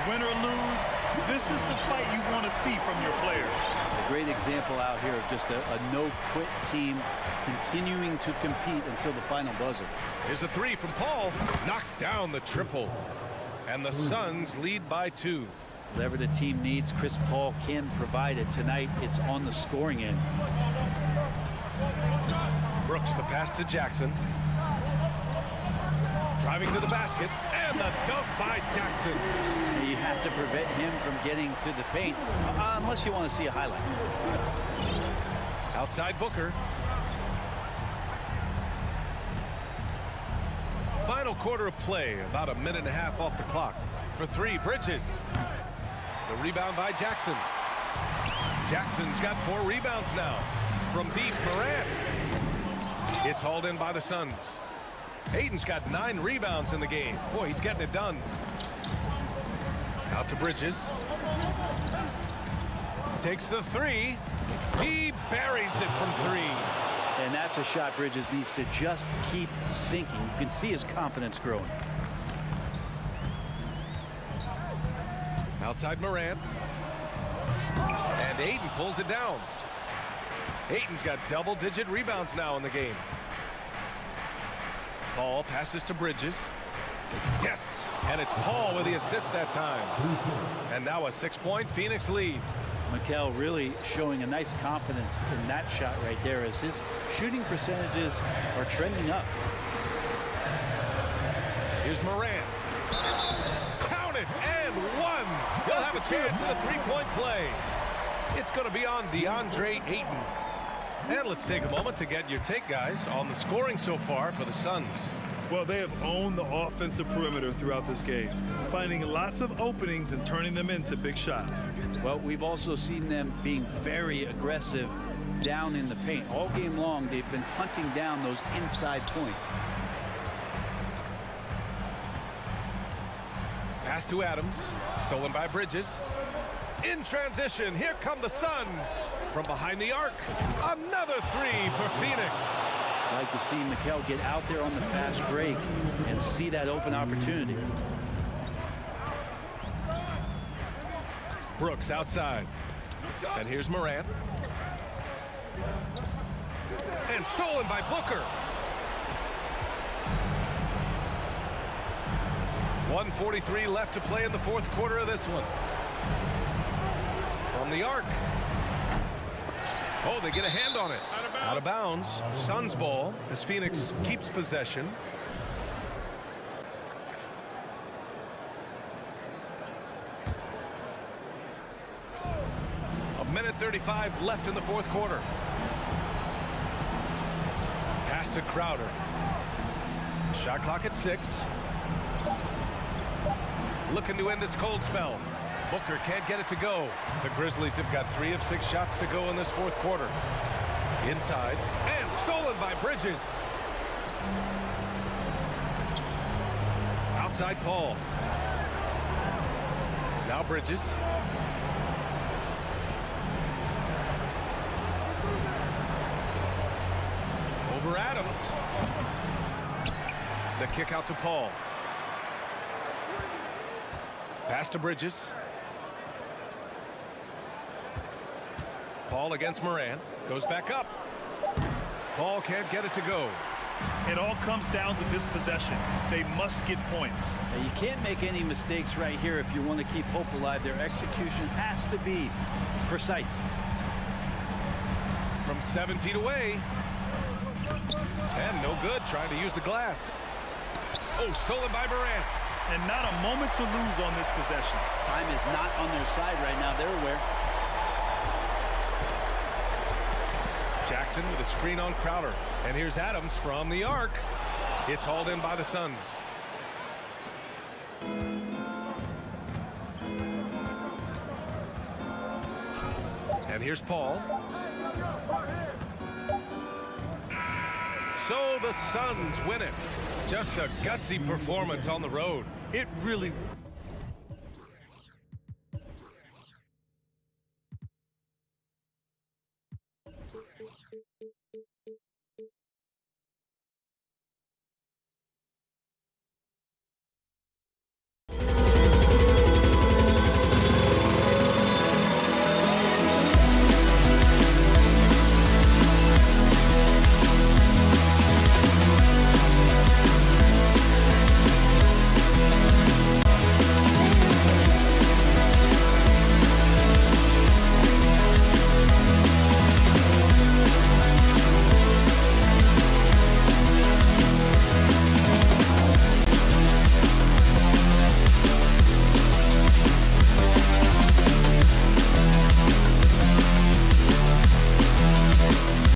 Win or lose, this is the fight you want to see from your players. A great example out here of just a no-quit team continuing to compete until the final buzzer. Here's a 3 from Paul, knocks down the triple. And the Suns lead by 2. Whatever the team needs, Chris Paul can provide it. Tonight, it's on the scoring end. Brooks, the pass to Jackson. Driving to the basket, and the dunk by Jackson. You have to prevent him from getting to the paint, unless you want to see a highlight. Outside Booker. Final quarter of play, about a minute and a half off the clock. For 3, Bridges. The rebound by Jackson. Jackson's got 4 rebounds now. From deep, Morant. It's hauled in by the Suns. Ayton's got 9 rebounds in the game. Boy, he's getting it done. Out to Bridges. Takes the 3. He buries it from 3. And that's a shot Bridges needs to just keep sinking. You can see his confidence growing. Outside Morant. And Ayton pulls it down. Ayton's got double-digit rebounds now in the game. Paul passes to Bridges. Yes! And it's Paul with the assist that time. And now a 6-point Phoenix lead. Mikel really showing a nice confidence in that shot right there as his shooting percentages are trending up. Here's Morant. Count it, and 1. He'll have a chance at a 3-point play. It's going to be on DeAndre Ayton. And let's take a moment to get your take, guys, on the scoring so far for the Suns. Well, they have owned the offensive perimeter throughout this game, finding lots of openings and turning them into big shots. Well, we've also seen them being very aggressive down in the paint. All game long, they've been hunting down those inside points. Pass to Adams, stolen by Bridges. In transition, here come the Suns. From behind the arc, another 3 for Phoenix. I like to see Mikel get out there on the fast break and see that open opportunity. Brooks outside. And here's Morant. And stolen by Booker. 1:43 left to play in the 4th quarter of this one. From the arc. Oh, they get a hand on it. Out of bounds. Suns ball as Phoenix keeps possession. A minute 35 left in the 4th quarter. Pass to Crowder. Shot clock at 6. Looking to end this cold spell. Booker can't get it to go. The Grizzlies have got 3 of 6 shots to go in this 4th quarter. Inside, and stolen by Bridges. Outside Paul. Now Bridges. Over Adams. The kick out to Paul. Pass to Bridges. Paul against Morant. Goes back up. Paul can't get it to go. It all comes down to this possession. They must get points. Now, you can't make any mistakes right here if you want to keep hope alive. Their execution has to be precise. From 7 feet away. And no good, trying to use the glass. Oh, stolen by Morant. And not a moment to lose on this possession. Time is not on their side right now. They're aware. Jackson with a screen on Crowder. And here's Adams from the arc. It's hauled in by the Suns. And here's Paul. So the Suns win it. Just a gutsy performance on the road. It really